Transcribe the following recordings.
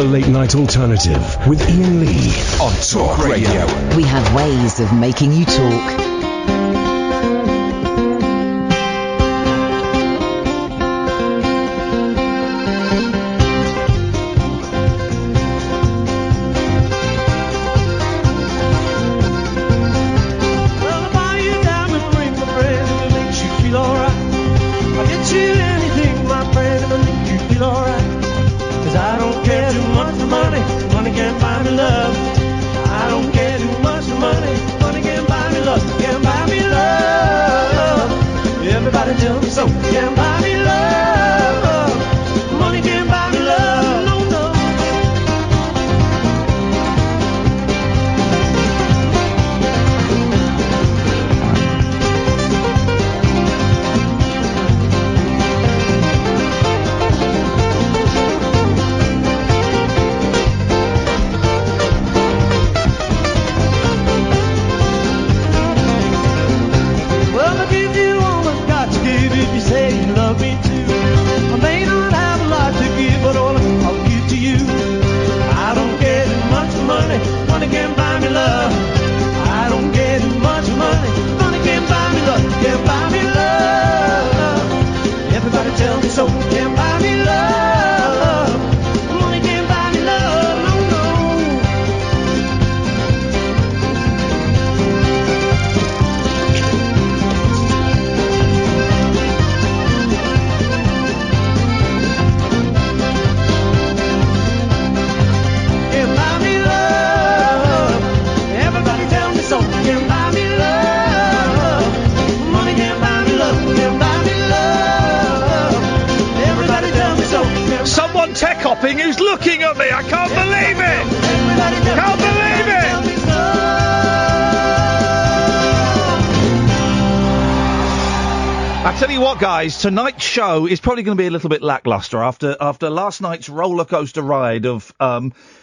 The Late Night Alternative with Iain Lee on Talk Radio. We have ways of making you talk. Who's looking at me? I can't believe it! Can't believe it! I tell you what, guys, tonight's show is probably going to be a little bit lacklustre after last night's roller coaster ride of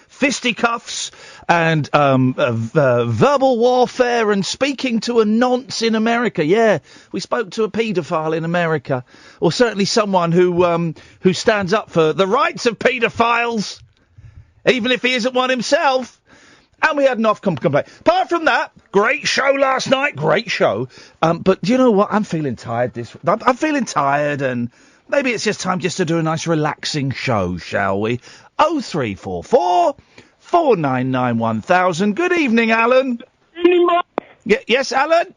fisticuffs and verbal warfare and speaking to a nonce in America. Yeah, we spoke to a paedophile in America, or certainly someone who stands up for the rights of paedophiles, even if he isn't one himself. And we had an Ofcom complaint. Apart from that, great show last night, great show. But do you know what? I'm feeling tired. I'm feeling tired, and maybe it's just time just to do a nice relaxing show, shall we? 0344 499 1000. Good evening, Alan. Evening, Mark. Yes, Alan?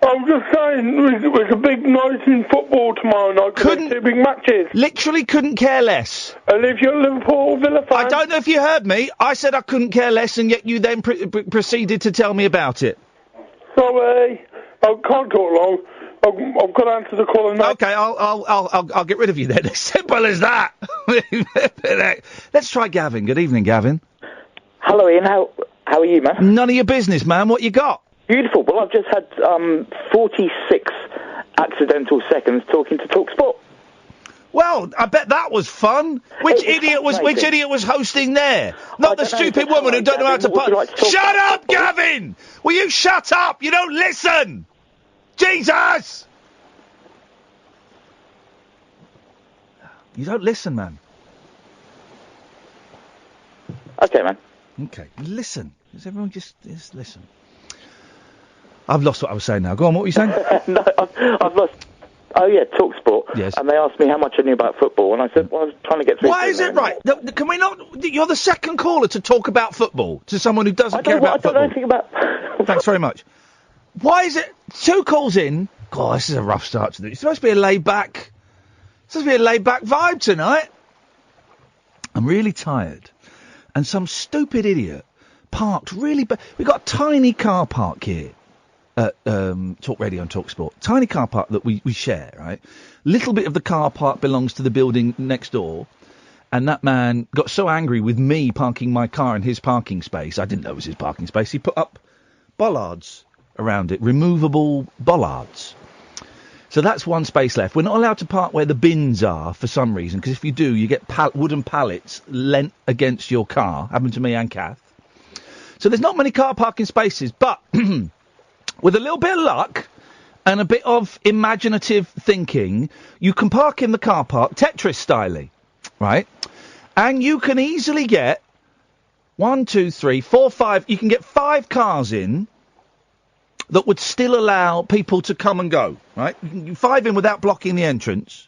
I'm just saying, there's a big night in football tomorrow night. Two big matches. Literally couldn't care less. And if you're a Liverpool Villa fan... I don't know if you heard me. I said I couldn't care less, and yet you then proceeded to tell me about it. Sorry, I can't talk long. I've got to answer the call now. Okay, I'll get rid of you then. As simple as that. Let's try Gavin. Good evening, Gavin. Hello, Ian. How are you, man? None of your business, man. What you got? Beautiful. Well, I've just had 46 accidental seconds talking to TalkSport. Well, I bet that was fun. Which idiot was hosting there? Not the stupid woman who don't know how to Shut up, Gavin! Will you shut up? You don't listen! Jesus! You don't listen, man. Okay, man. Okay, listen. Does everyone just listen? I've lost what I was saying now. Go on, what were you saying? No, I've lost... Oh, yeah, TalkSport. Yes. And they asked me how much I knew about football, and I said, well, I was trying to get through... Why is it right? Can we not... You're the second caller to talk about football, to someone who doesn't care about football. I don't know anything about... Thanks very much. Why is it... 2 calls in... God, this is a rough start to this. It's supposed to be a laid-back... vibe tonight. I'm really tired. And some stupid idiot parked really... We've got a tiny car park here. Talk Radio and Talk Sport. Tiny car park that we share, right? Little bit of the car park belongs to the building next door, and that man got so angry with me parking my car in his parking space. I didn't know it was his parking space. He put up bollards around it, removable bollards. So that's one space left. We're not allowed to park where the bins are for some reason, because if you do, you get wooden pallets lent against your car. Happened to me and Kath. So there's not many car parking spaces, but... with a little bit of luck and a bit of imaginative thinking, you can park in the car park Tetris-style, right? And you can easily get 1, 2, 3, 4, 5. You can get 5 cars in that would still allow people to come and go, right? You can get 5 in without blocking the entrance.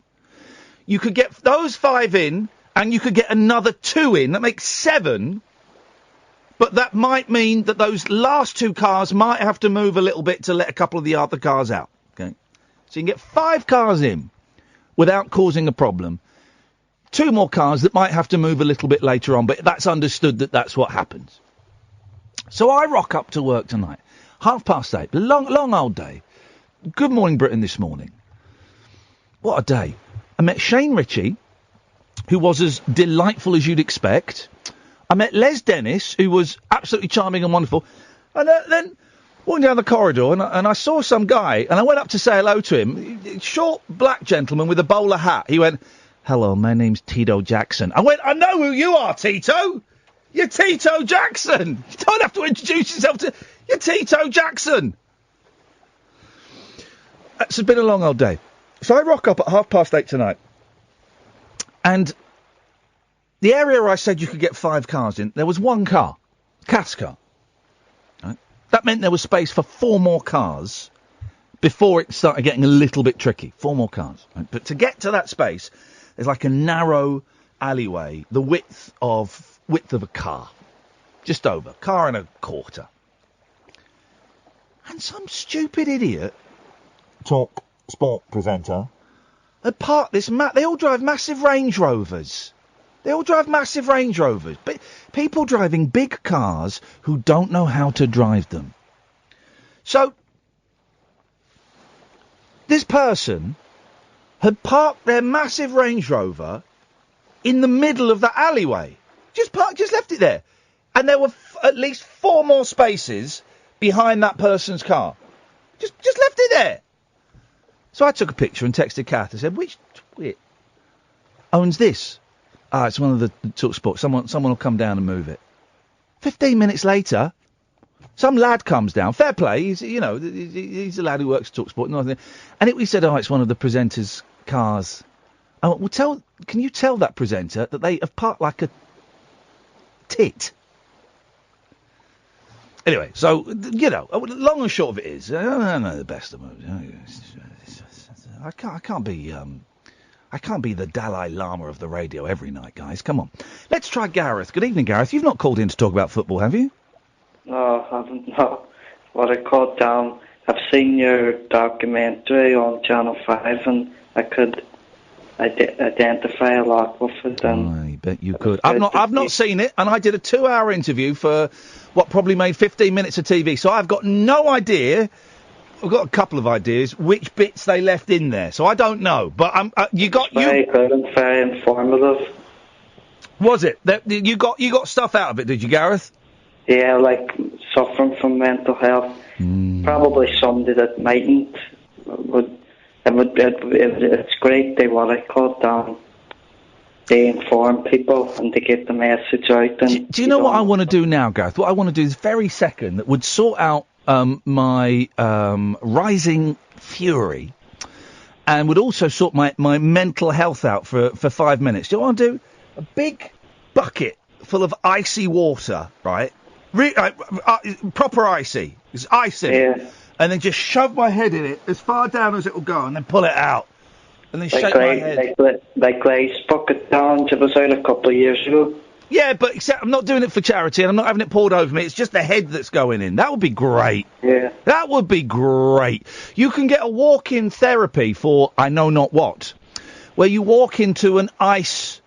You could get those 5 in, and you could get another 2 in. That makes 7. But that might mean that those last 2 cars might have to move a little bit to let a couple of the other cars out, okay? So you can get 5 cars in without causing a problem. 2 more cars that might have to move a little bit later on, but that's understood that that's what happens. So I rock up to work tonight, 8:30, long old day. Good Morning Britain this morning. What a day. I met Shane Ritchie, who was as delightful as you'd expect. I met Les Dennis, who was absolutely charming and wonderful. And then walking down the corridor, and I saw some guy, and I went up to say hello to him. Short black gentleman with a bowler hat. He went, "Hello, my name's Tito Jackson." I went, "I know who you are, Tito. You're Tito Jackson. You don't have to introduce yourself to... You're Tito Jackson." It's been a long old day. So I rock up at 8:30 tonight. And the area where I said you could get 5 cars in, there was 1 car. Cass car. Right? That meant there was space for 4 more cars before it started getting a little bit tricky. 4 more cars. Right? But to get to that space... There's like a narrow alleyway, the width of a car. Just over. Car and a quarter. And some stupid idiot, talk sport presenter, had parked this... they all drive massive Range Rovers. But people driving big cars who don't know how to drive them. So, this person... had parked their massive Range Rover in the middle of the alleyway. Just left it there. And there were at least 4 more spaces behind that person's car. Just left it there. So I took a picture and texted Kath and said, "Which twit owns this?" "Ah, it's one of the Talk Sport. Someone will come down and move it." 15 minutes later, some lad comes down. Fair play. He's a lad who works at Talk Sport. And he said, "Oh, it's one of the presenters' cars." Oh, well, can you tell that presenter that they have parked like a tit? Anyway, so, long and short of it is, I don't know the best of them. I can't be the Dalai Lama of the radio every night, guys. Come on. Let's try Gareth. Good evening, Gareth. You've not called in to talk about football, have you? No, I haven't. No. What I called down, I've seen your documentary on Channel 5, and I could identify a lot with it. I bet you could. I've not seen it, and I did a 2-hour interview for what probably made 15 minutes of TV, so I've got no idea. I've got a couple of ideas which bits they left in there, so I don't know. But very good and very informative. Was it? You got stuff out of it, did you, Gareth? Yeah, like suffering from mental health. Probably somebody that mightn't. It's great they what I call down. They inform people and they get the message out. Do you know what I want to do now, Gareth? What I want to do is very second that would sort out my rising fury and would also sort my mental health out for 5 minutes. Do you want to do a big bucket full of icy water, right? Proper icy. It's icy. Yeah. And then just shove my head in it as far down as it will go and then pull it out. And then shake my head. Like Glaze bucket down, it was out a couple of years ago. Yeah, but except I'm not doing it for charity and I'm not having it poured over me. It's just the head that's going in. That would be great. Yeah. That would be great. You can get a walk-in therapy for I know not what, where you walk into an ice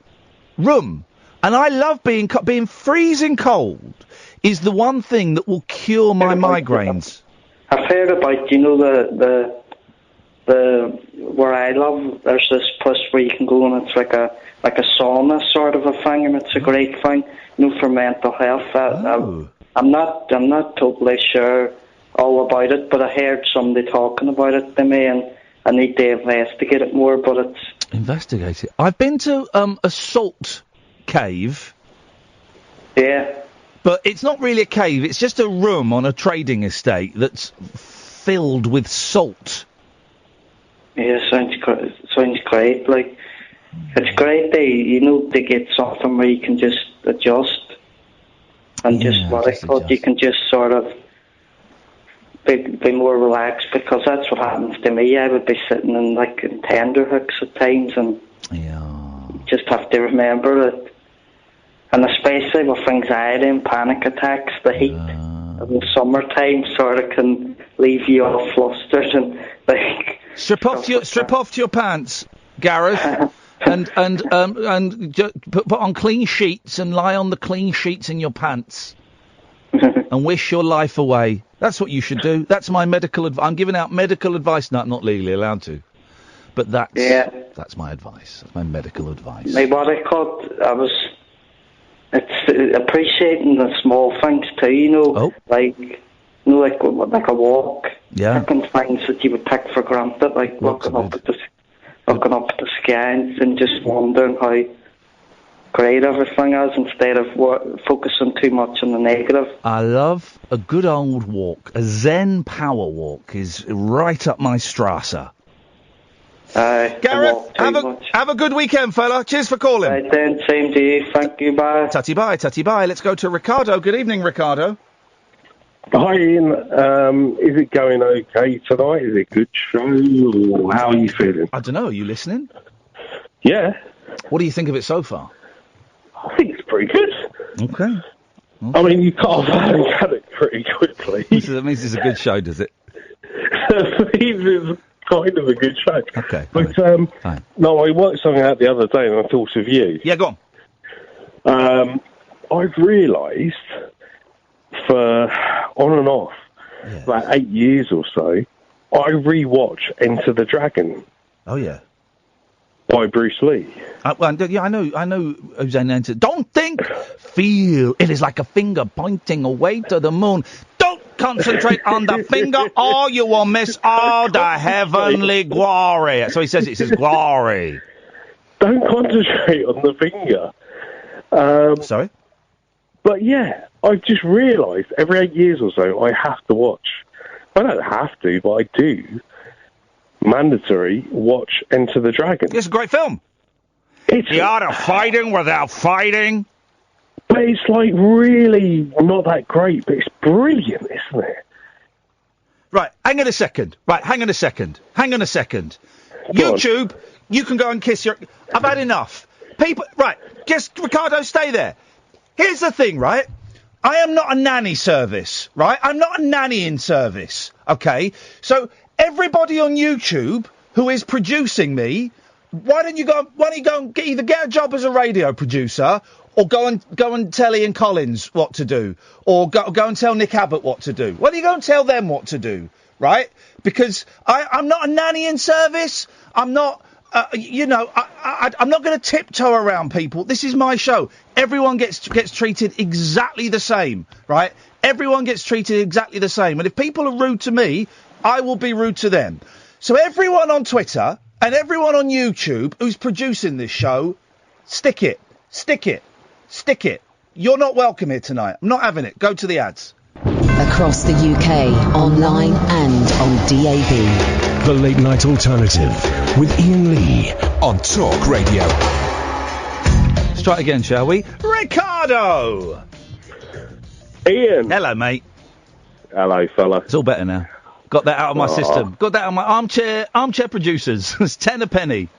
room. And I love being freezing cold is the one thing that will cure my migraines. I've heard about, the where I live, there's this place where you can go and it's like a sauna sort of a thing, and it's a great thing, for mental health. I'm not totally sure all about it, but I heard somebody talking about it to me, and I need to investigate it more. But it's investigate it. I've been to a salt cave. Yeah. But it's not really a cave. It's just a room on a trading estate that's filled with salt. Yeah, sounds great. Like, It's great they get something where you can just adjust and you can just sort of be more relaxed, because that's what happens to me. I would be sitting in tender hooks at times, and just have to remember it. And especially with anxiety and panic attacks, the heat in the summertime sort of can leave you all flustered and strip off to your pants, Gareth, and put on clean sheets and lie on the clean sheets in your pants and wish your life away. That's what you should do. That's my medical advice. I'm giving out medical advice. No, I'm not legally allowed to. But that's my advice. That's my medical advice. What I caught, it's appreciating the small things too, like a walk. Yeah. Picking things that you would take for granted, like looking up at the sky and just wondering how great everything is, instead of focusing too much on the negative. I love a good old walk. A Zen power walk is right up my strasser. Gareth, have a good weekend, fella. Cheers for calling. Right then, same to you. Thank you, bye. Tutty bye, tutty bye. Let's go to Ricardo. Good evening, Ricardo. Hi, Ian. Is it going okay tonight? Is it a good show, or how are you feeling? I don't know. Are you listening? Yeah. What do you think of it so far? I think it's pretty good. Okay. I mean, you can't cut it pretty quickly. So that means it's a good show, does it? It's kind of a good show. Okay. But, fine. No, I worked something out the other day and I thought of you. Yeah, go on. I've realised for on and off, about 8 years or so, I rewatch Enter the Dragon. Oh, yeah. By Bruce Lee. I know who's in Enter. Don't think, feel. It is like a finger pointing away to the moon. Don't concentrate on the finger, or you will miss all the heavenly glory. So he says it says glory. Don't concentrate on the finger. Sorry? But yeah, I've just realised every 8 years or so I have to watch. I don't have to, but I do. Mandatory watch Enter the Dragon. It's a great film. It's the art of fighting without fighting. But it's like really not that great, but it's brilliant, isn't it? Right, hang on a second. YouTube, you can go and kiss your... I've had enough. People... Right, just, Ricardo, stay there. Here's the thing, right? I am not a nanny service, right? I'm not a nannying service, okay? So... everybody on YouTube who is producing me, why don't you go and either get a job as a radio producer, or go and tell Ian Collins what to do, or go and tell Nick Abbott what to do. Why don't you go and tell them what to do, right? Because I'm not a nannying service. I'm not, I'm not going to tiptoe around people. This is my show. Everyone gets treated exactly the same, right? Everyone gets treated exactly the same. And if people are rude to me, I will be rude to them. So everyone on Twitter and everyone on YouTube who's producing this show, stick it. You're not welcome here tonight. I'm not having it. Go to the ads. Across the UK, online and on DAB. The Late Night Alternative with Iain Lee on Talk Radio. Let's try it again, shall we? Ricardo! Ian! Hello, mate. Hello, fella. It's all better now. Got that out of my system. Got that out of my armchair producers. It's 10 a penny.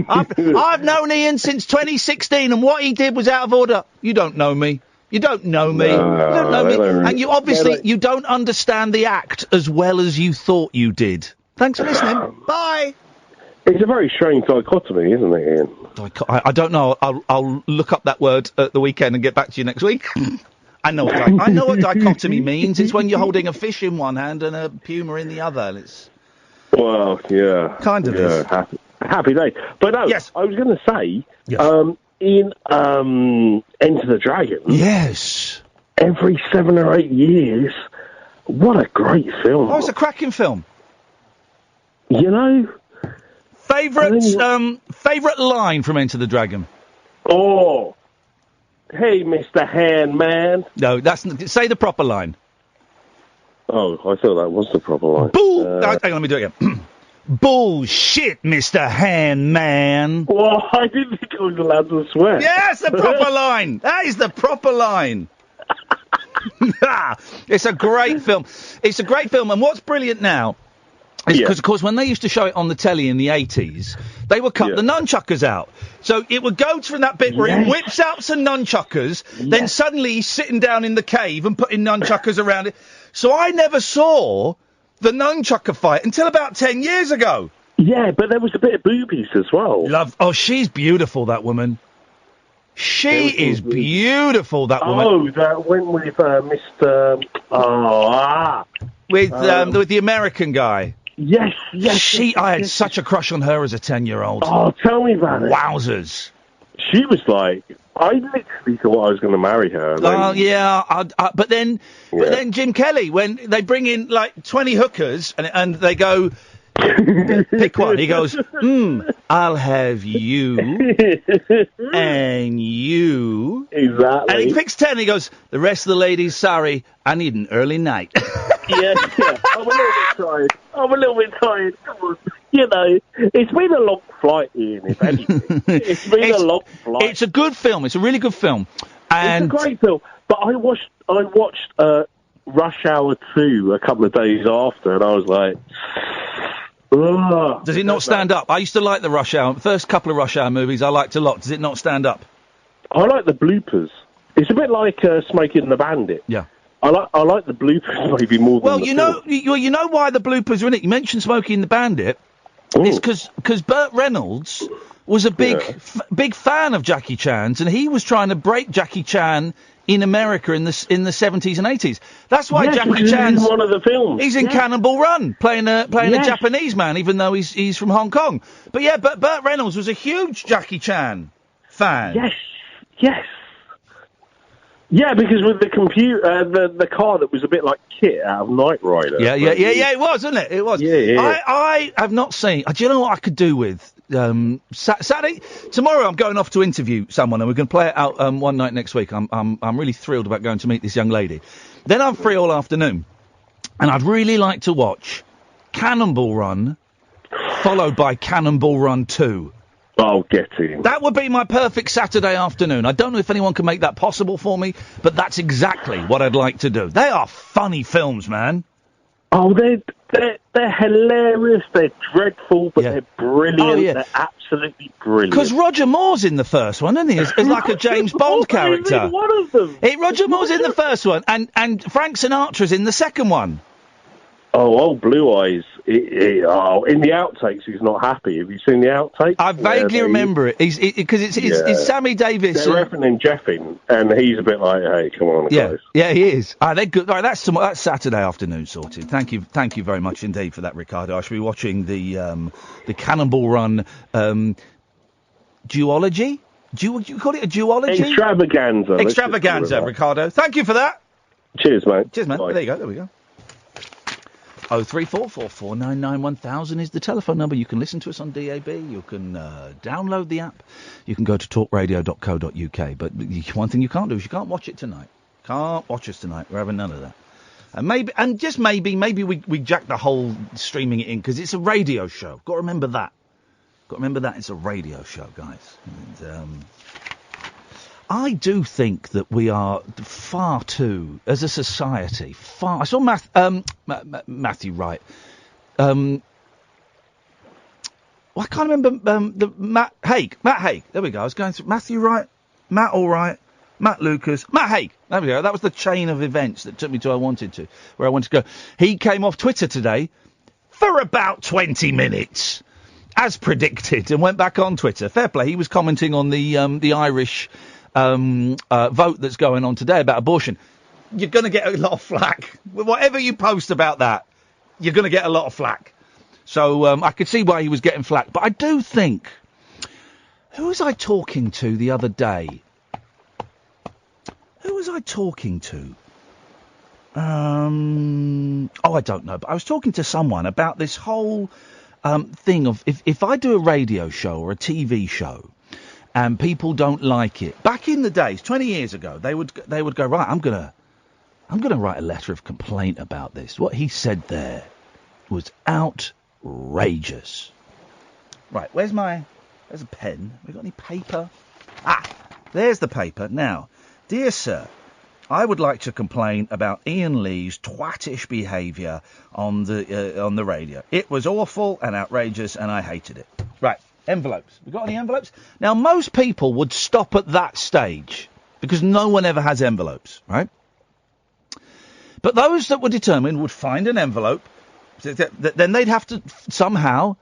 I've known Ian since 2016, and what he did was out of order. You don't know me. You don't know me. And you obviously you don't understand the act as well as you thought you did. Thanks for listening. Bye. It's a very strange dichotomy, isn't it, Ian? I don't know. I'll look up that word at the weekend and get back to you next week. I know what dichotomy means. It's when you're holding a fish in one hand and a puma in the other. Well, yeah. Kind of is. Happy day. But no, yes. I was going to say, in Enter the Dragon... Yes. Every 7 or 8 years, what a great film. Oh, it's a cracking film. You know... Favourite line from Enter the Dragon? Oh... Hey, Mr. Handman. No, say the proper line. Oh, I thought that was the proper line. Hang on, let me do it again. Bullshit, Mr. Handman. Well, I didn't think I was allowed to swear. Yeah, that's the proper line. That is the proper line. It's a great film. It's a great film, and what's brilliant now is because, of course, when they used to show it on the telly in the 80s, they would cut the nunchuckers out. So it would go to that bit where he whips out some nunchuckers, then suddenly he's sitting down in the cave and putting nunchuckers around it. So I never saw the nunchucker fight until about 10 years ago. Yeah, but there was a bit of boobies as well. Oh, she's beautiful, that woman. She is beautiful, that woman. Oh, that went with Mr. With the American guy. Yes. I had such a crush on her as a 10-year-old. Oh, tell me about it. Wowzers. She was like, I literally thought I was going to marry her. Oh, yeah. But then Jim Kelly, when they bring in like 20 hookers and they go, pick one. He goes, I'll have you and you. Exactly. And he picks 10. He goes, the rest of the ladies, sorry, I need an early night. yeah. I'm a little bit tired. Come on. You know, it's been a long flight, Ian, if anything. It's been a long flight. It's a good film. It's a really good film. And it's a great film. But I watched Rush Hour 2 a couple of days after, and I was like... Does it not stand up? I used to like the Rush Hour. First couple of Rush Hour movies I liked a lot. Does it not stand up? I like the bloopers. It's a bit like Smokey and the Bandit. Yeah. I like the bloopers maybe more than the film. You know why the bloopers are in it? You mentioned Smokey and the Bandit. It's because Burt Reynolds was a big fan of Jackie Chan's, and he was trying to break Jackie Chan in America in the 70s and 80s. That's why Jackie Chan's one of the films. He's in Cannonball Run, playing a Japanese man, even though he's from Hong Kong. But yeah, Burt Reynolds was a huge Jackie Chan fan. Yes. Yeah, because with the computer, the car that was a bit like Kit out of Knight Rider. Yeah, it was, wasn't it? It was. Yeah. I have not seen... Do you know what I could do with... Saturday? Tomorrow I'm going off to interview someone, and we're going to play it out one night next week. I'm really thrilled about going to meet this young lady. Then I'm free all afternoon, and I'd really like to watch Cannonball Run, followed by Cannonball Run 2. I'll get in. That would be my perfect Saturday afternoon. I don't know if anyone can make that possible for me, but that's exactly what I'd like to do. They are funny films, man. Oh, they're hilarious. They're dreadful, but they're brilliant. Oh, yeah. They're absolutely brilliant. Because Roger Moore's in the first one, isn't he? As like a James Bond character. One of them. Roger Moore's in the first one, and Frank Sinatra's in the second one. Oh, Blue Eyes. In the outtakes, he's not happy. Have you seen the outtakes? I vaguely remember it. Because it's Sammy Davis. They're referencing Jeffing, and he's a bit like, hey, come on, guys. Yeah, he is. They're good. Right, that's Saturday afternoon sorted. Thank you very much indeed for that, Ricardo. I shall be watching the Cannonball Run duology. Do you call it a duology? Extravaganza. Ricardo. Thank you for that. Cheers, mate. Cheers, man. Bye. There we go. 03444991000 is the telephone number. You can listen to us on DAB. You can download the app. You can go to talkradio.co.uk. But one thing you can't do is you can't watch it tonight. Can't watch us tonight. We're having none of that. And maybe we jack the whole streaming it in because it's a radio show. Got to remember that. It's a radio show, guys. And, I do think that we are far too, as a society, I saw Matthew Wright. I can't remember Matt Haig. There we go. I was going through Matthew Wright, Matt Allwright, Matt Lucas, Matt Haig. There we go. That was the chain of events that took me to where I wanted to go. He came off Twitter today for about 20 minutes, as predicted, and went back on Twitter. Fair play. He was commenting on the Irish vote that's going on today about abortion. You're going to get a lot of flack. Whatever you post about that, you're going to get a lot of flack. So I could see why he was getting flack. But I do think... Who was I talking to the other day? I don't know. But I was talking to someone about this whole thing of if I do a radio show or a TV show and people don't like it. Back in the days, 20 years ago, they would go, right, I'm gonna write a letter of complaint about this. What he said there was outrageous. Right, where's a pen? We got any paper? There's the paper. Now, dear sir, I would like to complain about Iain Lee's twattish behaviour on the radio. It was awful and outrageous, and I hated it. Right, envelopes. We got any envelopes? Now, most people would stop at that stage because no one ever has envelopes, right? But those that were determined would find an envelope. Then they'd have to somehow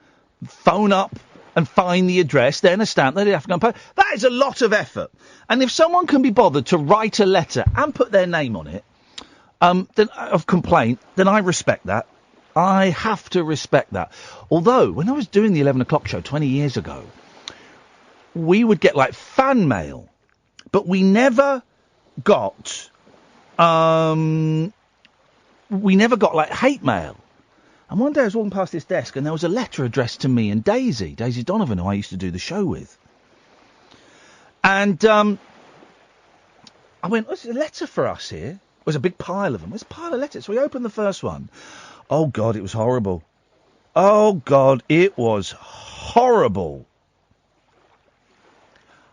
phone up and find the address, then a stamp, then they'd have to go and post. That is a lot of effort. And if someone can be bothered to write a letter and put their name on it, then of complaint, then I respect that. I have to respect that. Although, when I was doing the 11 o'clock show 20 years ago, we would get, like, fan mail. But we never got, like, hate mail. And one day I was walking past this desk and there was a letter addressed to me and Daisy Donovan, who I used to do the show with. And I went, "What's a letter for us here?" There was a big pile of them. There's a pile of letters. So we opened the first one. Oh, God, it was horrible. Oh, God, it was horrible.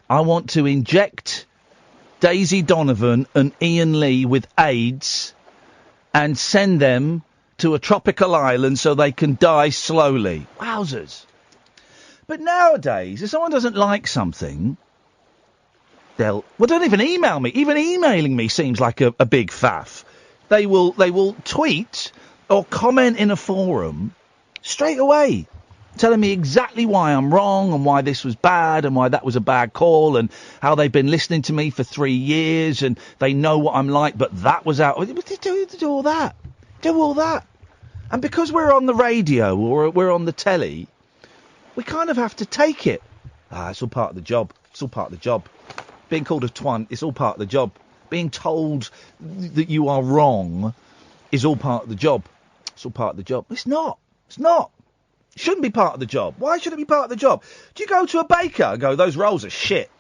I want to inject Daisy Donovan and Iain Lee with AIDS and send them to a tropical island so they can die slowly. Wowzers. But nowadays, if someone doesn't like something, don't even email me. Even emailing me seems like a big faff. They will tweet or comment in a forum straight away, telling me exactly why I'm wrong and why this was bad and why that was a bad call and how they've been listening to me for 3 years and they know what I'm like, but that was out. Do all that. Do all that. And because we're on the radio or we're on the telly, we kind of have to take it. It's all part of the job. It's all part of the job. Being called a twant, it's all part of the job. Being told that you are wrong is all part of the job. It's all part of the job. It's not. It's not. It shouldn't be part of the job. Why should it be part of the job? Do you go to a baker and go, "Those rolls are shit.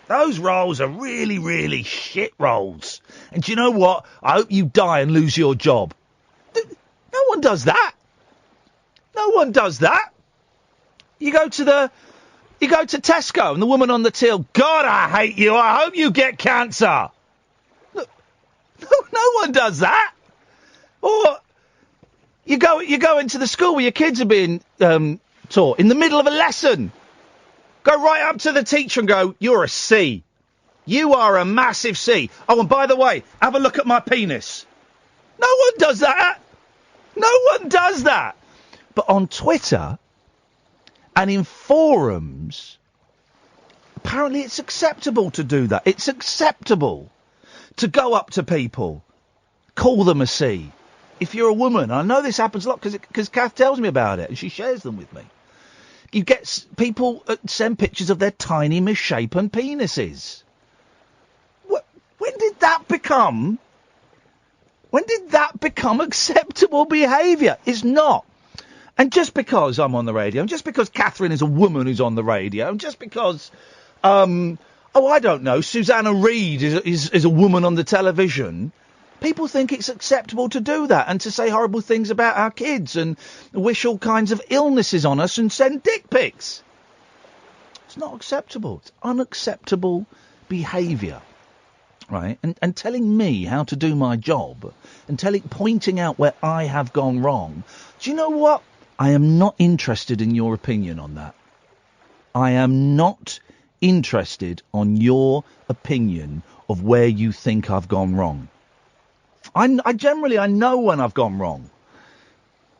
Those rolls are really, really shit rolls. And do you know what? I hope you die and lose your job." No one does that. No one does that. You go to Tesco and the woman on the till, "God, I hate you. I hope you get cancer." No one does that. Or you go into the school where your kids are being taught in the middle of a lesson. Go right up to the teacher and go, "You're a C. You are a massive C. Oh, and by the way, have a look at my penis." No one does that. No one does that. But on Twitter and in forums, apparently it's acceptable to do that. It's acceptable to go up to people, call them a C. If you're a woman, I know this happens a lot because Kath tells me about it and she shares them with me. You get people send pictures of their tiny, misshapen penises. When did that become acceptable behaviour? It's not. And just because I'm on the radio, and just because Catherine is a woman who's on the radio, and just because, I don't know, Susanna Reid is a woman on the television, people think it's acceptable to do that and to say horrible things about our kids and wish all kinds of illnesses on us and send dick pics. It's not acceptable. It's unacceptable behaviour. Right, and telling me how to do my job and pointing out where I have gone wrong. Do you know what? I am not interested in your opinion on that. I am not interested on your opinion of where you think I've gone wrong. I know when I've gone wrong,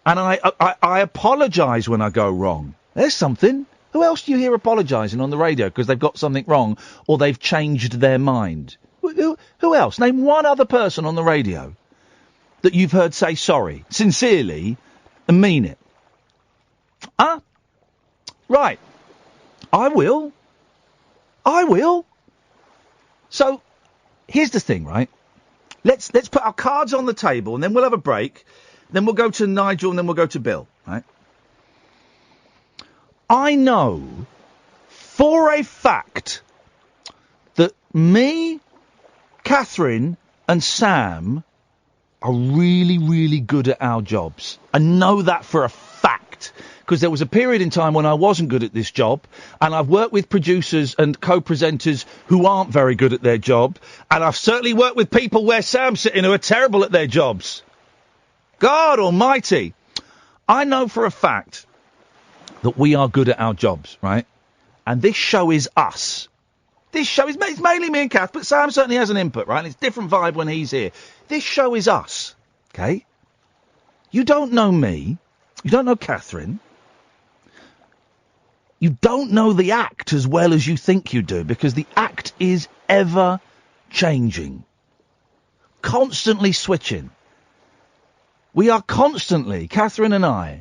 and I apologise when I go wrong. There's something. Who else do you hear apologising on the radio because they've got something wrong or they've changed their mind? Who else? Name one other person on the radio that you've heard say sorry, sincerely, and mean it. Right. I will. So, here's the thing, right? Let's put our cards on the table, and then we'll have a break. Then we'll go to Nigel, and then we'll go to Bill, right? I know for a fact that me, Catherine and Sam are really, really good at our jobs. I know that for a fact. fact, because there was a period in time when I wasn't good at this job, and I've worked with producers and co-presenters who aren't very good at their job, and I've certainly worked with people where Sam's sitting who are terrible at their jobs. God almighty. I know for a fact that we are good at our jobs, right? And this show is us. This show is it's mainly me and Kath, but Sam certainly has an input, right? And it's a different vibe when he's here. This show is us, okay? You don't know me. You don't know Catherine. You don't know the act as well as you think you do, because the act is ever changing. Constantly switching. We are constantly, Catherine and I,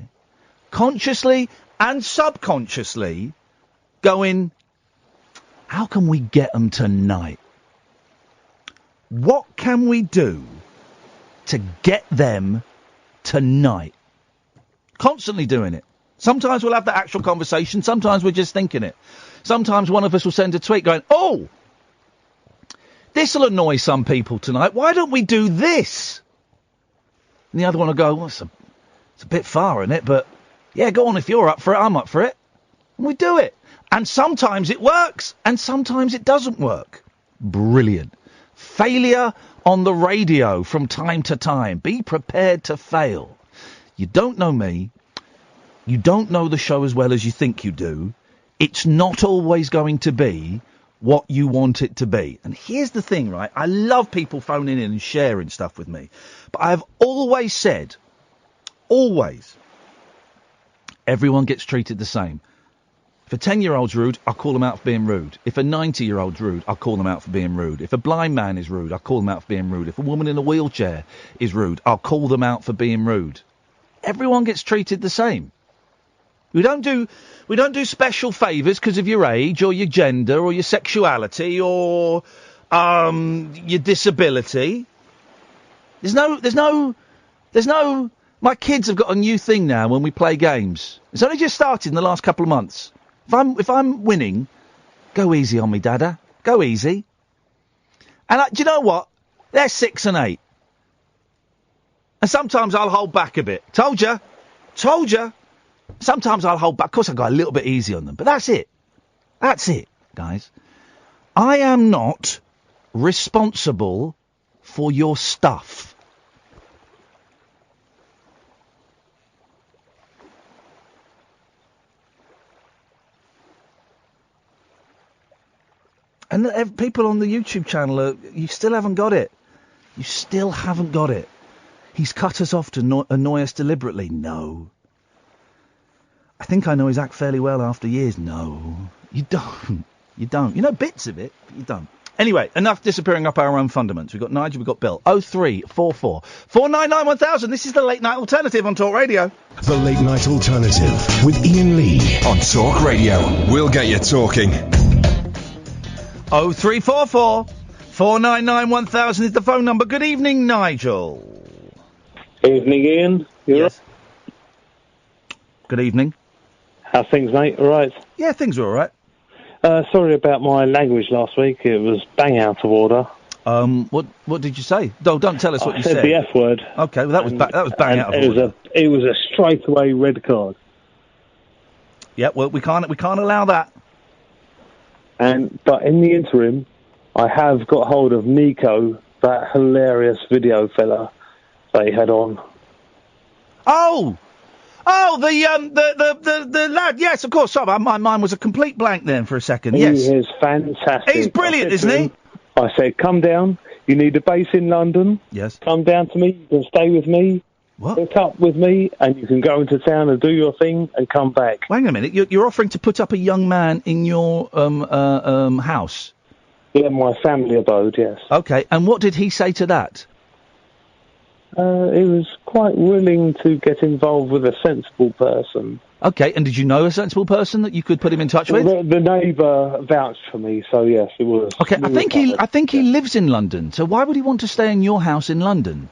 consciously and subconsciously going, how can we get them tonight? What can we do to get them tonight? Constantly doing it. Sometimes we'll have the actual conversation. Sometimes we're just thinking it. Sometimes one of us will send a tweet going, oh, this will annoy some people tonight. Why don't we do this? And the other one will go, well, it's a bit far, isn't it? But, yeah, go on, if you're up for it, I'm up for it. And we do it. And sometimes it works, and sometimes it doesn't work. Brilliant. Failure on the radio from time to time. Be prepared to fail. You don't know me. You don't know the show as well as you think you do. It's not always going to be what you want it to be. And here's the thing, right? I love people phoning in and sharing stuff with me. But I've always said, always, everyone gets treated the same. If a 10-year-old's rude, I'll call them out for being rude. If a 90-year-old's rude, I'll call them out for being rude. If a blind man is rude, I'll call them out for being rude. If a woman in a wheelchair is rude, I'll call them out for being rude. Everyone gets treated the same. We don't do special favours because of your age or your gender or your sexuality or your disability. There's no. My kids have got a new thing now when we play games. It's only just started in the last couple of months. If I'm winning, go easy on me, Dada. Go easy. And do you know what? They're 6 and 8. And sometimes I'll hold back a bit. Told you. Sometimes I'll hold back. Of course, I go a little bit easy on them. But that's it. That's it, guys. I am not responsible for your stuff. And people on the YouTube channel, you still haven't got it. You still haven't got it. He's cut us off to annoy us deliberately. No. I think I know his act fairly well after years. No. You don't. You don't. You know bits of it, but you don't. Anyway, enough disappearing up our own fundaments. We've got Nigel, we've got Bill. 0344 499 1000. This is the Late Night Alternative on Talk Radio. The Late Night Alternative with Iain Lee on Talk Radio. We'll get you talking. 0344 499 1000 is the phone number. Good evening, Nigel. Evening, Ian. Yes. Good evening. How's things, mate? All right? Yeah, things are all right. Sorry about my language last week. It was bang out of order. What did you say? No, don't tell us what you said. I said the F word. Okay, well, that was bang out of order. It was a straightaway red card. Yeah, well, we can't allow that. But in the interim, I have got hold of Nico, that hilarious video fella that he had on. Oh, the lad. Yes, of course. Sorry, my mind was a complete blank then for a second. Yes, he is fantastic. He's brilliant, isn't he? I said, come down. You need a base in London. Yes. Come down to me. You can stay with me. What? Hook up with me, and you can go into town and do your thing and come back. Wait a minute. You're offering to put up a young man in your house? Yeah, my family abode. Yes. Okay. And what did he say to that? He was quite willing to get involved with a sensible person. Okay, and did you know a sensible person that you could put him in touch with? The neighbour vouched for me, so yes, it was. Okay, I think he lives in London, so why would he want to stay in your house in London?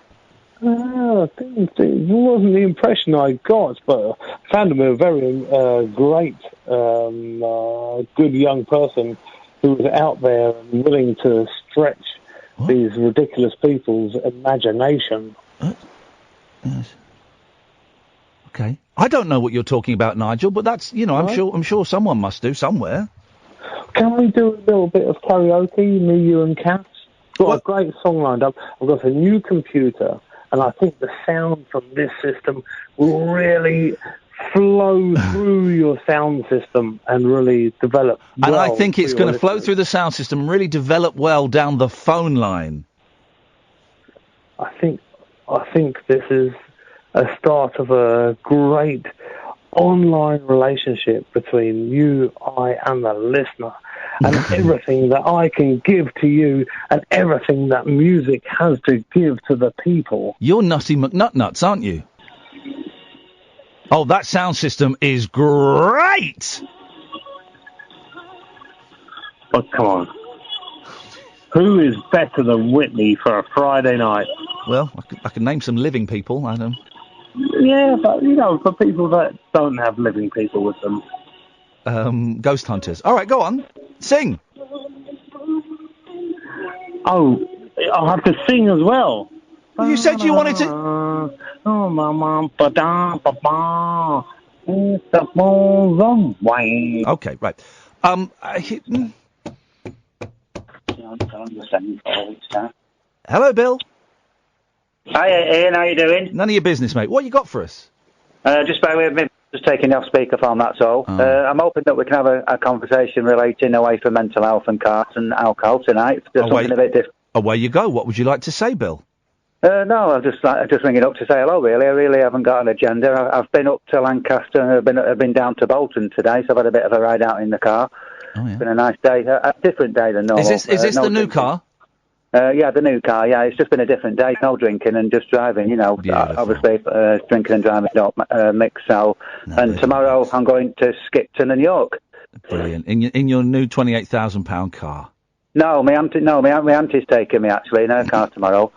I think it wasn't the impression I got, but I found him a very great, good young person who was out there and willing to stretch these ridiculous people's imagination. Yes. Okay. I don't know what you're talking about, Nigel, but that's, I'm sure someone must do somewhere. Can we do a little bit of karaoke, me, you and Cass? Got a great song lined up. I've got a new computer, and I think the sound from this system will really flow through your sound system and really develop And well I think it's going to flow through the sound system and really develop well down the phone line. I think this is a start of a great online relationship between you, I, and the listener, and everything that I can give to you, and everything that music has to give to the people. You're Nutty McNutnuts, aren't you? Oh, that sound system is great! Oh, come on. Who is better than Whitney for a Friday night? Well, I can name some living people, I don't. Yeah, but, for people that don't have living people with them. Ghost hunters. All right, go on. Sing. Oh, I'll have to sing as well. You said you wanted to... Oh, mama, ba-da, it's the wrong way. Okay, right. Hello, Bill. Hi, Ian, how you doing? None of your business, mate. What you got for us? Just bear with me. Just taking you off speakerphone, that's all. I'm hoping that we can have a conversation relating away from mental health and cars and alcohol tonight. Just something a bit different. Away you go. What would you like to say, Bill? No, I'm just ringing up to say hello, really. I really haven't got an agenda. I've been up to Lancaster and I've been down to Bolton today, so I've had a bit of a ride out in the car. Oh, yeah. It's been a nice day, a different day than normal. Is this the new car? Yeah, the new car, yeah. It's just been a different day. No drinking and just driving, Obviously, drinking and driving don't mix. So, and tomorrow I'm going to Skipton and York. Brilliant. In your new £28,000 car? No, my auntie's taking me, actually, in her car tomorrow.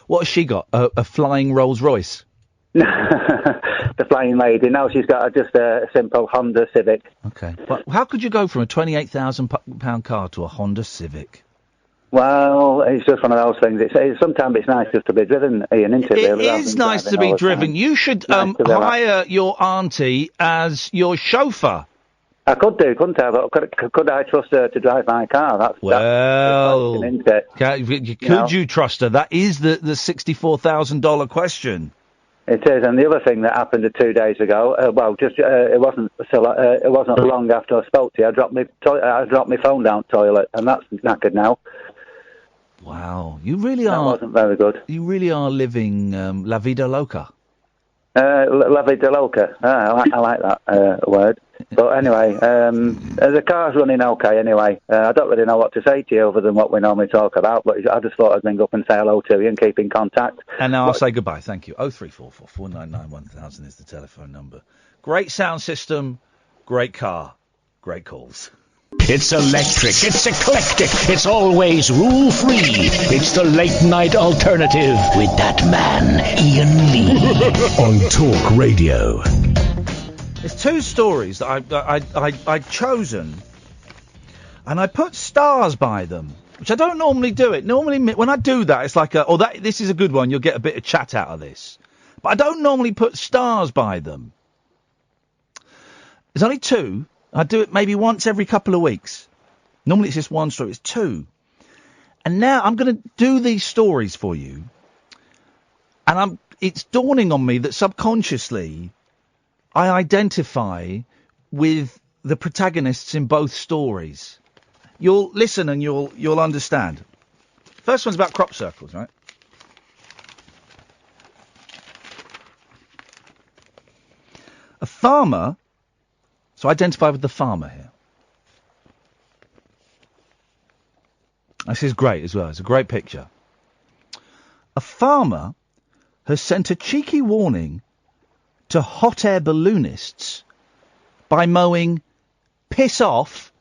What has she got? A flying Rolls Royce? The flying lady. No, she's got just a simple Honda Civic. Okay. But how could you go from a £28,000 car to a Honda Civic? Well, it's just one of those things. Sometimes it's nice just to be driven, Ian, isn't it? Really, it is nice to be driven. You should hire your auntie as your chauffeur. I could do, couldn't I? But could I trust her to drive my car? That's the question, isn't it? Could you trust her? That is the $64,000 question. It is, and the other thing that happened 2 days ago, it wasn't long after I spoke to you. I dropped my phone down the toilet, and that's knackered now. Wow, you really are. That wasn't very good. You really are living La Vida Loca. La Vida Loca. I like that word. But anyway, the car's running okay anyway. I don't really know what to say to you other than what we normally talk about, but I just thought I'd ring up and say hello to you and keep in contact. And now I'll say goodbye. Thank you. 0344 499 1000 is the telephone number. Great sound system, great car, great calls. It's electric, it's eclectic, it's always rule-free. It's the late-night alternative with that man, Iain Lee. On Talk Radio. There's two stories that I'd chosen, and I put stars by them, which I don't normally do it. Normally, when I do that, it's like, this is a good one, you'll get a bit of chat out of this. But I don't normally put stars by them. There's only two. I do it maybe once every couple of weeks. Normally it's just one story. It's two. And now I'm going to do these stories for you. And it's dawning on me that subconsciously I identify with the protagonists in both stories. You'll listen and you'll understand. First one's about crop circles, right? A farmer... So identify with the farmer here. This is great as well. It's a great picture. A farmer has sent a cheeky warning to hot air balloonists by mowing "piss off"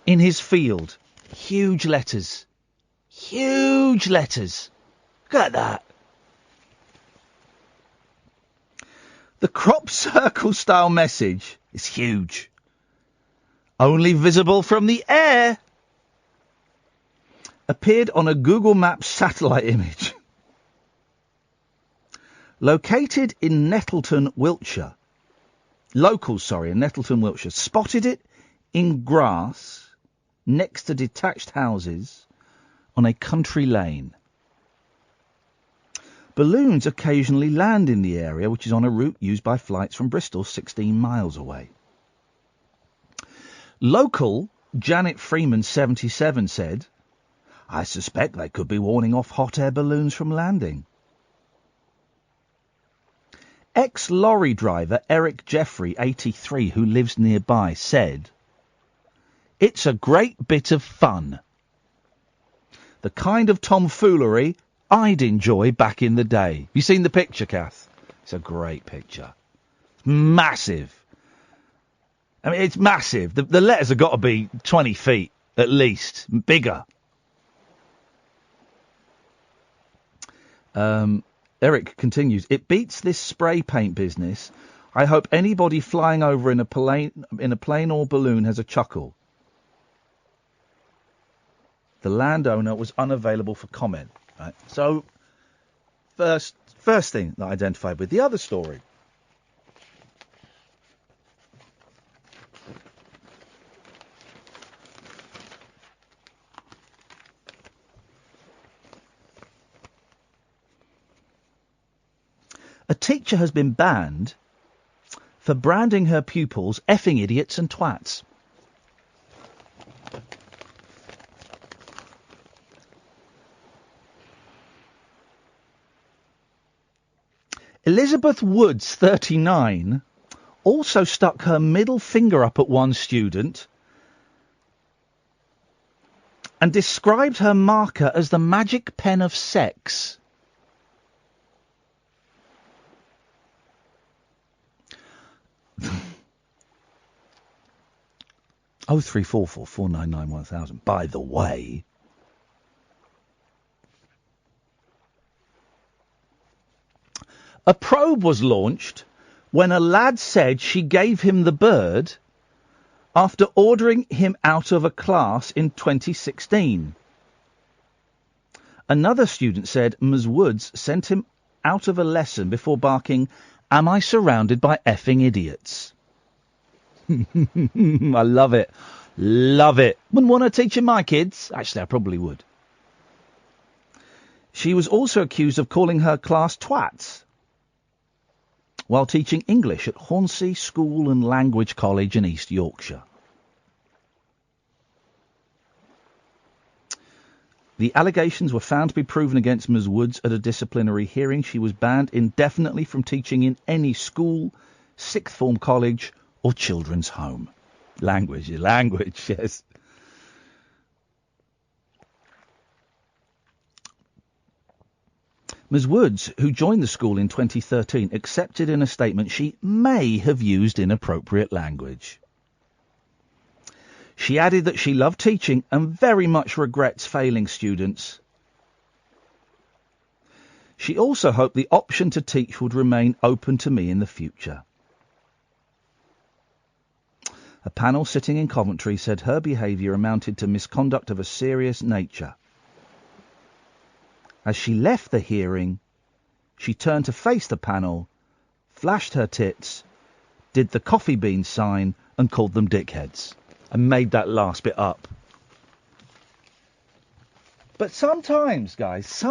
in his field. Huge letters. Huge letters. Look at that. The crop circle style message is huge. Only visible from the air. Appeared on a Google Maps satellite image. Located in Nettleton, Wiltshire. Locals, in Nettleton, Wiltshire, spotted it in grass next to detached houses on a country lane. Balloons occasionally land in the area, which is on a route used by flights from Bristol, 16 miles away. Local Janet Freeman, 77, said, "I suspect they could be warning off hot air balloons from landing." Ex-lorry driver Eric Jeffrey, 83, who lives nearby, said, "It's a great bit of fun. The kind of tomfoolery I'd enjoy back in the day." You seen the picture, Kath? It's a great picture. It's massive. I mean, it's massive. The letters have got to be 20 feet, at least. Bigger. Eric continues, "It beats this spray paint business. I hope anybody flying over in a plane or balloon has a chuckle." The landowner was unavailable for comment. Right? So, first thing that I identified with the other story. A teacher has been banned for branding her pupils effing idiots and twats. Elizabeth Woods, 39, also stuck her middle finger up at one student and described her marker as the magic pen of sex. Oh, 0344 499 1000. By the way, a probe was launched when a lad said she gave him the bird after ordering him out of a class in 2016. Another student said Ms. Woods sent him out of a lesson before barking, "Am I surrounded by effing idiots?" I love it. Love it. Wouldn't want her teaching my kids. Actually, I probably would. She was also accused of calling her class twats while teaching English at Hornsey School and Language College in East Yorkshire. The allegations were found to be proven against Ms. Woods at a disciplinary hearing. She was banned indefinitely from teaching in any school, sixth form college, or children's home. Language, yes. Ms. Woods, who joined the school in 2013, accepted in a statement she may have used inappropriate language. She added that she loved teaching and very much regrets failing students. She also hoped the option to teach would remain open to me in the future. A panel sitting in Coventry said her behaviour amounted to misconduct of a serious nature. As she left the hearing, she turned to face the panel, flashed her tits, did the coffee bean sign and called them dickheads. And made that last bit up. But sometimes, guys,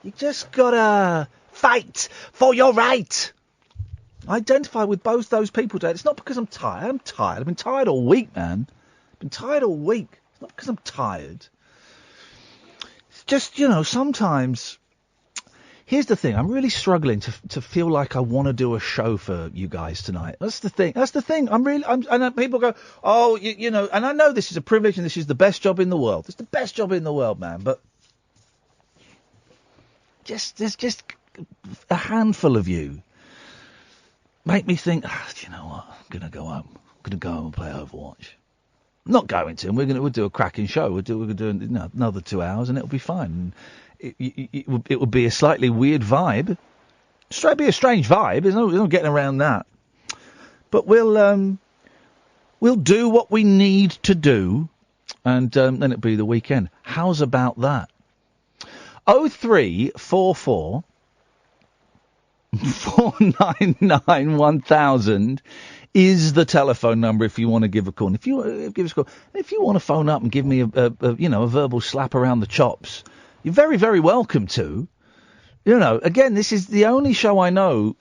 you just gotta fight for your right. I identify with both those people, Dad. It's not because I'm tired. I'm tired. I've been tired all week, man. I've been tired all week. It's not because I'm tired. It's just, sometimes... Here's the thing. I'm really struggling to feel like I want to do a show for you guys tonight. That's the thing. And people go, oh, and I know this is a privilege and this is the best job in the world. It's the best job in the world, man. But there's just a handful of you make me think, do you know what? I'm going to go home. I'm going to go home and play Overwatch. I'm not going to. And we'll do a cracking show. We'll do another 2 hours and it'll be fine. It would be a slightly weird vibe. It'd be a strange vibe. There's no getting around that. But we'll do what we need to do, and then it'll be the weekend. How's about that? 0344 499 1000 is the telephone number if you want to give a call. And if you give us a call, if you want to phone up and give me a verbal slap around the chops, you're very, very welcome to. You know, again, this is the only show I know.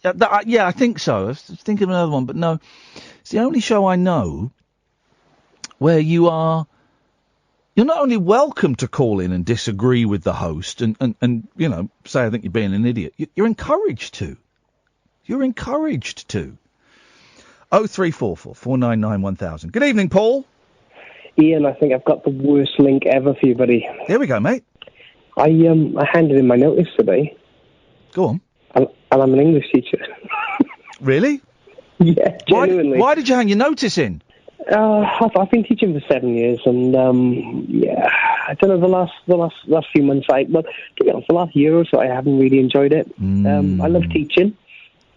Yeah, I think so. I was thinking of another one, but no. It's the only show I know where you're not only welcome to call in and disagree with the host and say I think you're being an idiot. You're encouraged to. You're encouraged to. 0344 499 1000. Good evening, Paul. Ian, I think I've got the worst link ever for you, buddy. Here we go, mate. I handed in my notice today. Go on. And I'm an English teacher. Really? Yeah, genuinely. Why did you hang your notice in? I've been teaching for 7 years, and I don't know, the last few months, to be honest, the last year or so, I haven't really enjoyed it. I love teaching.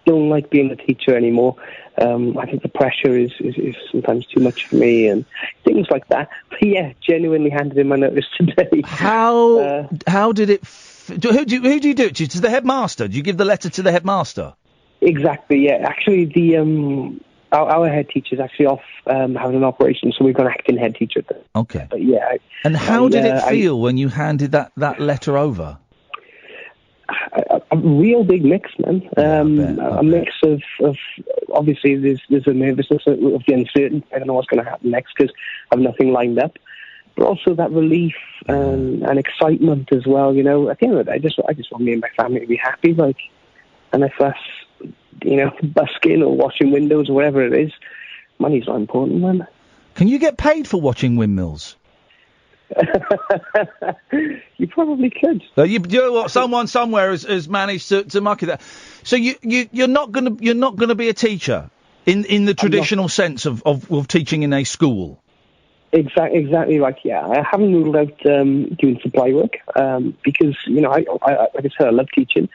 Don't like being a teacher anymore. I think the pressure is sometimes too much for me and things like that. But yeah, genuinely handed in my notice today. How did it? Who do you do it to? To the headmaster? Do you give the letter to the headmaster? Exactly. Yeah. Actually, our head teacher's actually off having an operation, so we've got an acting head teacher. Okay. But yeah. And how did it feel when you handed that letter over? A real big mix, man. A mix of obviously there's a nervousness of the uncertainty. I don't know what's going to happen next because I have nothing lined up. But also that relief and excitement as well. You know, at the end of the day, I just want me and my family to be happy. Like, and if that's busking or washing windows or whatever it is, money's not important, man. Can you get paid for watching windmills? You probably could. You know what? Someone somewhere has managed to market that. So you're not gonna be a teacher in the traditional sense of teaching in a school. Exactly right. Yeah, I haven't ruled out doing supply work because I like I said, I love teaching.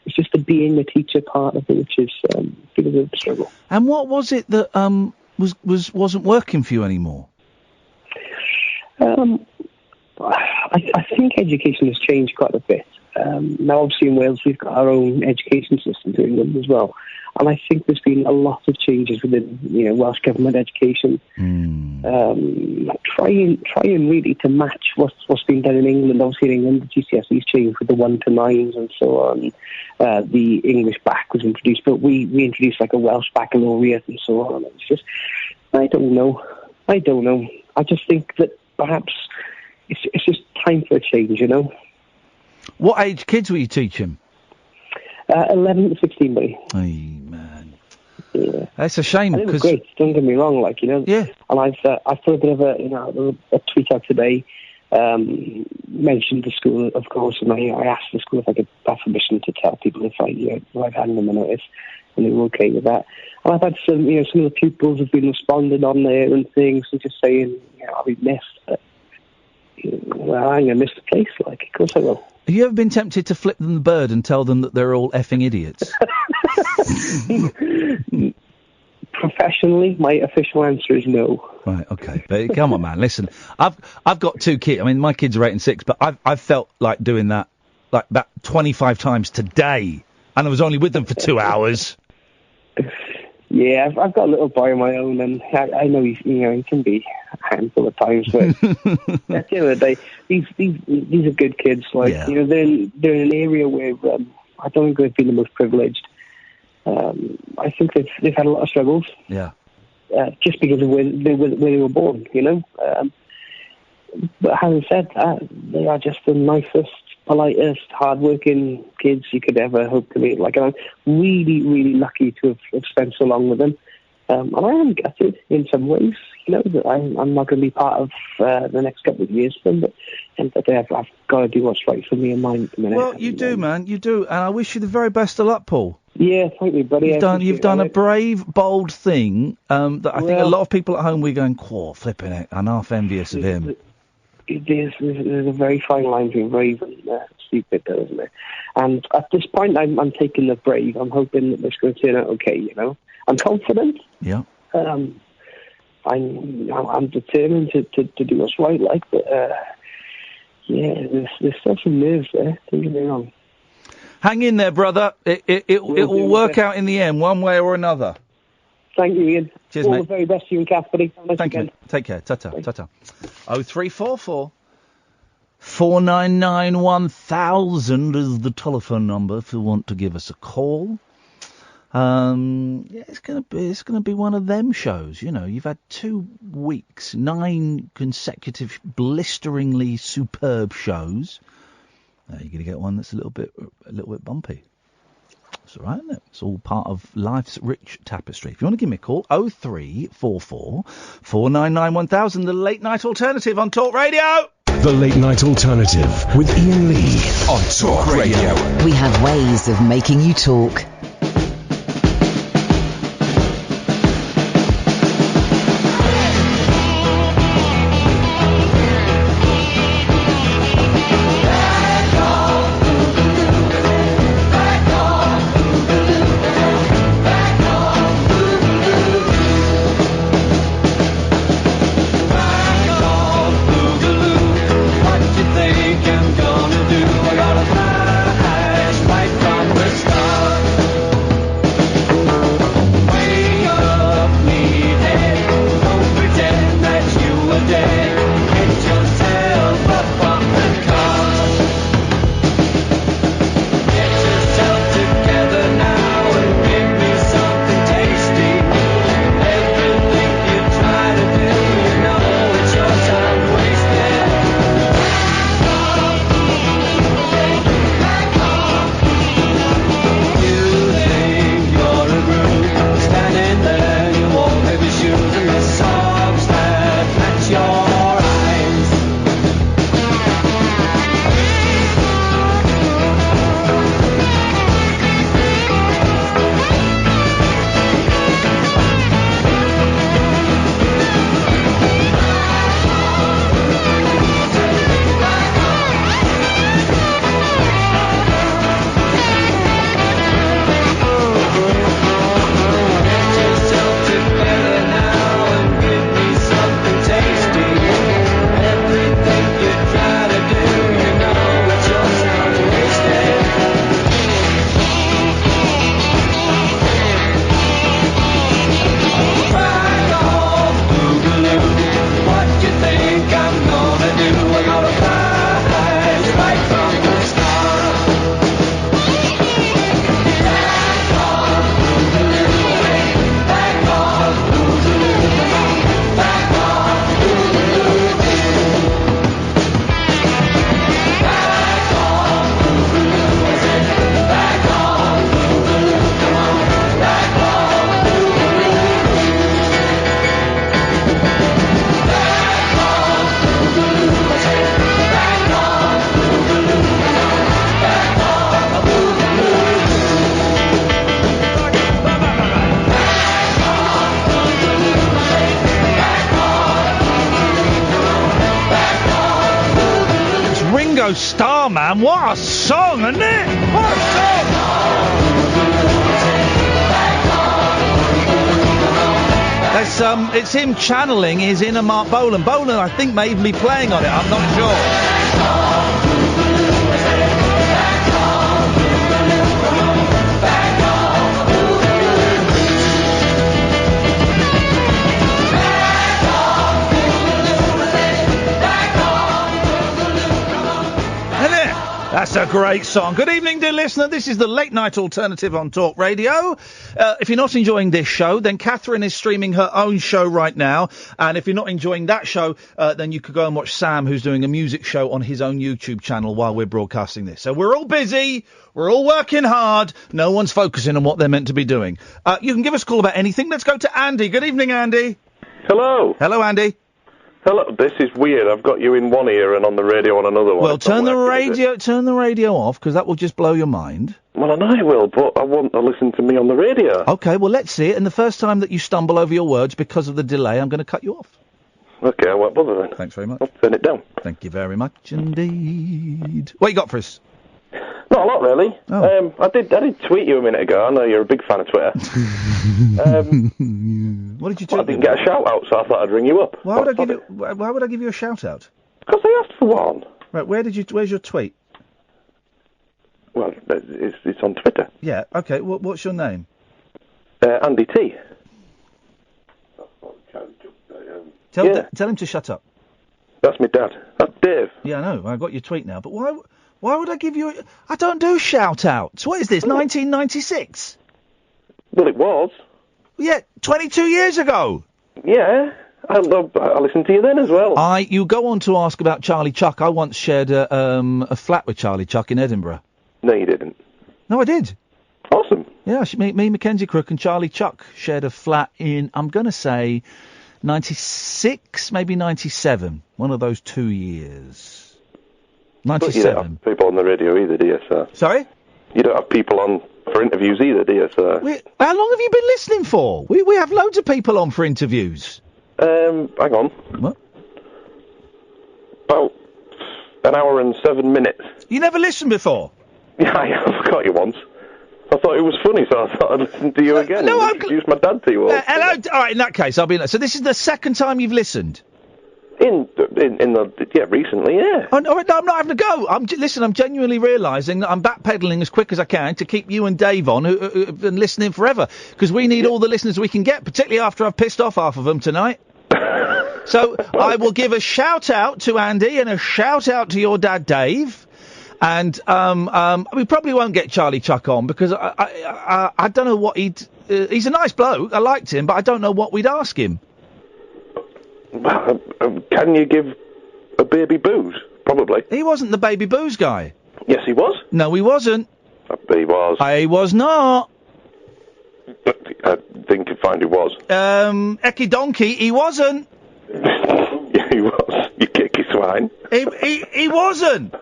It's just the being a teacher part of it, which is a bit of a struggle. And what was it that wasn't working for you anymore? I think education has changed quite a bit. Now, obviously, in Wales, we've got our own education system to England as well. And I think there's been a lot of changes within, Welsh Government education. Trying really to match what's been done in England. Obviously, in England, the GCSEs changed with the 1 to 9s and so on. The English back was introduced, but we introduced like a Welsh baccalaureate and so on. It's just, I don't know. I just think that perhaps it's just time for a change, What age kids were you teaching? 11 to 16, buddy. Hey, man. Yeah. That's a shame. And it was great, don't get me wrong, Yeah. And I've put a bit of a tweet out today, mentioned the school, of course, and I asked the school if I could have permission to tell people if I'd handed them a notice, and they were okay with that. And I've had some of the pupils have been responding on there and things, and just saying, I'll be missed. But, well, I'm going to miss the place, of course I will. Have you ever been tempted to flip them the bird and tell them that they're all effing idiots? Professionally, my official answer is no. Right, okay. But come on, man. Listen, I've got 2 kids. I mean, my kids are 8 and 6, but I've felt like doing that 25 times today, and I was only with them for 2 hours. Yeah, I've got a little boy of my own, and I know he can be a handful of times, but at the end of the day, these are good kids. They're in an area where I don't think they've been the most privileged. I think they've had a lot of struggles. Yeah. Just because of where they were born, But having said that, they are just the nicest, politest, hardworking kids you could ever hope to meet. I'm really, really lucky to have spent so long with them. And I am gutted in some ways, that I'm not going to be part of the next couple of years for them. But I've got to do what's right for me and mine at the minute. Well, you do, man. You do. And I wish you the very best of luck, Paul. Yeah, thank you, buddy. You've done a brave, bold thing that I think a lot of people at home, we're going, flipping it. I'm half envious of him. There's a very fine line between brave and stupid, though, isn't there? And at this point, I'm taking the brave. I'm hoping that it's going to turn out okay, I'm confident. Yeah. I'm determined to do what's right, but yeah, there's still some nerves there. Don't get me wrong. Hang in there, brother. It will work out in the end, one way or another. Thank you, Ian. Cheers, all mate. the very best to you and Kath, buddy. Have a nice Thank weekend. you. Take care. Ta-ta. Ta-ta. 0344 499 1000 is the telephone number if you want to give us a call. Yeah, it's gonna be one of them shows. You know, you've had 2 weeks, 9 consecutive, blisteringly superb shows. You're gonna get one that's a little bit bumpy. It's all right, isn't it? It's all part of life's rich tapestry. If you want to give me a call, 0344 499 1000, the late night alternative on Talk Radio. The Late Night Alternative with Iain Lee on Talk Radio. We have ways of making you talk. Starman, what a song, isn't it? What a song! It's him channeling his inner Mark Bolan. Bolan, I think, may even be playing on it. I'm not sure. That's a great song. Good evening, dear listener. This is the Late Night Alternative on Talk Radio. If you're not enjoying this show, then Catherine is streaming her own show right now. And if you're not enjoying that show, then you could go and watch Sam, who's doing a music show on his own YouTube channel while we're broadcasting this. So we're all busy. We're all working hard. No one's focusing on what they're meant to be doing. You can give us a call about anything. Let's go to Andy. Good evening, Andy. Hello. Hello, Andy. Hello, this is weird. I've got you in one ear and on the radio on another one. Well, turn the radio off, because that will just blow your mind. Well, I know it will, but I want to listen to me on the radio. Okay, well, let's see it. And the first time that you stumble over your words because of the delay, I'm going to cut you off. Okay, I won't bother then. Thanks very much. I'll turn it down. Thank you very much indeed. What you got for us? Not a lot, really. Oh. I did tweet you a minute ago. I know you're a big fan of Twitter. What did you tweet? I didn't get a shout out, so I thought I'd ring you up. Why would I give you a shout out? Because I asked for one. Right, where's your tweet? Well, it's on Twitter. Yeah, okay, what's your name? Andy T. Tell him to shut up. That's my dad. That's Dave. Yeah, I know, I got your tweet now, but why would I give you I don't do shout-outs. What is this, 1996? Well, it was. Yeah, 22 years ago. Yeah, I listened to you then as well. You go on to ask about Charlie Chuck. I once shared a flat with Charlie Chuck in Edinburgh. No, you didn't. No, I did. Awesome. Yeah, me, Mackenzie Crook and Charlie Chuck shared a flat in, I'm going to say, 96, maybe 97. One of those 2 years. 97. You don't have people on the radio either, do you, sir? Sorry? You don't have people on for interviews either, do you, sir? How long have you been listening for? We have loads of people on for interviews. Hang on. What? About an hour and 7 minutes. You never listened before? Yeah, I forgot you once. I thought it was funny, so I thought I'd listen to you again. No, I've introduced my dad to you all. Hello. All right, in that case, I'll be. So this is the second time you've listened. Recently, yeah. Oh, no, I'm not having a go. I'm genuinely realising that I'm backpedaling as quick as I can to keep you and Dave on who've been listening forever, because we need all the listeners we can get, particularly after I've pissed off half of them tonight. So I will give a shout out to Andy and a shout out to your dad, Dave. And we probably won't get Charlie Chuck on because I don't know what he'd. He's a nice bloke. I liked him, but I don't know what we'd ask him. Can you give a baby booze? Probably. He wasn't the baby booze guy. Yes, he was. No, he wasn't. He was. He was not. I think you find he was. Eki Donkey, he wasn't. Yeah, he was. You kicky swine. He wasn't.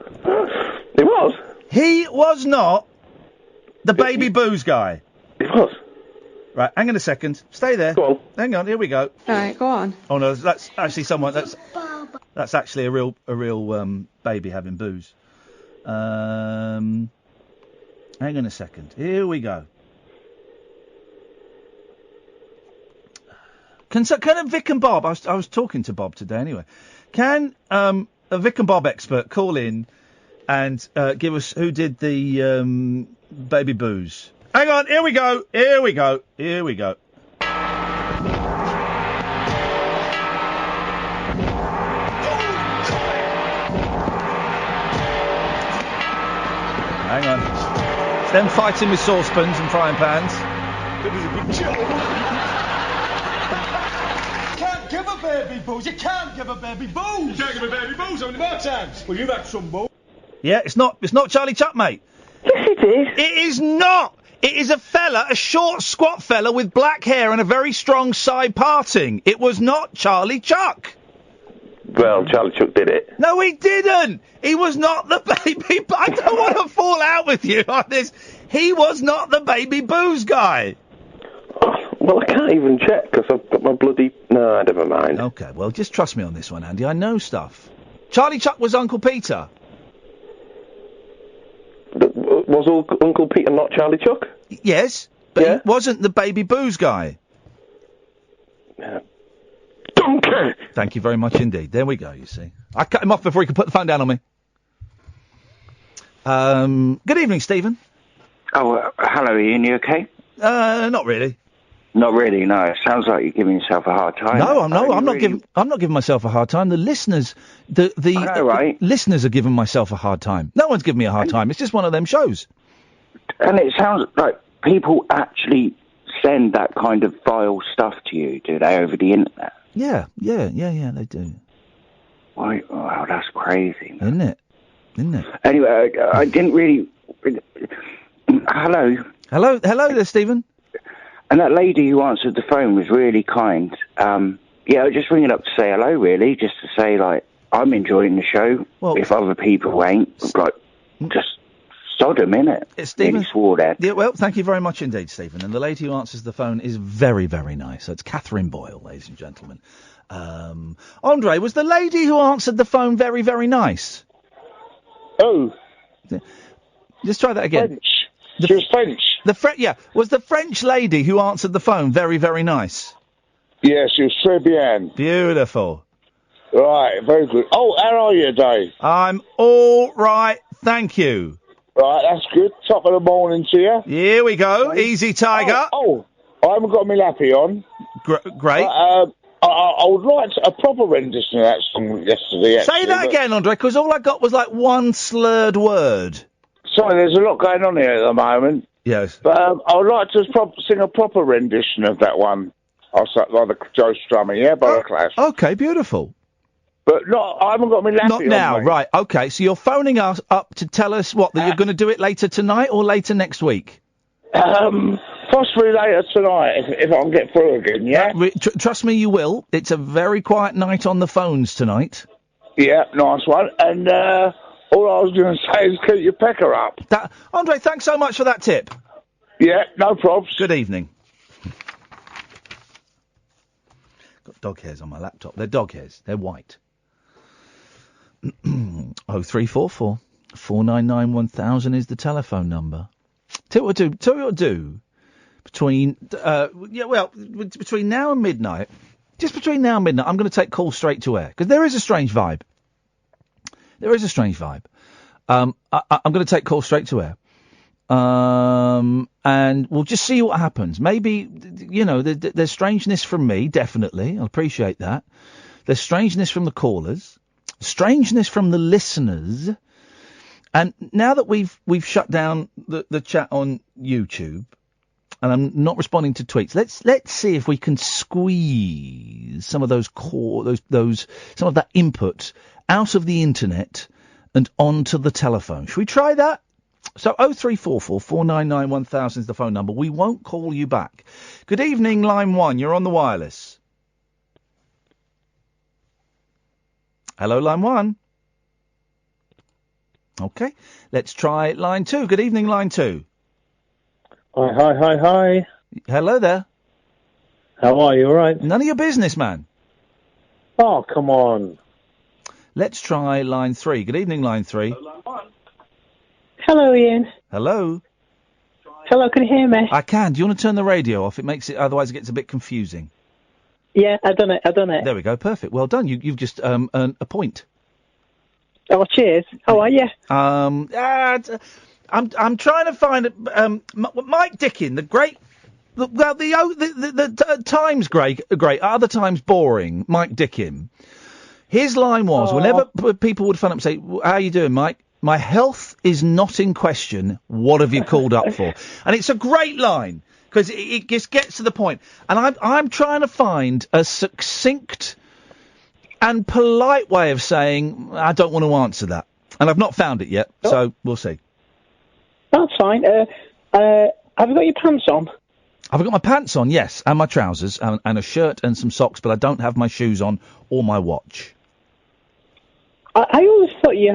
He was. He was not the baby booze guy. He was. Right, hang on a second. Stay there. Go on. Hang on, here we go. All right, go on. Oh no, that's actually someone. That's actually a real baby having booze. Hang on a second. Here we go. Can Vic and Bob? I was talking to Bob today anyway. Can a Vic and Bob expert call in and give us who did the baby booze? Hang on, here we go. Here we go. Here we go. Hang on. It's them fighting with saucepans and frying pans. It was a good joke. You can't give a baby booze. You can't give a baby booze. You can't give a baby booze. How many more times? Well, you've had some booze. Yeah, it's not Charlie Chuck, mate. Yes, it is. It is not. It is a short, squat fella with black hair and a very strong side parting. It was not Charlie Chuck. Well, Charlie Chuck did it. No, he didn't. He was not the baby. I don't want to fall out with you on this. He was not the baby booze guy. Well, I can't even check because I've got my bloody... No, never mind. Okay, well, just trust me on this one, Andy. I know stuff. Charlie Chuck was Uncle Peter. Was Uncle Peter not Charlie Chuck? Yes, but he wasn't the baby booze guy. Donkey! Thank you very much indeed. There we go, you see. I cut him off before he could put the phone down on me. Good evening, Stephen. Oh, hello, Ian. You okay? Not really. Not really. No. It sounds like you're giving yourself a hard time. No, I'm not giving myself a hard time. The listeners, the listeners are giving myself a hard time. No one's giving me a hard time. It's just one of them shows. And it sounds like people actually send that kind of vile stuff to you, do they, over the internet? Yeah, they do. Wow, that's crazy, man. Isn't it? Anyway, I didn't really... Hello? Hello there, Stephen. And that lady who answered the phone was really kind. I was just ringing up to say hello, really, just to say, like, I'm enjoying the show. Well, if other people ain't, like, just sod them, innit? It's Stephen. Really swore that. Yeah, well, thank you very much indeed, Stephen. And the lady who answers the phone is very, very nice. So it's Catherine Boyle, ladies and gentlemen. Andre, was the lady who answered the phone very, very nice? Oh. Just try that again. French. She was French. Was the French lady who answered the phone very, very nice? Yeah, she was très bien. Beautiful. Right, very good. Oh, how are you, Dave? I'm all right, thank you. Right, that's good. Top of the morning to you. Here we go. Easy, Tiger. Oh, I haven't got my lappy on. Great. I would like a proper rendition of that song yesterday. Say that again, Andre, because all I got was like one slurred word. Sorry, there's a lot going on here at the moment. Yes. But I would like to sing a proper rendition of that one. I'll say like the Joe Strummer, yeah, by the Clash. Okay, beautiful. But I haven't got my lappy Not on, now, mate. right, okay. So you're phoning us up to tell us what, that you're going to do it later tonight or later next week? Possibly later tonight, if I can get through again, yeah? Trust me, you will. It's a very quiet night on the phones tonight. Yeah, nice one. And all I was going to say is keep your pecker up. Andre, thanks so much for that tip. Yeah, no probs. Good evening. Got dog hairs on my laptop. They're dog hairs. They're white. 0344 499 1000 is the telephone number. Tell you what to do. Between between now and midnight, just between now and midnight, I'm going to take calls straight to air because there is a strange vibe. I'm going to take calls straight to air, and we'll just see what happens. Maybe there's strangeness from me, definitely. I'll appreciate that. There's strangeness from the callers, strangeness from the listeners, and now that we've shut down the chat on YouTube. And I'm not responding to tweets. Let's see if we can squeeze some of those some of that input out of the internet and onto the telephone. Should we try that? So 0344 499 1000 is the phone number. We won't call you back. Good evening, line 1. You're on the wireless. Hello, line 1. Okay. Let's try line 2. Good evening, line 2. Hi. Hello there. How are you? All right? None of your business, man. Oh, come on. Let's try line 3. Good evening, line 3. Hello, Ian. Hello. Hello, can you hear me? I can. Do you want to turn the radio off? Otherwise it gets a bit confusing. Yeah, I've done it. There we go. Perfect. Well done. You've just earned a point. Oh, cheers. How are you? I'm trying to find Mike Dickin, the great, the Times great, other times boring. Mike Dickin. His line was whenever people would phone up and say, "How you doing, Mike? My health is not in question. What have you called up for?" And it's a great line because it just gets to the point. And I'm trying to find a succinct and polite way of saying I don't want to answer that, and I've not found it yet. So we'll see. That's fine. Have you got your pants on? Have I got my pants on? Yes, and my trousers, and a shirt and some socks, but I don't have my shoes on or my watch. I always thought you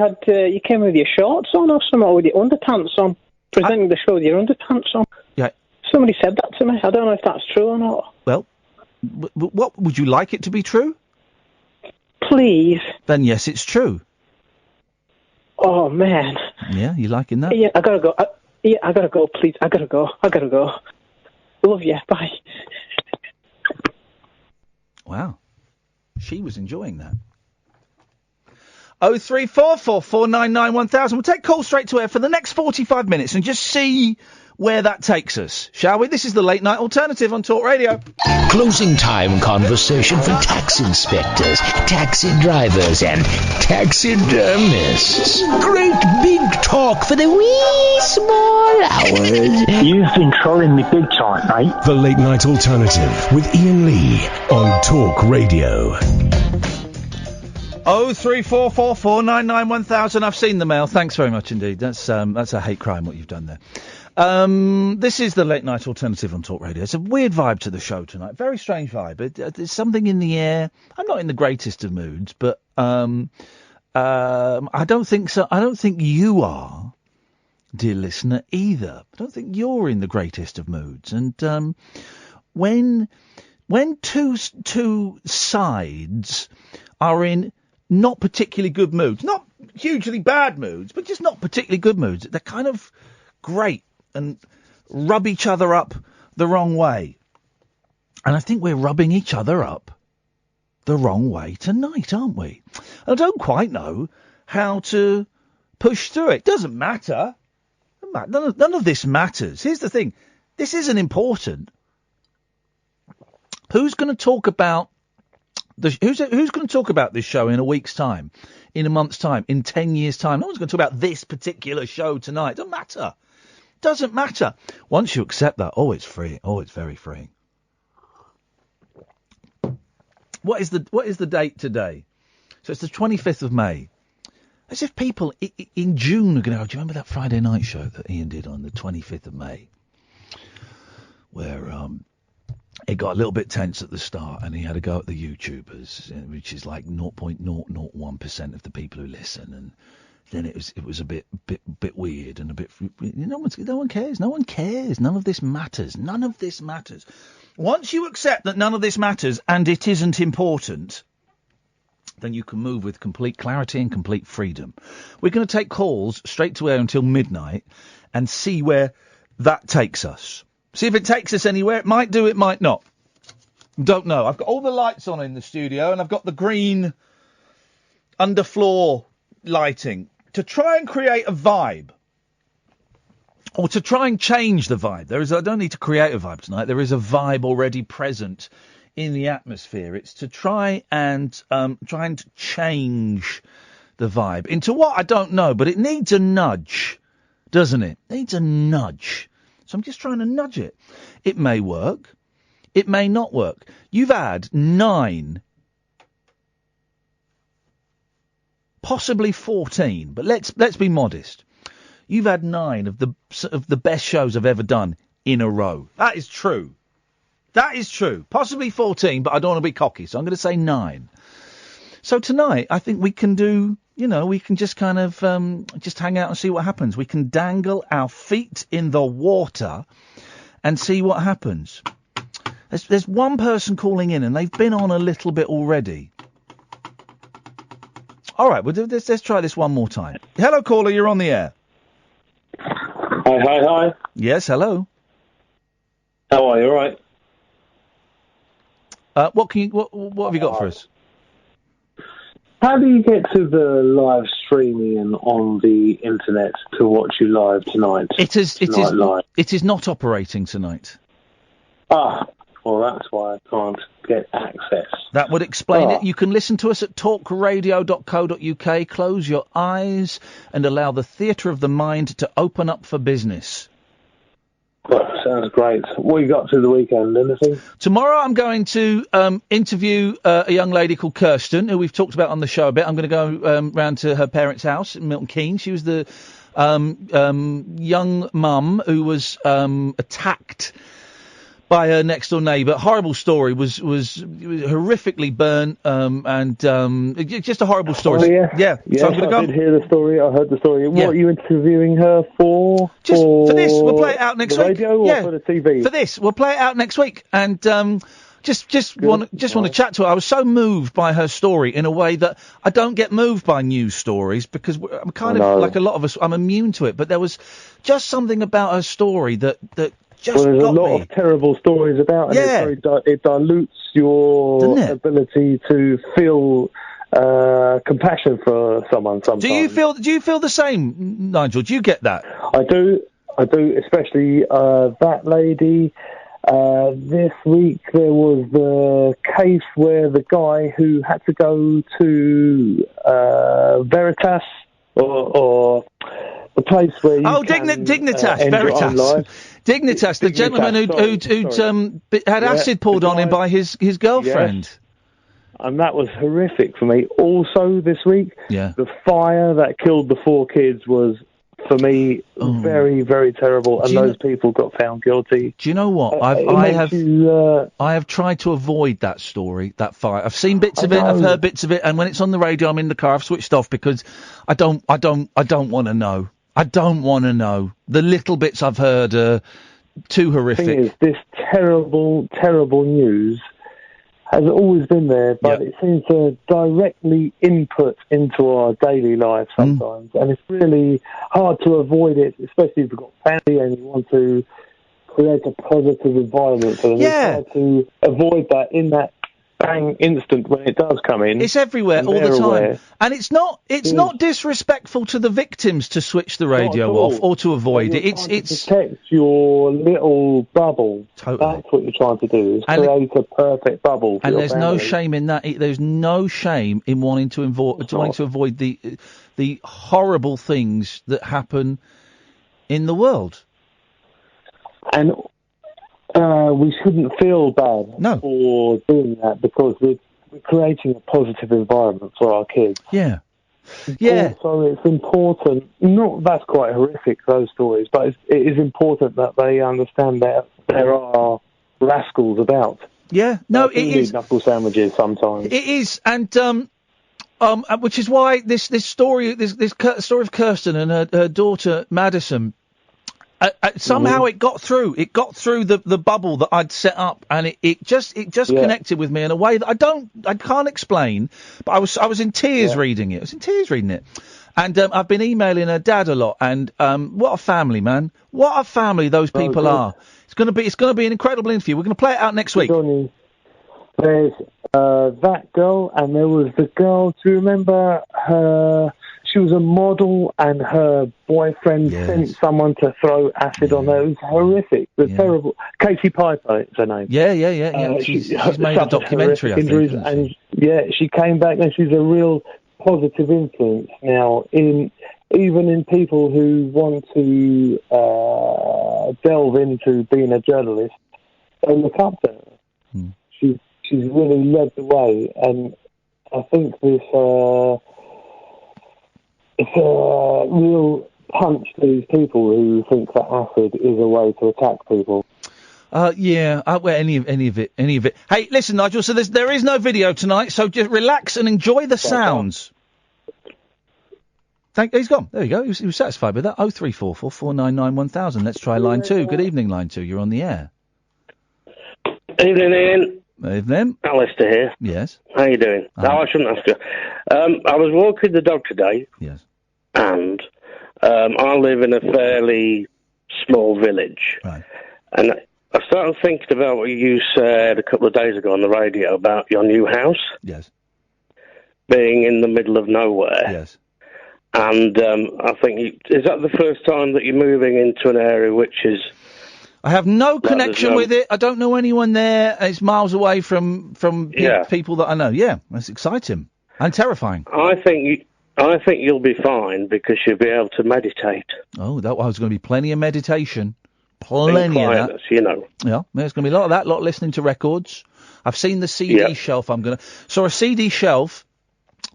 came with your shorts on or something, or with your underpants on, presenting the show with your underpants on. Yeah. Somebody said that to me. I don't know if that's true or not. Well, what would you like it to be true? Please. Then yes, it's true. Oh, man. Yeah, you liking that? Yeah, I gotta go. I gotta go, please. I gotta go. Love you. Bye. Wow. She was enjoying that. 0344 499 1000. We'll take calls straight to air for the next 45 minutes and just see where that takes us, shall we? This is the Late Night Alternative on Talk Radio. Closing time conversation for tax inspectors, taxi drivers, and taxidermists. Great big talk for the wee small hours. You've been trolling me big time, mate. The Late Night Alternative with Iain Lee on Talk Radio. 0344 499 1000. I've seen the mail. Thanks very much indeed. That's a hate crime what you've done there. This is the Late Night Alternative on Talk Radio. It's a weird vibe to the show tonight. Very strange vibe. There's something in the air. I'm not in the greatest of moods, but I don't think so. I don't think you are, dear listener, either. I don't think you're in the greatest of moods. And when two sides are in not particularly good moods, not hugely bad moods, but just not particularly good moods, they're kind of great and rub each other up the wrong way. And I think we're rubbing each other up the wrong way tonight, aren't we? And I don't quite know how to push through it. Doesn't matter. None of this matters. Here's the thing. This isn't important. Who's going to talk about who's going to talk about this show in a week's time, in a month's time, in 10 years' time? No one's going to talk about this particular show tonight. Doesn't matter. Doesn't matter. Once you accept that, it's free. It's very freeing. What is the date today? So it's the 25th of May. As if people in June are going to go, do you remember that Friday night show that Ian did on the 25th of May? Where it got a little bit tense at the start and he had to go at the YouTubers, which is like 0.001% of the people who listen. And then it was a bit weird and a bit... No one cares. No one cares. None of this matters. None of this matters. Once you accept that none of this matters and it isn't important, then you can move with complete clarity and complete freedom. We're going to take calls straight to air until midnight and see where that takes us. See if it takes us anywhere. It might do, it might not. Don't know. I've got all the lights on in the studio and I've got the green underfloor lighting to try and create a vibe. Or to try and change the vibe. I don't need to create a vibe tonight. There is a vibe already present in the atmosphere. It's to try and change the vibe into what? I don't know, but it needs a nudge, doesn't it? It needs a nudge. So I'm just trying to nudge it. It may work. It may not work. You've had 9, possibly 14, but let's be modest. You've had 9 of the best shows I've ever done in a row. That is true. That is true. Possibly 14, but I don't want to be cocky, so I'm going to say 9. So tonight, I think we can do, we can just kind of just hang out and see what happens. We can dangle our feet in the water and see what happens. There's one person calling in, and they've been on a little bit already. All right, let's try this one more time. Hello, caller, you're on the air. Hi. Yes, hello. How are you? All right. What have you got for us? How do you get to the live streaming on the internet to watch you live tonight? It is not operating tonight. Well, that's why I can't get access. That would explain it. You can listen to us at talkradio.co.uk. Close your eyes and allow the theatre of the mind to open up for business. Well, sounds great. What you got to the weekend? Anything? Tomorrow I'm going to interview a young lady called Kirsten, who we've talked about on the show a bit. I'm going to go round to her parents' house in Milton Keynes. She was the young mum who was attacked by her next door neighbour. Horrible story. Was horrifically burnt and just a horrible story. Oh, yeah. Yeah. So I'm going to go. I did hear the story. I heard the story. What are you interviewing her for? Just for this. We'll play it out next week. Radio or for the TV? For this. We'll play it out next week. And just want to chat to her. I was so moved by her story in a way that I don't get moved by news stories because I'm kind of like a lot of us. I'm immune to it. But there was just something about her story that just there's a got lot me. of terrible stories about, and it dilutes your ability to feel compassion for someone. Sometimes. Do you feel the same, Nigel? Do you get that? I do, especially that lady. This week there was the case where the guy who had to go to Veritas or the place where you Dignitas, Veritas. Dignitas, the gentleman who had acid poured on him by his girlfriend. Yes. And that was horrific for me. Also this week, the fire that killed the 4 kids was, for me, very, very terrible. And those people got found guilty. Do you know what? I have tried to avoid that story, that fire. I've seen bits of it, I've heard bits of it, and when it's on the radio, I'm in the car. I've switched off because I don't want to know. I don't want to know. The little bits I've heard are too horrific. The thing is, this terrible, terrible news has always been there, but it seems to directly input into our daily life sometimes. And it's really hard to avoid it, especially if you've got family and you want to create a positive environment for them. It's hard to avoid that in that bang instant when it does come in. It's everywhere and all the they're time, aware. and it's not disrespectful to the victims to switch the radio Not at off or to avoid You're it. trying to protect your little bubble. Totally. That's what you're trying to do, is And create a perfect bubble for And your there's no family. shame in that. There's no shame in wanting to avoid the horrible things that happen in the world. And we shouldn't feel bad for doing that, because we're creating a positive environment for our kids. Yeah. Yeah. So it's important. That's quite horrific, those stories, but it is important that they understand that there are rascals about. Yeah. No, it is. Need knuckle sandwiches sometimes. It is, and which is why this story of Kirsten and her daughter Madison. Somehow it got through. It got through the bubble that I'd set up, and it just connected with me in a way that I can't explain. But I was in tears reading it. I was in tears reading it, and I've been emailing her dad a lot. And what a family, man! What a family those people are. It's gonna be an incredible interview. We're gonna play it out next week. There's that girl, and there was the girl. Do you remember her? She was a model, and her boyfriend sent someone to throw acid on her. It was horrific. It was terrible. Katie Piper, is her name. Yeah. She's made a documentary, I think. And she came back, and she's a real positive influence now even in people who want to delve into being a journalist. They look up to her. She's really led the way, and I think this. It's a real punch to these people who think that acid is a way to attack people. Any of it. Hey, listen, Nigel. So there is no video tonight, so just relax and enjoy the sounds. He's gone. There you go. He was satisfied with that. 0344 499 1000. Let's try line 2. Good evening, line 2. You're on the air. Evening, Ian. Evening. Alistair here. Yes. How you doing? No, I shouldn't ask you. I was walking the dog today. Yes. And I live in a fairly small village. Right. And I started thinking about what you said a couple of days ago on the radio about your new house. Yes. Being in the middle of nowhere. Yes. And I think, is that the first time that you're moving into an area which is... I have no connection with it. I don't know anyone there. It's miles away from people that I know. Yeah, that's exciting and terrifying. I think you'll be fine because you'll be able to meditate. Oh, that was going to be plenty of meditation. Plenty of that. You know. Yeah, there's going to be a lot of that, a lot of listening to records. I've seen the CD shelf. Saw a CD shelf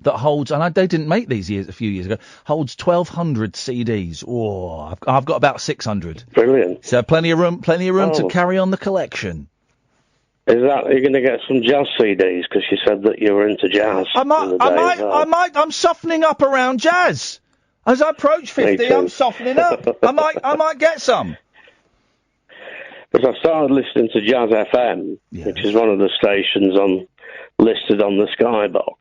that holds, and they didn't make these a few years ago, holds 1,200 CDs. Oh, I've got about 600. Brilliant. So plenty of room to carry on the collection. Are you going to get some jazz CDs? Because you said that you were into jazz. I might. I'm softening up around jazz. As I approach 50, I'm softening up. I might get some. Because I started listening to Jazz FM, which is one of the stations listed on the Skybox.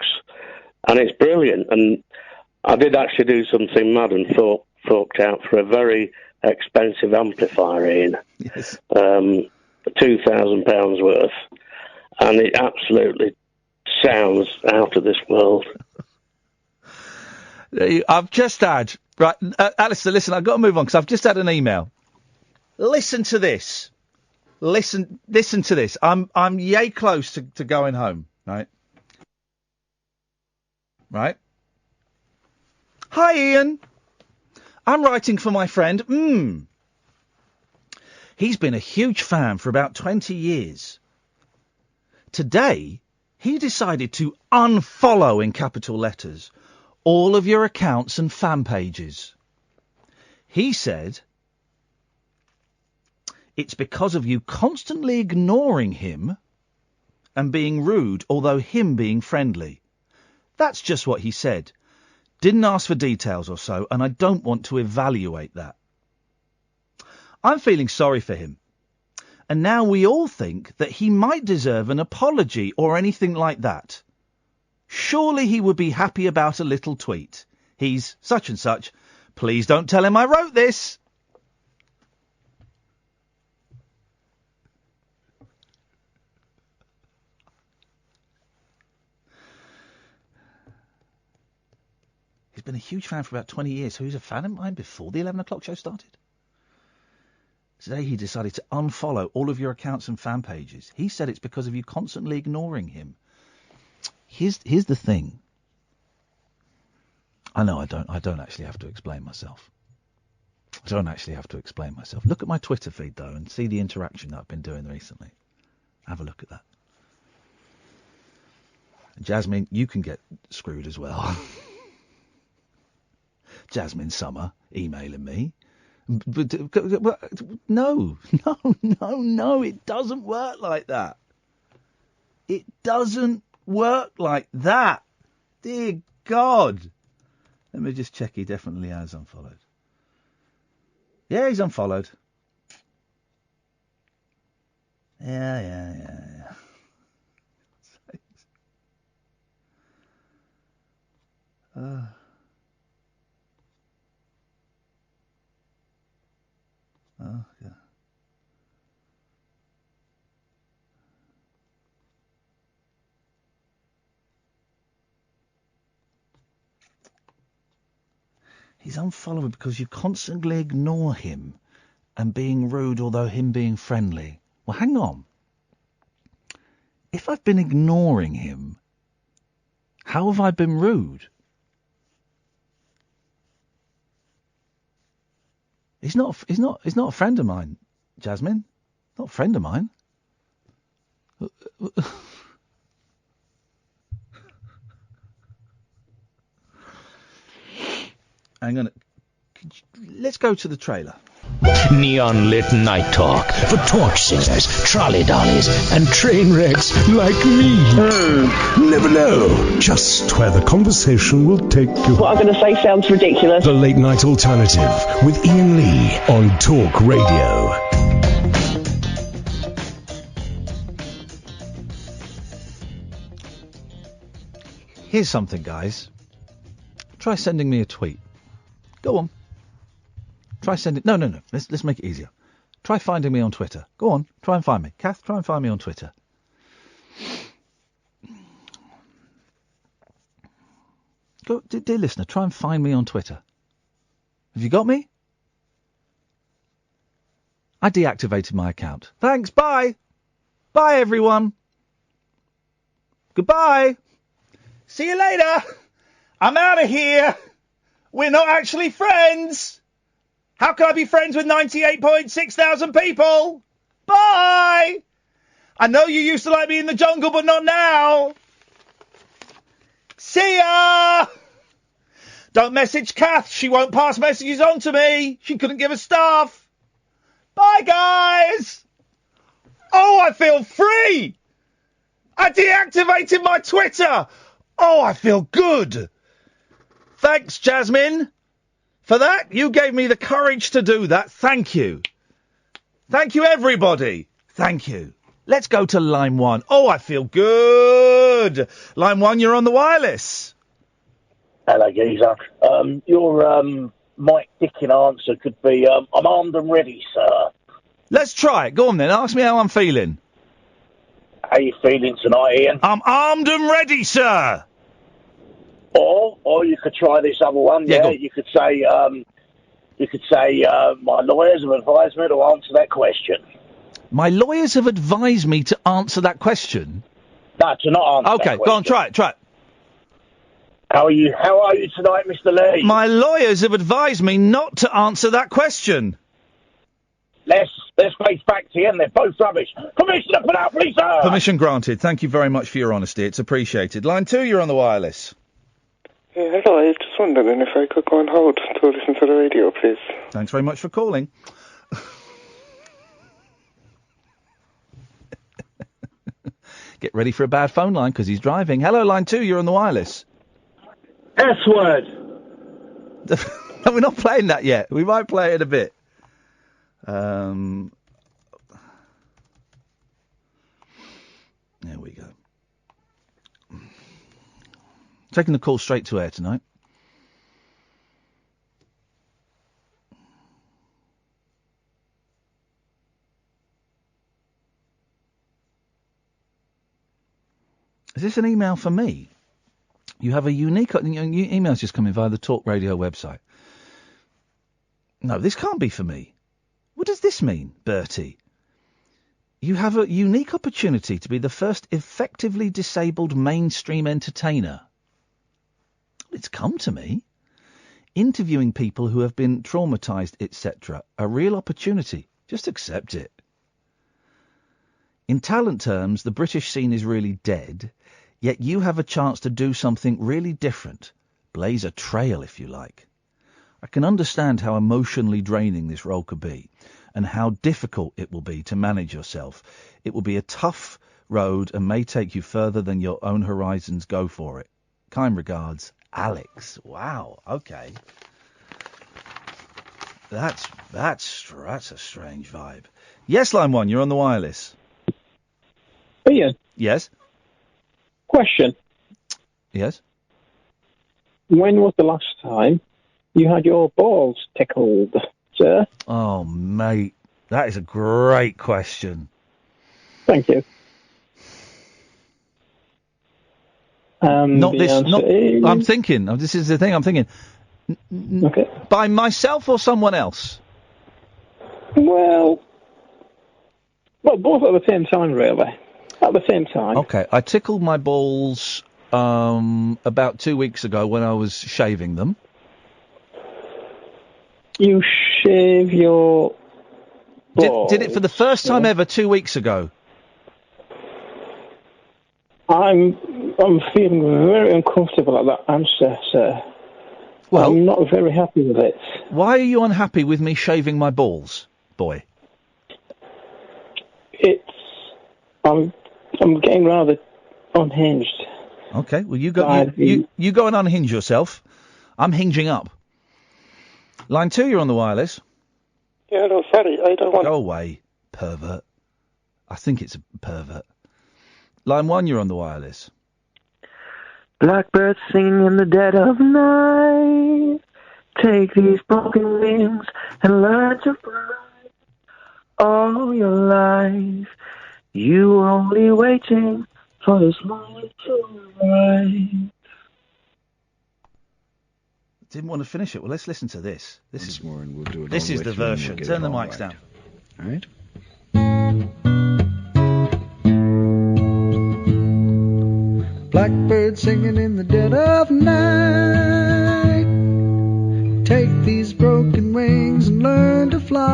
And it's brilliant. And I did actually do something mad and forked out for a very expensive amplifier, Ian. Yes. £2,000 worth. And it absolutely sounds out of this world. I've just had... Right, Alistair, listen, I've got to move on because I've just had an email. Listen to this. Listen to this. I'm yay close to going home, right? Right? Hi, Ian. I'm writing for my friend. He's been a huge fan for about 20 years. Today, he decided to unfollow, in capital letters, all of your accounts and fan pages. He said it's because of you constantly ignoring him and being rude, although him being friendly. That's just what he said. Didn't ask for details or so, and I don't want to evaluate that. I'm feeling sorry for him. And now we all think that he might deserve an apology or anything like that. Surely he would be happy about a little tweet. He's such and such. Please don't tell him I wrote this. been a huge fan for about 20 years, who's a fan of mine before the 11 o'clock show started. Today he decided to unfollow all of your accounts and fan pages. He said it's because of you constantly ignoring him. Here's the thing. I know I don't actually have to explain myself. Look at my Twitter feed, though, and see the interaction that I've been doing recently. Have a look at that. Jasmine, you can get screwed as well. Jasmine Summer emailing me. No, it doesn't work like that. It doesn't work like that. Dear God. Let me just check he definitely has unfollowed. Yeah, he's unfollowed. Yeah. Yeah. He's unfollowed because you constantly ignore him and being rude, although him being friendly. Well, hang on. If I've been ignoring him, how have I been rude? He's not a friend of mine, Jasmine. Not a friend of mine. Hang on. Let's go to the trailer. Neon lit night talk for torch singers, trolley dollies, and train wrecks like me. Never know just where the conversation will take you. What I'm going to say sounds ridiculous. The Late Night Alternative with Iain Lee on Talk Radio. Here's something, guys. Try sending me a tweet. Go on. Try sending... No. Let's make it easier. Try finding me on Twitter. Go on. Try and find me. Kath, try and find me on Twitter. Go, dear listener, try and find me on Twitter. Have you got me? I deactivated my account. Thanks. Bye. Bye, everyone. Goodbye. See you later. I'm out of here. We're not actually friends. How can I be friends with 98.6 thousand people? Bye. I know you used to like me in the jungle, but not now. See ya. Don't message Kath. She won't pass messages on to me. She couldn't give us stuff. Bye, guys. Oh, I feel free. I deactivated my Twitter. Oh, I feel good. Thanks, Jasmine, for that. You gave me the courage to do that. Thank you. Thank you, everybody. Thank you. Let's go to line 1. Oh, I feel good. Line 1, you're on the wireless. Hello, geezer. Your Mike Dickin answer could be, I'm armed and ready, sir. Let's try it. Go on, then. Ask me how I'm feeling. How you feeling tonight, Ian? I'm armed and ready, sir. Or you could try this other one. Yeah, you could say, my lawyers have advised me to answer that question. My lawyers have advised me to answer that question. No, to not answer. Okay, that go on, try it. How are you tonight, Mr. Lee? My lawyers have advised me not to answer that question. Let's face facts here, and they're both rubbish. Commissioner, put out, please, sir. Permission granted. Thank you very much for your honesty. It's appreciated. Line 2, you're on the wireless. Yeah, hello. I was just wondering if I could go on hold to listen to the radio, please. Thanks very much for calling. Get ready for a bad phone line because he's driving. Hello, line 2, you're on the wireless. S-word. No, we're not playing that yet. We might play it in a bit. There we go. Taking the call straight to air tonight. Is this an email for me? You have a unique... Your email's just coming via the Talk Radio website. No, this can't be for me. What does this mean, Bertie? You have a unique opportunity to be the first effectively disabled mainstream entertainer. It's come to me. Interviewing people who have been traumatised, etc. A real opportunity. Just accept it. In talent terms, the British scene is really dead, yet you have a chance to do something really different. Blaze a trail, if you like. I can understand how emotionally draining this role could be, and how difficult it will be to manage yourself. It will be a tough road and may take you further than your own horizons. Go for it. Kind regards, Alex. Wow, okay. That's a strange vibe. Yes, line 1, you're on the wireless. Ian. Yes? Question. Yes? When was the last time you had your balls tickled, sir? Oh, mate, that is a great question. Thank you. Not this. answer Not. is- I'm thinking. This is the thing. I'm thinking. Okay. By myself or someone else? Well, both at the same time, really. At the same time. Okay, I tickled my balls about 2 weeks ago when I was shaving them. You shave your balls? Did it for the first time ever 2 weeks ago? I'm feeling very uncomfortable at that answer, sir. Well, I'm not very happy with it. Why are you unhappy with me shaving my balls, boy? I'm getting rather unhinged. Okay, well you go you go and unhinge yourself. I'm hinging up. Line 2, you're on the wireless. Yeah, no, sorry, I don't want... Go away, pervert. I think it's a pervert. Line 1, you're on the wireless. Blackbird singing in the dead of night. Take these broken wings and learn to fly. All your life, you were only waiting for this moment to arrive. Didn't want to finish it. Well, let's listen to this. This Once is more and we'll do it this all is way the through and version. we'll get Turn it the all mics right. down. All right? Blackbird singing in the dead of night. Take these broken wings and learn to fly.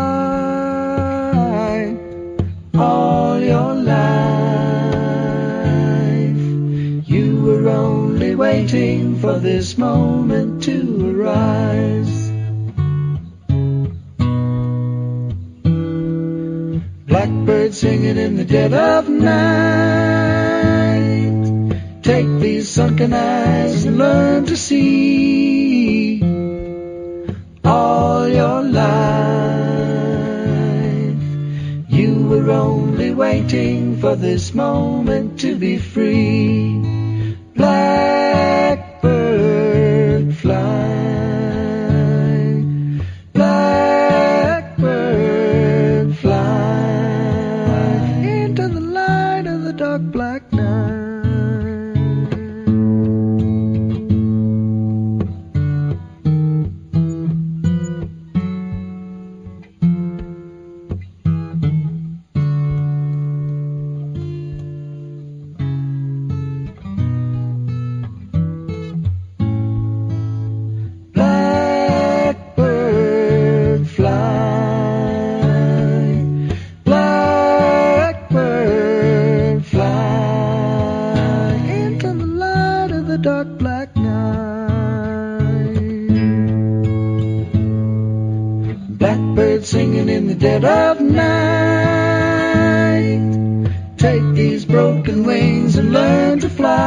All your life, you were only waiting for this moment to arise. Blackbird singing in the dead of night. Take these sunken eyes and learn to see. All your life, you were only waiting for this moment to be free. Blackbird fly, blackbird fly into the light of the dark black night. Blackbird fly, blackbird fly into the light of the dark black night. Blackbird singing in the dead of night. Take these broken wings and learn to fly.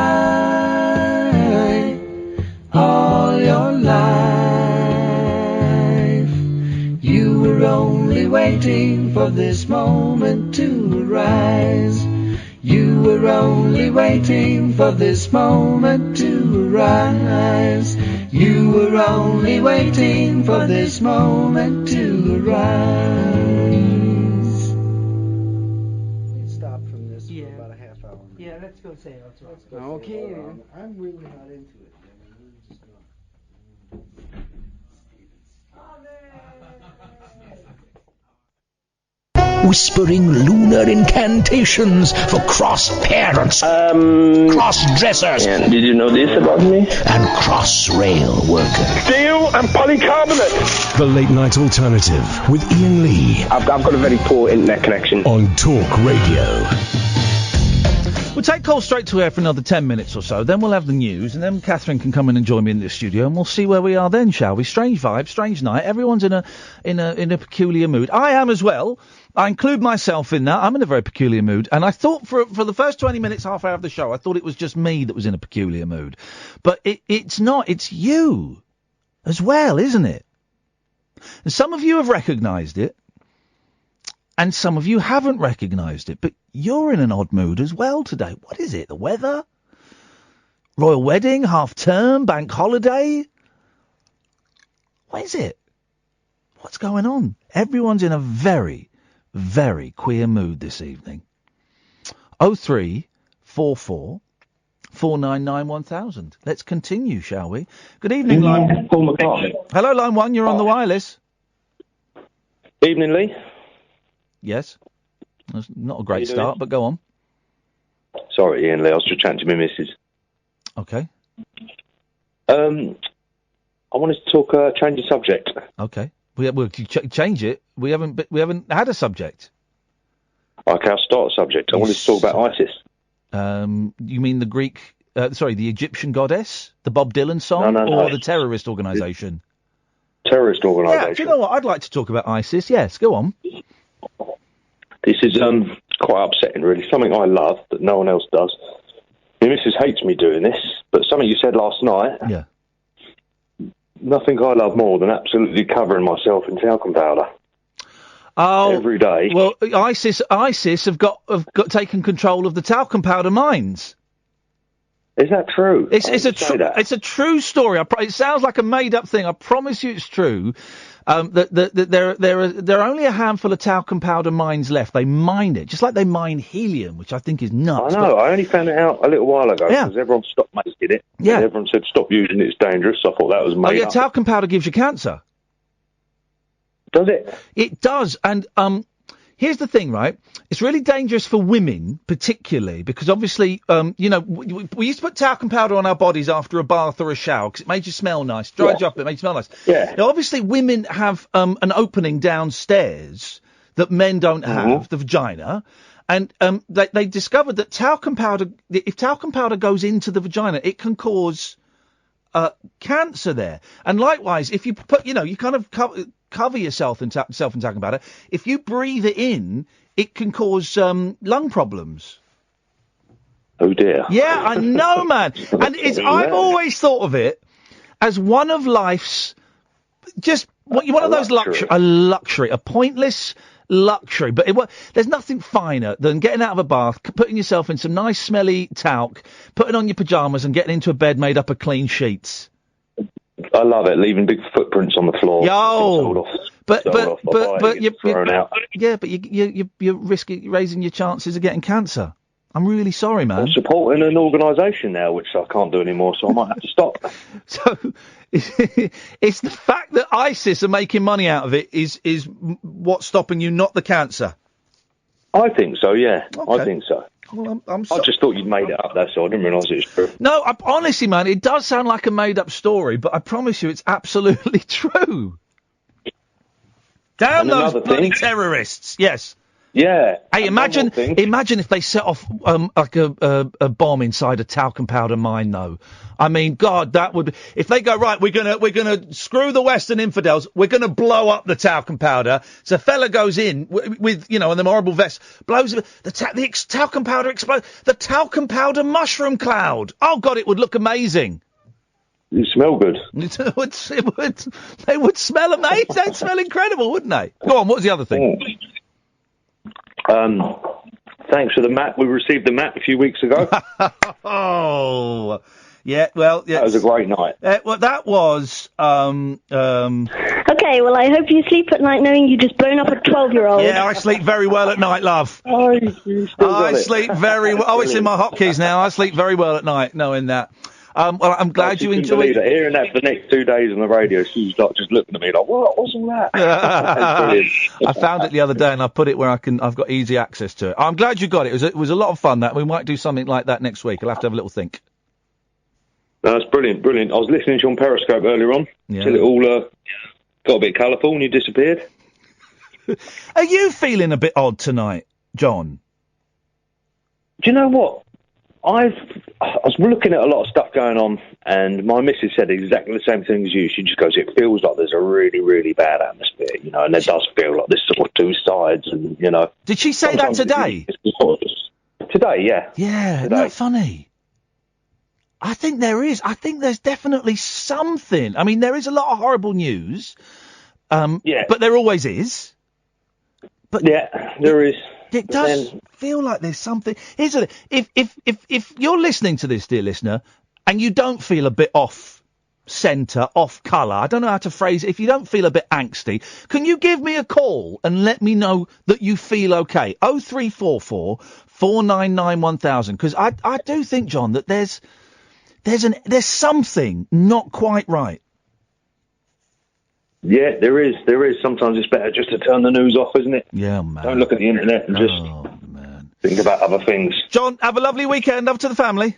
All your life, you were only waiting for this moment to arise. You were only waiting for this moment to arise. You were only waiting for this moment to arise. Stop from this for about a half hour. Yeah, let's go. go say it. Okay, man. I'm really not into it. I'm just not. Whispering lunar incantations for cross-parents, cross-dressers. Did you know this about me? And cross-rail workers. Steel and polycarbonate. The Late Night Alternative with Iain Lee. I've got a very poor internet connection. On Talk Radio. We'll take calls straight to air for another 10 minutes or so, then we'll have the news, and then Catherine can come in and join me in the studio, and we'll see where we are then, shall we? Strange vibe, strange night. Everyone's in a peculiar mood. I am as well. I include myself in that. I'm in a very peculiar mood, and I thought for the first 20 minutes, half hour of the show, I thought it was just me that was in a peculiar mood. But it's not. It's you as well, isn't it? And some of you have recognised it, and some of you haven't recognised it, but you're in an odd mood as well today. What is it? The weather? Royal wedding? Half-term? Bank holiday? What is it? What's going on? Everyone's in a very, very queer mood this evening. 0344 499 1000. Let's continue, shall we? Good evening, Line. Paul McCartney. Hello, Line 1. You're on the wireless. Evening, Lee. Yes. That's not a great start, but go on. Sorry, Iain Lee. I was just chatting to my missus. Okay. I wanted to talk, change the subject. Okay. We'll change it. We haven't had a subject. Okay, I'll start a subject. I wanted to talk about ISIS. You mean the Greek, the Egyptian goddess? The Bob Dylan song? No. Or the terrorist organisation? Terrorist organisation. Yeah, do you know what? I'd like to talk about ISIS. Yes, go on. This is quite upsetting, really. Something I love that no one else does. My missus hates me doing this, but something you said last night. Yeah. Nothing I love more than absolutely covering myself in talcum powder. Oh, every day. Well, ISIS have got taken control of the talcum powder mines. Is that true? It's a true story. It sounds like a made up thing. I promise you, it's true. There are only a handful of talcum powder mines left. They mine it, just like they mine helium, which I think is nuts. I know. I only found it out a little while ago because everyone stopped making it. Yeah. And everyone said stop using it. It's dangerous. So I thought that was made up. Talcum powder gives you cancer. Does it? It does. And here's the thing, right? It's really dangerous for women, particularly, because obviously, we used to put talcum powder on our bodies after a bath or a shower because it made you smell nice. Dried you up, it made you smell nice. Yeah. Now, obviously, women have an opening downstairs that men don't have, the vagina. And they discovered that talcum powder, if talcum powder goes into the vagina, it can cause cancer there. And likewise, if you put, you kind of cover yourself in talcum powder. If you breathe it in, it can cause lung problems. Oh dear. Yeah, I know, man. And I've always thought of it as one of life's one of those luxury, a pointless luxury. But there's nothing finer than getting out of a bath, putting yourself in some nice smelly talc, putting on your pajamas, and getting into a bed made up of clean sheets. I love it, leaving big footprints on the floor. But you're risking raising your chances of getting cancer. I'm really sorry, man. I'm supporting an organisation now, which I can't do anymore, so I might have to stop. So it's the fact that ISIS are making money out of it is what's stopping you, not the cancer. I think so. Yeah, Okay. I think so. Well, I just thought you'd made it up, that's all. I didn't realise it was true. No, honestly, man, it does sound like a made-up story, but I promise you it's absolutely true. Damn those bloody terrorists, yes. Yeah. Hey, imagine if they set off like a bomb inside a talcum powder mine, though. I mean, God, that would... If they go, right, we're gonna screw the Western infidels, we're gonna blow up the talcum powder. So a fella goes in with in the horrible vest, blows the talcum powder explodes. The talcum powder mushroom cloud. Oh, God, it would look amazing. It smell good. It would. They would smell amazing. They'd smell incredible, wouldn't they? Go on, what was the other thing? Thanks for the map. We received the map a few weeks ago. Oh, Yeah, well, yes. That was a great night. Well, that was, Okay, well, I hope you sleep at night knowing you just blown up a 12-year-old. Yeah, I sleep very well at night, love. I sleep very well. Oh, it's in my hotkeys now. I sleep very well at night knowing that. Well, I'm glad you enjoyed it. Hearing that for the next 2 days on the radio, she was like just looking at me like, what was all that? That's brilliant. I found it the other day and I put it where I've got easy access to it. I'm glad you got it. It was a lot of fun. That we might do something like that next week. I'll have to have a little think. No, that's brilliant. I was listening to you on Periscope earlier on till it all got a bit colourful and you disappeared. Are you feeling a bit odd tonight, John? Do you know what? I was looking at a lot of stuff going on, and my missus said exactly the same thing as you. She just goes, it feels like there's a really, really bad atmosphere, and there does feel like there's sort of two sides, and, Did she say that today? Today, yeah. Yeah, isn't that funny? I think there is. I think there's definitely something. I mean, there is a lot of horrible news, but there always is. But yeah, there is. It does feel like there's something. Isn't it? If you're listening to this, dear listener, and you don't feel a bit off centre, off colour, I don't know how to phrase it. If you don't feel a bit angsty, can you give me a call and let me know that you feel okay? 0344 499 1000. Because I do think, John, that there's something not quite right. Yeah, there is. Sometimes it's better just to turn the news off, isn't it? Yeah, man. Don't look at the internet and just think about other things. John, have a lovely weekend. Love to the family.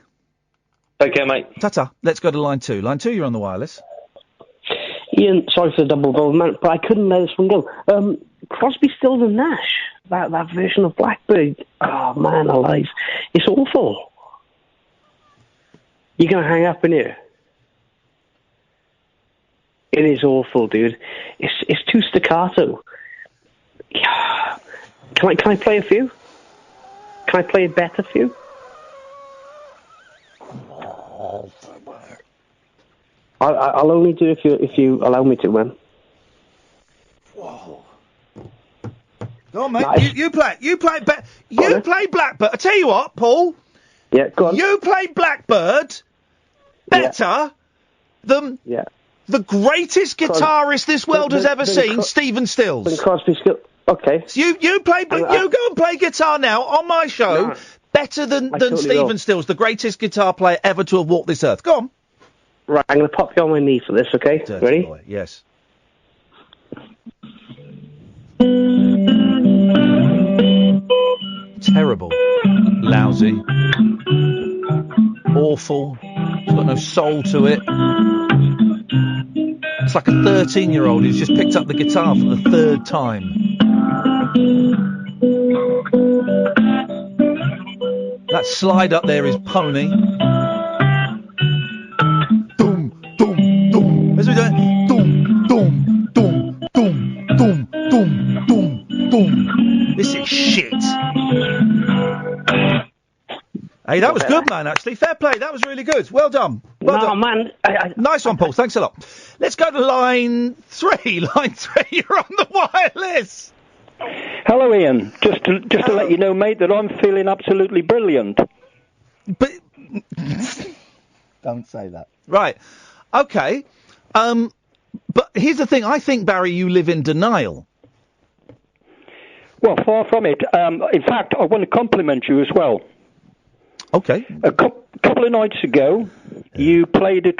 Take care, mate. Ta-ta. Let's go to line 2. Line 2, you're on the wireless. Ian, sorry for the double involvement, but I couldn't let this one go. Crosby, Stills and Nash, that version of Blackbird. Oh, man alive. It's awful. You're going to hang up in here? It is awful, dude. It's too staccato. Can I play a few? Can I play a better few? I'll only do if you allow me to, man. Whoa. Go on, mate. Nice. You play Blackbird. I tell you what, Paul. Yeah, go on. You play Blackbird better than the greatest guitarist this world has ever seen, Stephen Stills. Than Crosby, Stills. Okay. So you go and play guitar now on my show better than Stephen Stills, the greatest guitar player ever to have walked this earth. Go on. Right, I'm going to pop you on my knee for this, okay? Dirty Ready? Boy. Yes. Terrible. Lousy. Awful. It's got no soul to it. It's like a 13-year-old who's just picked up the guitar for the third time. That slide up there is Pony. Doom, doom, doom. As we go, doom, doom, doom, doom, doom, doom, doom, doom. This is shit. Hey, that was good, man, actually. Fair play. That was really good. Well done. Well done. Man. Nice one, Paul. Thanks a lot. Let's go to line 3. Line 3, you're on the wireless. Hello, Ian. Just to let you know, mate, that I'm feeling absolutely brilliant. But don't say that. Right. Okay. But here's the thing. I think, Barry, you live in denial. Well, far from it. In fact, I want to compliment you as well. Okay. A couple of nights ago, you played a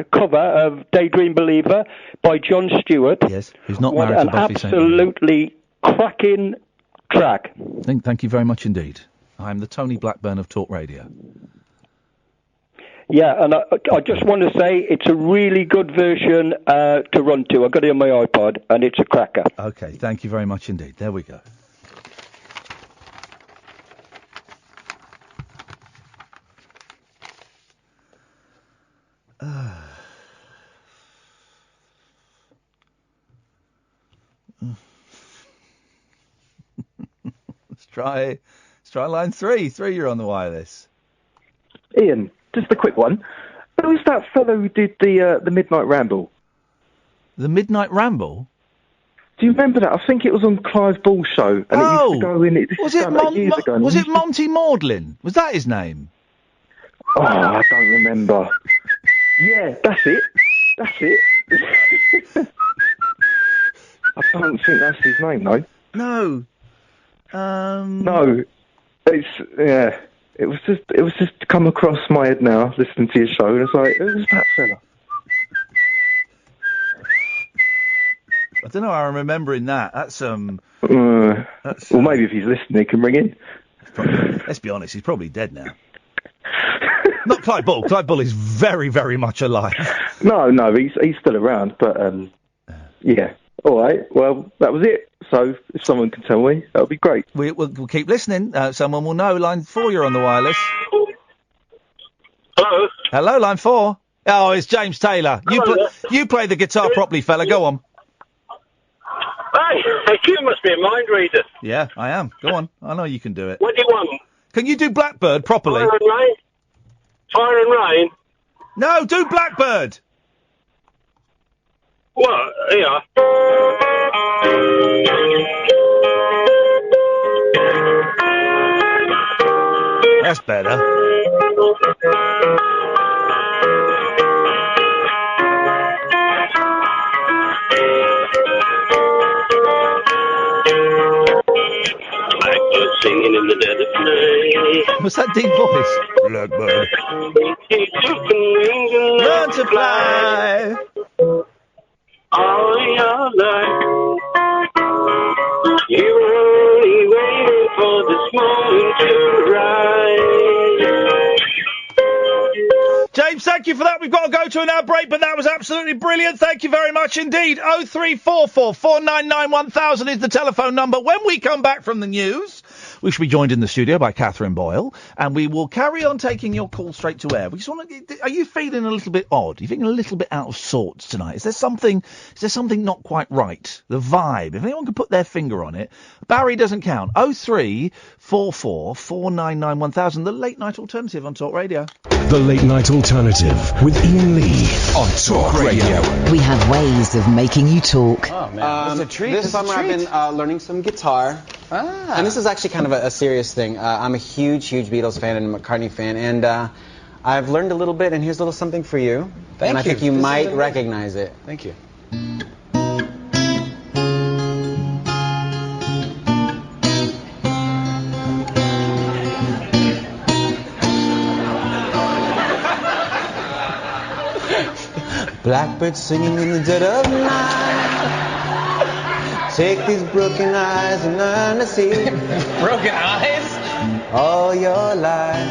cover of Daydream Believer by Jon Stewart. Yes, who's not married to Buffy St. Absolutely cracking track. Thank you very much indeed. I'm the Tony Blackburn of Talk Radio. Yeah, and I just want to say it's a really good version to run to. I got it on my iPod, and it's a cracker. Okay, thank you very much indeed. There we go. Let's try line 3. 3, you're on the wireless. Ian, just a quick one. Who was that fellow who did the Midnight Ramble? The Midnight Ramble? Do you remember that? I think it was on Clive Ball's show, and it used to go in. Was it Monty Maudlin? Was that his name? Oh, I don't remember. Yeah, that's it. I don't think that's his name, though. No. No. It's, yeah. It was just come across my head now, listening to your show, and it's like, who's that fella? I don't know how I'm remembering that. That's, well, maybe if he's listening, he can ring in. Let's be honest, he's probably dead now. Not Clyde Bull. Clyde Bull is very, very much alive. No, he's still around, but, yeah. All right, well, that was it. So, if someone can tell me, that would be great. We'll keep listening. Someone will know. Line 4, you're on the wireless. Hello? Hello, line 4. Oh, it's James Taylor. You play the guitar properly, fella. Go on. Hey, you must be a mind reader. Yeah, I am. Go on. I know you can do it. What do you want? Can you do Blackbird properly? Fire and Rain? Fire and Rain? No, do Blackbird. What? Yeah. That's better. Blackbird singing in the dead of night. What's that deep voice? Blackbird. Learn to fly. All your life, you were only waiting for this moment to rise. James, thank you for that. We've got to go to an ad break, but that was absolutely brilliant. Thank you very much indeed. 0344 499 1000 is the telephone number. When we come back from the news, we shall be joined in the studio by Catherine Boyle, and we will carry on taking your call straight to air. We just want to, are you feeling a little bit odd? Are you feeling a little bit out of sorts tonight? Is there something not quite right? The vibe. If anyone can put their finger on it. Barry doesn't count. 0344 499 1000, the late night alternative on Talk Radio. The Late Night Alternative with Iain Lee on Talk Radio. We have ways of making you talk. Oh, man. This summer I've been learning some guitar. And this is actually kind of a serious thing. I'm a huge Beatles fan and McCartney fan, and I've learned a little bit, and here's a little something for you. And I think you might recognize it. Thank you. Blackbird singing in the dead of night. Take these broken eyes and learn to see. Broken eyes? All your life.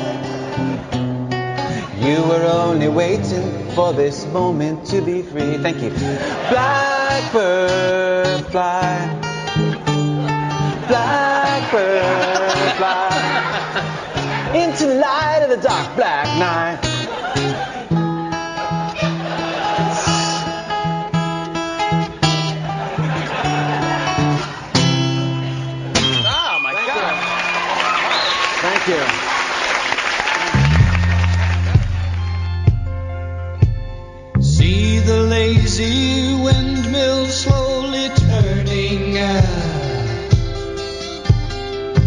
You were only waiting for this moment to be free. Thank you. Blackbird fly. Blackbird fly. Into the light of the dark black night. Thank you. See the lazy windmill slowly turning,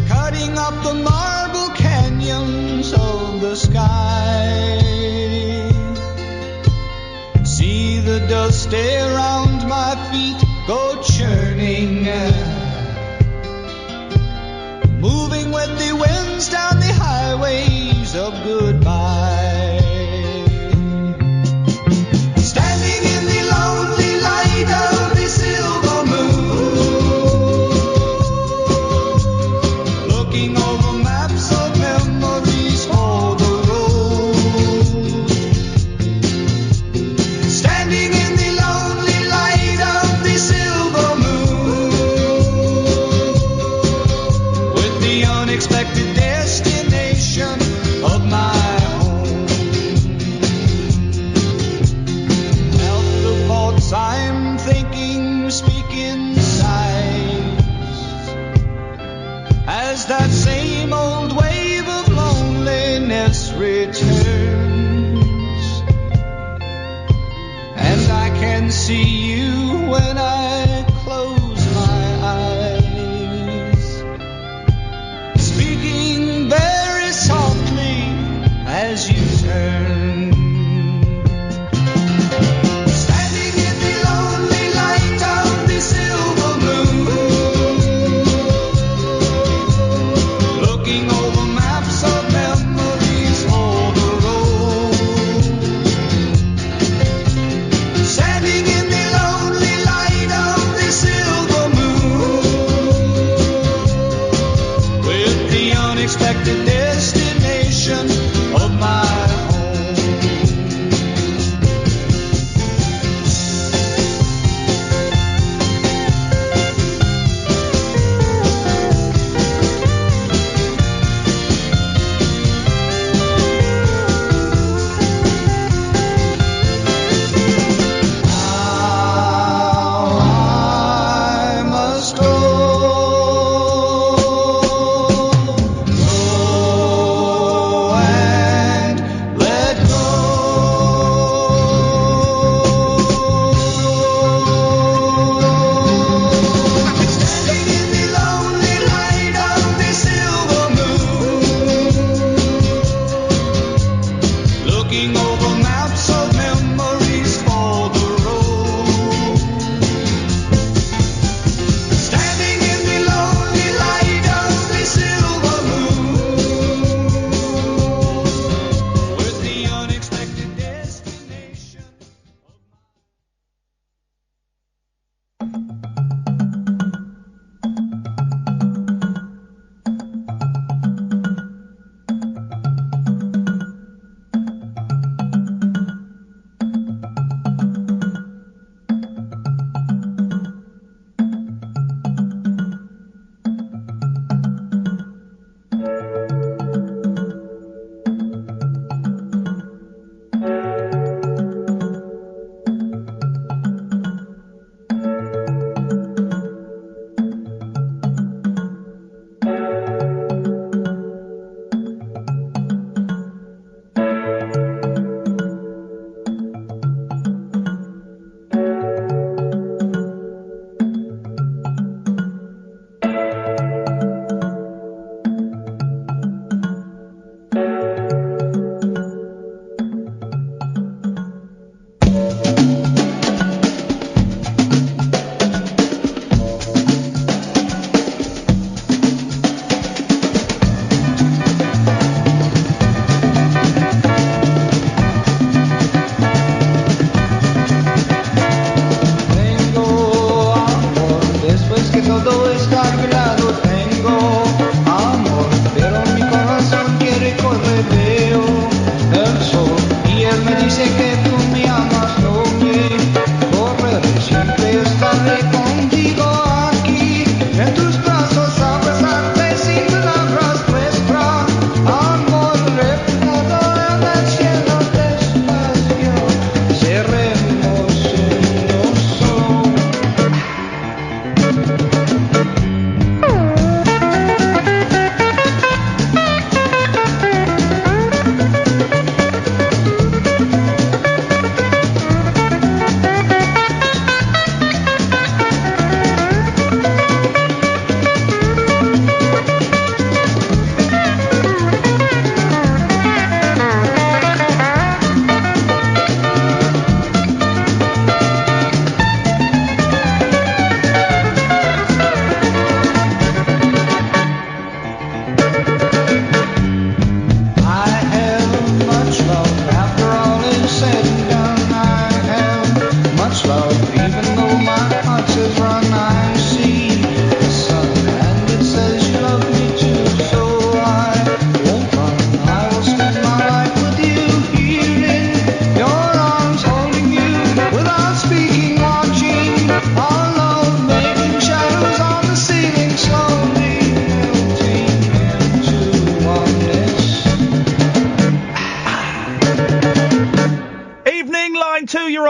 cutting up the marble canyons of the sky. See the dust around my feet go churning, moving with the winds down the highways of goodbye. Standing in the lonely light of the silver moon, looking over maps of memories for the road. Standing in the lonely light of the silver moon, with the unexpected destination of my home. Felt the thoughts I'm thinking speak in sighs, as that same old wave of loneliness returns, and I can see you when I close my eyes, speaking very softly as you turn.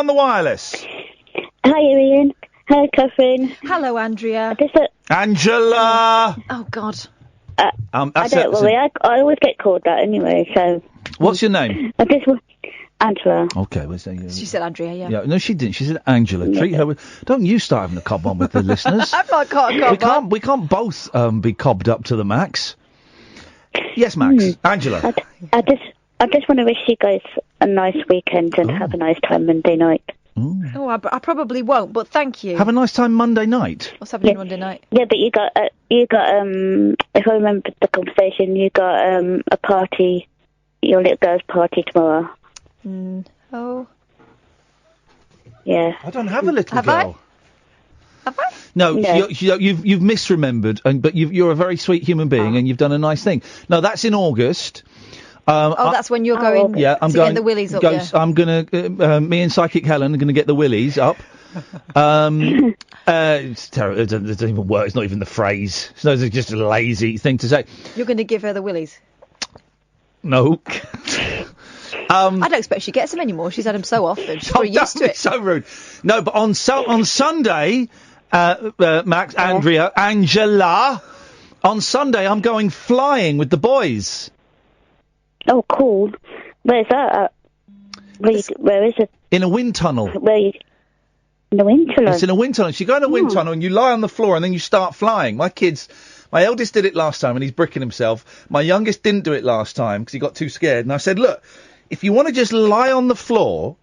on the wireless. Hi, Ian. Hello, Catherine. Hello, Andrea. Angela! Oh, God. I don't worry. I always get called that anyway, so... What's your name? Angela. Okay, we'll say She said Andrea, yeah. Yeah, no, she didn't. She said Angela. Treat her with... Don't you start having a cob on with the listeners. I've not got a cob on. We can't both be cobbed up to the max. Yes, Max. Angela. I just want to wish you guys a nice weekend and have a nice time Monday night. Oh, I probably won't, but thank you. Have a nice time Monday night. What's happening Monday night? Yeah, but you got if I remember the conversation, you got a party, your little girl's party tomorrow. Oh. Yeah. I don't have a little Have girl. Have I? No, you've misremembered, but you're a very sweet human being, and you've done a nice thing. No, that's in August. That's when you're going I'm to going, get the willies up, I'm going to, me and Psychic Helen are going to get the willies up. It's terrible. It doesn't even work. It's not even the phrase. It's just a lazy thing to say. You're going to give her the willies? No. I don't expect she gets them anymore. She's had them so often. She's pretty used to it. So rude. No, but on Sunday, Max, Andrea, Angela, on Sunday I'm going flying with the boys. Oh, cool. Where's that at? Where is it? In a wind tunnel. In a wind tunnel? It's in a wind tunnel. So you go in a wind tunnel and you lie on the floor and then you start flying. My eldest did it last time and he's bricking himself. My youngest didn't do it last time because he got too scared. And I said, look, if you want to just lie on the floor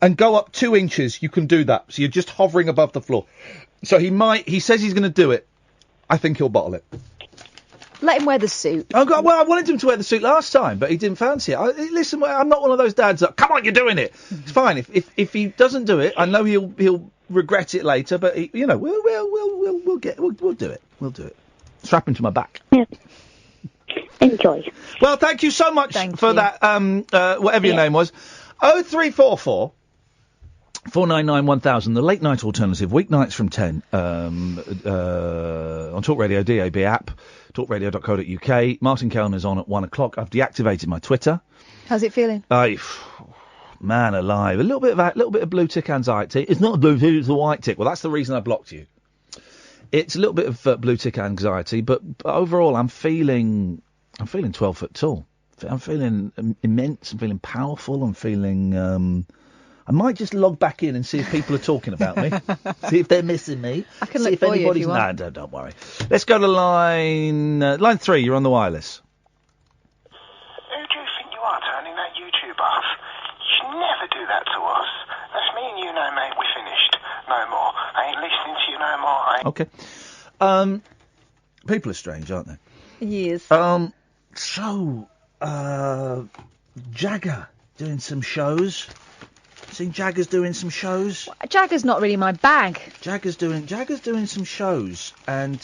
and go up 2 inches, you can do that. So you're just hovering above the floor. So he says he's going to do it. I think he'll bottle it. Let him wear the suit. I wanted him to wear the suit last time, but he didn't fancy it. Listen, I'm not one of those dads that, come on, you're doing it. It's fine. If he doesn't do it, I know he'll regret it later, but we'll do it. We'll do it. Strap him to my back. Yeah. Enjoy. Well, thank you so much for that, whatever your name was. 0344 499 1000, the late night alternative, weeknights from 10, on Talk Radio DAB app, talkradio.co.uk. Martin Kellner's on at 1 o'clock. I've deactivated my Twitter. How's it feeling? Man alive. A little bit of blue tick anxiety. It's not a blue tick, it's a white tick. Well, that's the reason I blocked you. It's a little bit of blue tick anxiety, but overall I'm feeling 12 foot tall. I'm feeling immense. I'm feeling powerful. I'm feeling, I might just log back in and see if people are talking about me. See if they're missing me. I can see look if for you if anybody's... you want. No, don't worry. Let's go to line 3. You're on the wireless. Who do you think you are turning that YouTube off? You should never do that to us. That's me and you now, mate. We're finished. No more. I ain't listening to you no more. Okay. People are strange, aren't they? Yes. So, Jagger doing some shows. Seen Jagger's doing some shows. Jagger's not really my bag. Jagger's doing some shows, and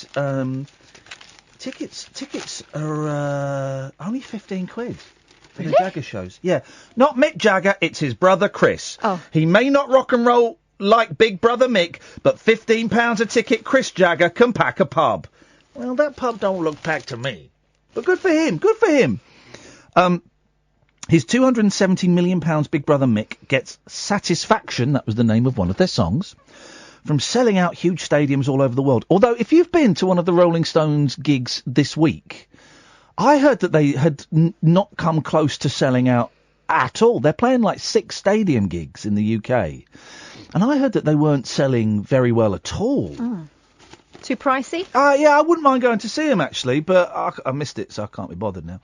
tickets are only 15 quid for the Jagger shows. Yeah, not Mick Jagger, it's his brother Chris. Oh. He may not rock and roll like Big Brother Mick, but £15 a ticket, Chris Jagger can pack a pub. Well, that pub don't look packed to me, but good for him. Good for him. His £270 million Big Brother Mick gets Satisfaction, that was the name of one of their songs, from selling out huge stadiums all over the world. Although, if you've been to one of the Rolling Stones gigs this week, I heard that they had not come close to selling out at all. They're playing like 6 stadium gigs in the UK. And I heard that they weren't selling very well at all. Too pricey? Yeah, I wouldn't mind going to see them, actually, but I missed it, so I can't be bothered now.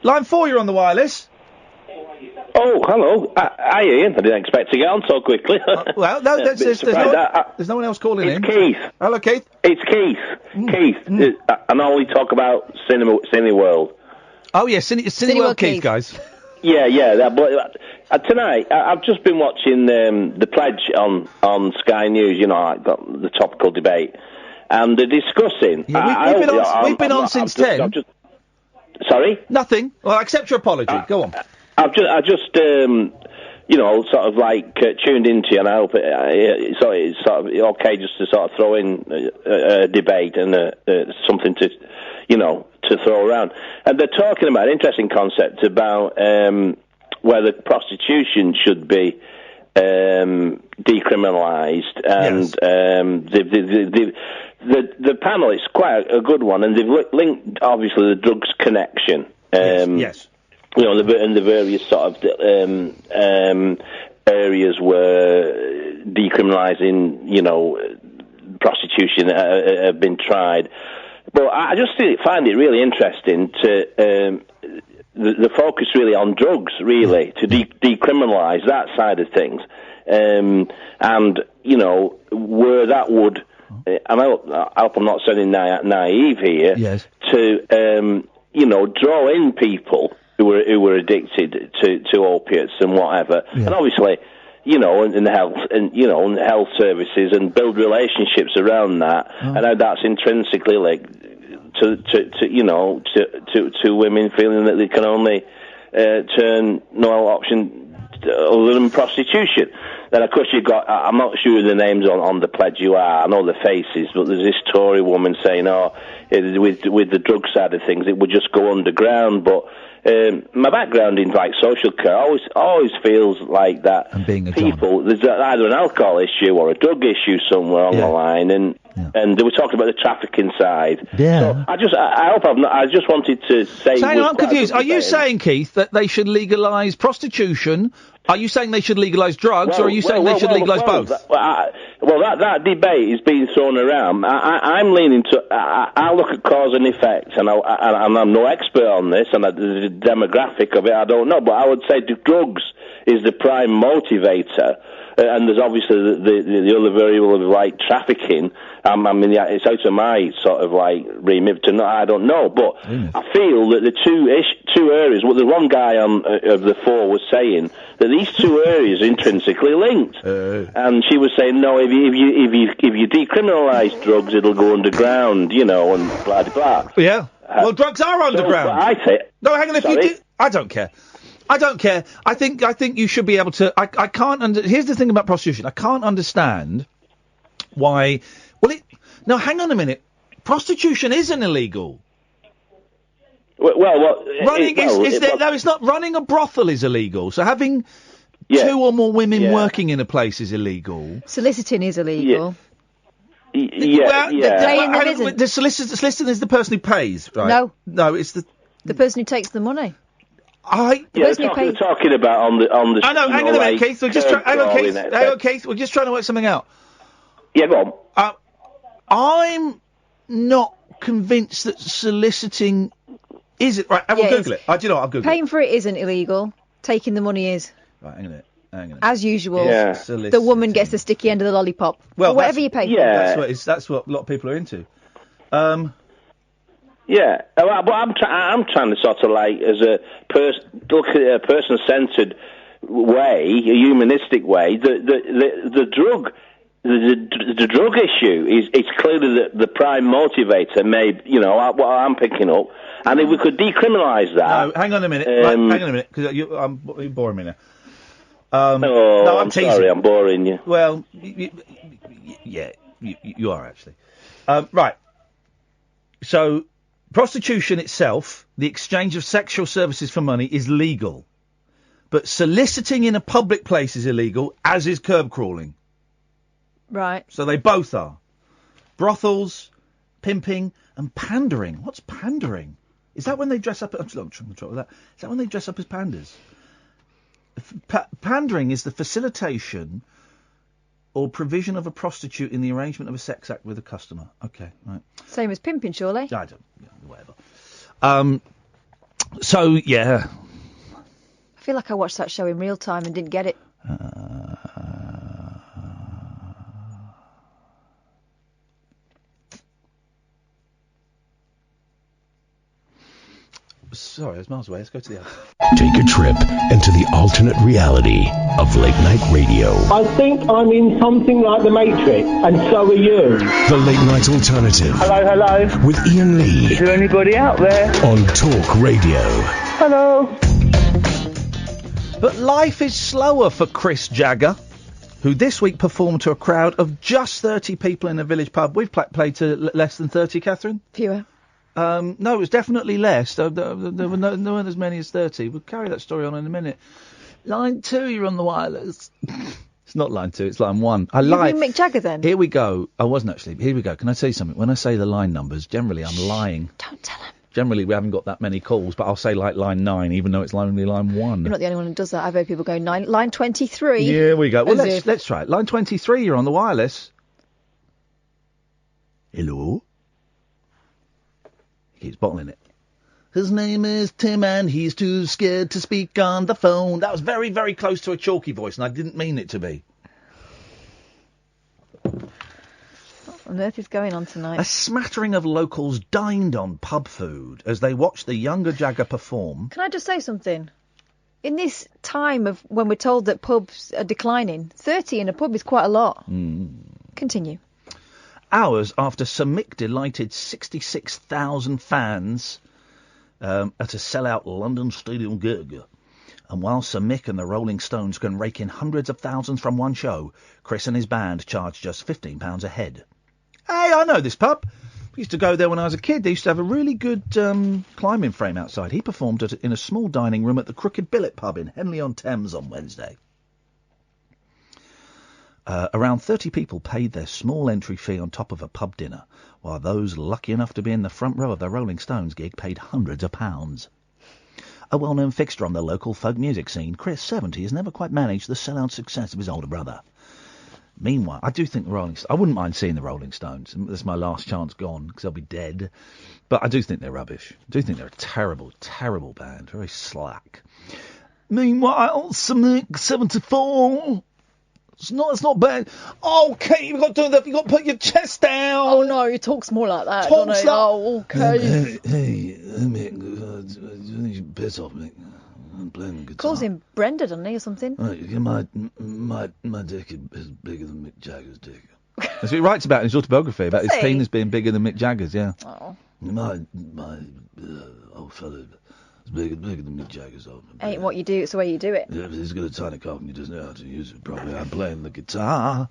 Line 4, you're on the wireless. Oh, hello. Hi, Ian. I didn't expect to get on so quickly. Well, no, there's no one else calling in. It's Keith. Hello, Keith. It's Keith. Keith. I know we talk about Cineworld. Oh, yeah, Cineworld Keith, guys. Yeah. But tonight, I've just been watching the pledge on Sky News, like the topical debate, and they're discussing... Yeah, we've been on since 10. Sorry? Nothing. Well, accept your apology. Go on. I just sort of like tuned into you, and I hope it's sort of okay just to sort of throw in a debate and something to throw around. And they're talking about an interesting concept about whether prostitution should be decriminalised, and the panel is quite a good one, and they've linked obviously the drugs connection. Yes. You know, and the various sort of areas where decriminalising, you know, prostitution have been tried. But I just find it really interesting to the focus really on drugs, really, to decriminalise that side of things. And, you know, where that would, and I hope I'm not sounding naive here, to, you know, draw in people who were addicted to opiates and whatever. And obviously, you know, in health services, and build relationships around that, and how that's intrinsically linked to women feeling that they can only turn no option other than prostitution. Then of course you've got, I'm not sure the names on the pledge you are, I know the faces, but there's this Tory woman saying, with the drug side of things it would just go underground, but my background in like social care always feels like that. And being people, there's either an alcohol issue or a drug issue somewhere on the line, and they were talking about the trafficking side. Yeah. So I hope I've not. I just wanted to say. I'm confused. Are you saying, Keith, that they should legalise prostitution? Are you saying they should legalise drugs, or are you saying they should legalise both? That debate is being thrown around. I'm leaning to. I look at cause and effect, and I'm no expert on this, and the demographic of it I don't know. But I would say drugs is the prime motivator, and there's obviously the other variable of like trafficking. I mean, it's out of my sort of like remit to know. I don't know, but I feel that the two areas. Well, the one guy of the four was saying that these two areas are intrinsically linked, and she was saying no. If you decriminalise drugs, it'll go underground, you know, and blah blah. Yeah. Well, drugs are underground. I say. No, hang on. If you do, I don't care. I don't care. I think you should be able to. I can't. Here's the thing about prostitution. I can't understand why. Now, hang on a minute. Prostitution isn't illegal. It's not. Running a brothel is illegal. So having two or more women working in a place is illegal. Soliciting is illegal. The solicitor is the person who pays, right? No, it's the person who takes the money. Talking about on the. I know. Hang on a minute, Keith. Hang on, Keith. We're just trying to work something out. Yeah, go on. I'm not convinced that soliciting is it right. I will Google it. Do you know what? I'll Google it. Paying for it isn't illegal. Taking the money is. Right, hang on a minute. As usual, the woman gets the sticky end of the lollipop. Well, or whatever you pay for. That's what a lot of people are into. But I'm trying to sort of like, as a look at a person-centred way, a humanistic way. The drug issue is clearly the prime motivator. Maybe, you know, what I'm picking up, and if we could decriminalise that. No, hang on a minute. Hang on a minute, because you're boring me now. I'm teasing. Sorry, I'm boring you. Well, you are actually. Right. So, prostitution itself, the exchange of sexual services for money, is legal. But soliciting in a public place is illegal, as is curb crawling. Right. So they both are. Brothels, pimping, and pandering. What's pandering? Is that when they dress up... I'm trying to control that. Is that when they dress up as pandas? Pandering is the facilitation or provision of a prostitute in the arrangement of a sex act with a customer. Okay, right. Same as pimping, surely? I don't... whatever. So, yeah. I feel like I watched that show in real time and didn't get it. Sorry, I was miles away. Let's go to the other. Take a trip into the alternate reality of late night radio. I think I'm in something like the Matrix, and so are you. The late night alternative. Hello. With Iain Lee. Is there anybody out there? On Talk Radio. Hello. But life is slower for Chris Jagger, who this week performed to a crowd of just 30 people in a village pub. We've played to less than 30, Catherine? Fewer. No, it was definitely less. There weren't as many as 30. We'll carry that story on in a minute. Line 2, you're on the wireless. It's not line 2, it's line 1. I You've lie. been Mick Jagger then? Here we go. I wasn't actually. Here we go. Can I tell you something? When I say the line numbers, generally I'm lying. Don't tell him. Generally we haven't got that many calls, but I'll say like line 9, even though it's only line 1. You're not the only one who does that. I've heard people go line 23. Yeah, we go. Well, As let's try it. Line 23, you're on the wireless. Hello? He keeps bottling it. His name is Tim and he's too scared to speak on the phone. That was very, very close to a chalky voice, and I didn't mean it to be. What on earth is going on tonight? A smattering of locals dined on pub food as they watched the younger Jagger perform. Can I just say something? In this time of when we're told that pubs are declining, 30 in a pub is quite a lot. Continue. Hours after Sir Mick delighted 66,000 fans at a sellout London Stadium gig. And while Sir Mick and the Rolling Stones can rake in hundreds of thousands from one show, Chris and his band charge just £15 a head. Hey, I know this pub. I used to go there when I was a kid. They used to have a really good climbing frame outside. He performed in a small dining room at the Crooked Billet pub in Henley-on-Thames on Wednesday. Around 30 people paid their small entry fee on top of a pub dinner, while those lucky enough to be in the front row of the Rolling Stones gig paid hundreds of pounds. A well-known fixture on the local folk music scene, Chris, 70, has never quite managed the sellout success of his older brother. Meanwhile, I do think I wouldn't mind seeing the Rolling Stones. That's my last chance gone, because they'll be dead. But I do think they're rubbish. I do think they're a terrible, terrible band. Very slack. Meanwhile, Sir Mick, 74... It's not bad. Oh, Kate, you've got to put your chest down. Oh no, he talks more like that. Talks like... Oh, okay. Hey, Mick, piss off, Mick. I'm playing the guitar. Calls him Brenda, doesn't he, or something? My dick is bigger than Mick Jagger's dick. That's what he writes about in his autobiography, about his penis being bigger than Mick Jagger's. Yeah. Oh. My old fella. It's bigger than Mick Jagger's. Ain't what you do, it's the way you do it. Yeah, but he's got a tiny cock and he doesn't know how to use it properly. I'm playing the guitar.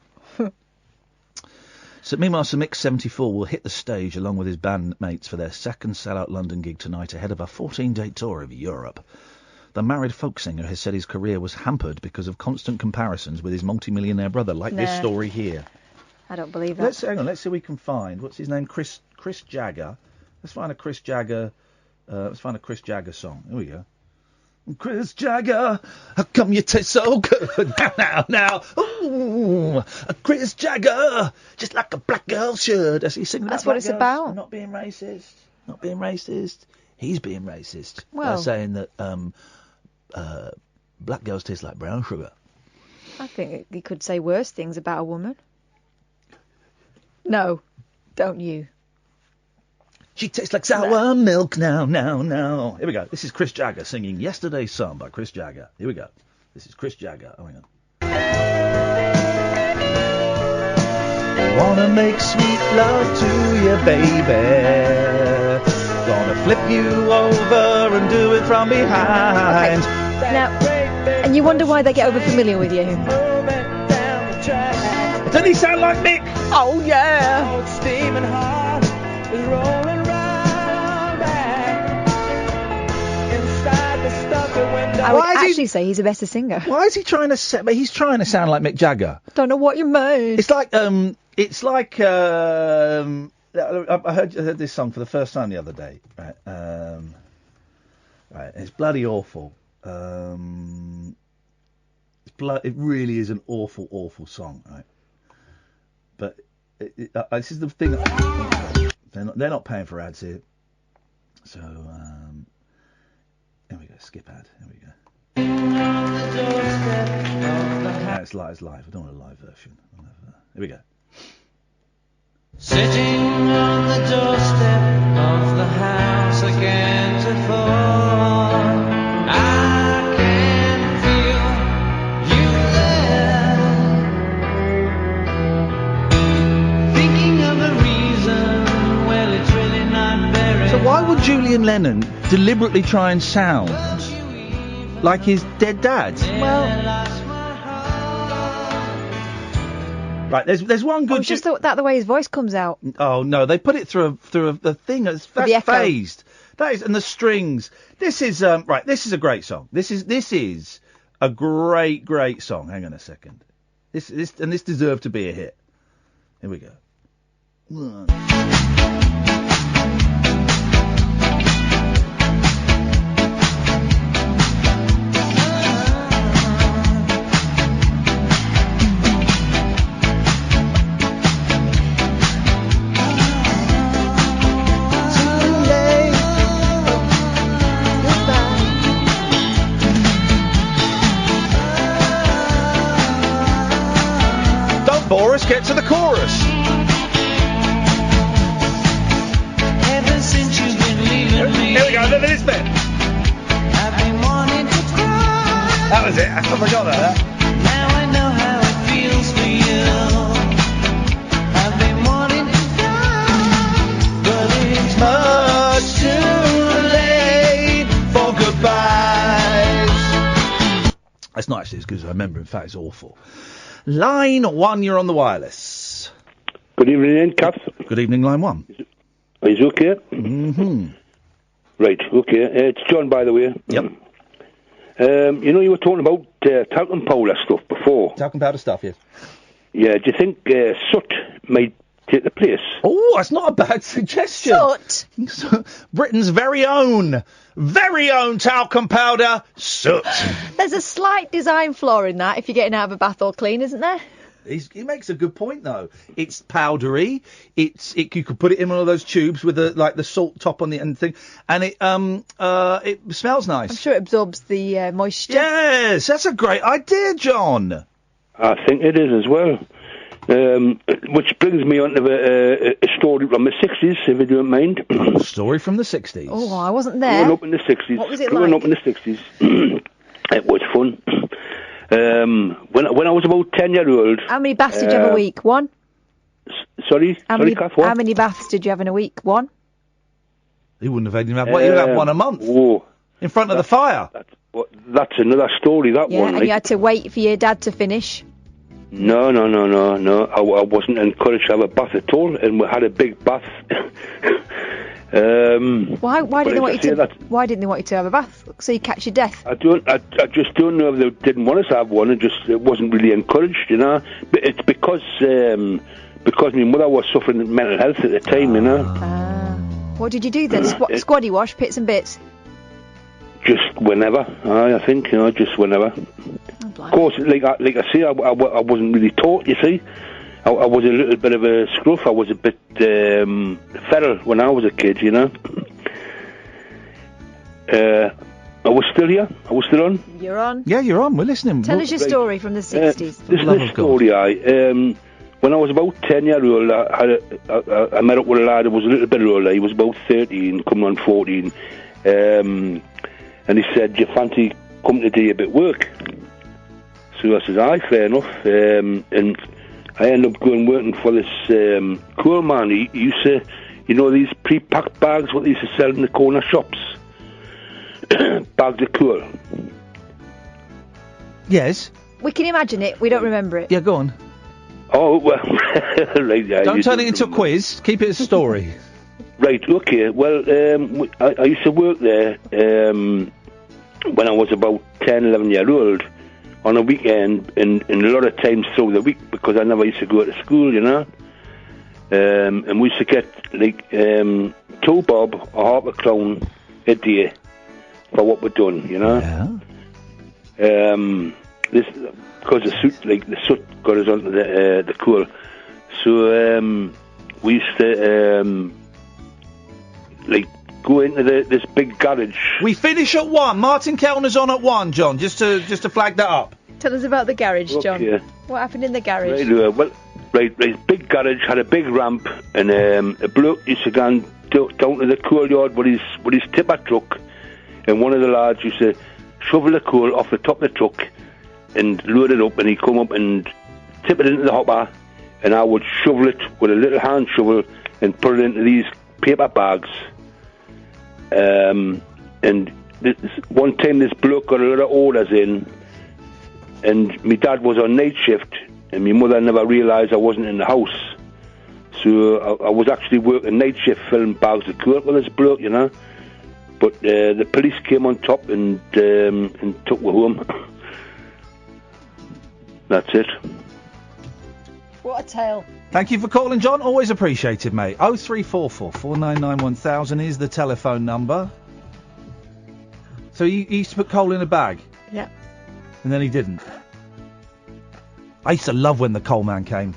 So meanwhile, Sir Mick, 74, will hit the stage along with his bandmates for their second sellout London gig tonight ahead of a 14-day tour of Europe. The married folk singer has said his career was hampered because of constant comparisons with his multi-millionaire brother, like this story here. I don't believe that. Let's see if we can find, what's his name, Chris Jagger. Let's find a Chris Jagger song. Here we go. Chris Jagger, how come you taste so good? Now. Ooh, Chris Jagger, just like a black girl should. That's what it's about. Not being racist. He's being racist. Well, by saying that black girls taste like brown sugar. I think he could say worse things about a woman. No, don't you? She tastes like sour milk now. Here we go. This is Chris Jagger singing Yesterday's Song by Chris Jagger. Here we go. This is Chris Jagger. Oh, hang on. Wanna make sweet love to you, baby. Gonna flip you over and do it from behind. Okay. Now, and you wonder why they get over familiar with you. Doesn't he sound like Mick? Oh, yeah. Steaming hot is rolling. I would actually say he's a better singer. Why is he trying to sound like Mick Jagger? Don't know what you mean. It's like I heard this song for the first time the other day. Right, it's bloody awful. It really is an awful, awful song, right? But this is the thing. They're not paying for ads here, so. Here we go, skip ad. Here we go. No, it's live. I don't want a live version. Here we go. Sitting on the doorstep of the house again to fall. I can feel you there. Thinking of a reason, well, it's really not very. So why would Julian Lennon deliberately try and sound like his dead dad? Well, right. There's one good. Just the way his voice comes out. Oh no, they put it through a thing that's phased. That is, and the strings. This is right. This is a great song. This is a great song. Hang on a second. This deserved to be a hit. Here we go. Boris, get to the chorus. Ever since you've been leaving me, Here we go, look at this bit. I've been wanting to cry. That was it, I forgot that. Now I know how it feels for you. I've been wanting to cry, but it's much too late for goodbyes. That's not actually as good as I remember, in fact it's awful. Line 1, you're on the wireless. Good evening, Ian, Kath. Good evening, line 1. Are you okay? Mm-hmm. Right, okay. It's John, by the way. Yep. You know, you were talking about talcum powder stuff before. Talcum powder stuff, yes. Yeah, do you think soot might take the place? Oh, that's not a bad suggestion. Soot? Britain's very own talcum powder, soot. There's a slight design flaw in that if you're getting out of a bath all clean, isn't there? He makes a good point though. It's powdery. You could put it in one of those tubes with the salt top on the end thing, and it smells nice. I'm sure it absorbs the moisture. Yes, that's a great idea, John. I think it is as well. Which brings me on to a story from the 60s, if you don't mind. Story from the 60s? Oh, I wasn't there. Growing up in the 60s. What was it Growing like? up in the 60s. It was fun. When I was about 10-year-old... How many baths did you have a week? One? Sorry, Kath, what? How many baths did you have in a week? One? He wouldn't have had him have one. He'd have one a month. Oh, in front of the fire. That's another story, that Yeah, one. and Like. you had to wait for your dad to finish. No. I wasn't encouraged to have a bath at all, and we had a big bath. Why didn't they want you to? that? Why didn't they want you to have a bath? So you catch your death. I just don't know if they didn't want us to have one. It wasn't really encouraged, you know. But it's because my mother was suffering with mental health at the time, you know. What did you do then? Squaddy wash, pits and bits. Just whenever, I think, you know, just whenever. Of course, like I say, I wasn't really taught, you see. I was a little bit of a scruff. I was a bit feral when I was a kid, you know. I was still here. I was still on. You're on. Yeah, you're on. We're listening. Tell us your story from the 60s. This story, when I was about 10-year-old, I met up with a lad who was a little bit older. He was about 13, coming on 14. And he said, "Do you fancy coming to do a bit of work?" So I said, "Aye, fair enough." And I ended up going working for this coal man. He used to, you know, these pre-packed bags, what they used to sell in the corner shops. Bags of coal. Yes. We can imagine it. We don't remember it. Yeah, go on. Oh, well, right, yeah. Don't turn it into a quiz. Keep it a story. Right, okay. Well, I used to work there when I was about 10, 11 years old on a weekend and a lot of times through the week because I never used to go to school, you know. And we used to get like 2 bob or half a crown a day for what we'd done, you know. Yeah. This because the soot got us onto the coal. So we used to go into this big garage. We finish at 1. Martin Kellner's on at 1, John. Just to flag that up. Tell us about the garage, John. Okay. What happened in the garage? Right, big garage, had a big ramp, and a bloke used to go down to the coal yard with his tipper truck, and one of the lads used to shovel the coal off the top of the truck and load it up, and he'd come up and tip it into the hopper, and I would shovel it with a little hand shovel and put it into these paper bags. And one time this bloke got a lot of orders in, and my dad was on night shift, and my mother never realised I wasn't in the house. So I was actually working night shift filling bags of coal with this bloke, you know. But the police came on top and took me home. That's it. What a tale. Thank you for calling, John. Always appreciated, mate. 0344 499 1000 is the telephone number. So he used to put coal in a bag? Yeah. And then he didn't. I used to love when the coal man came.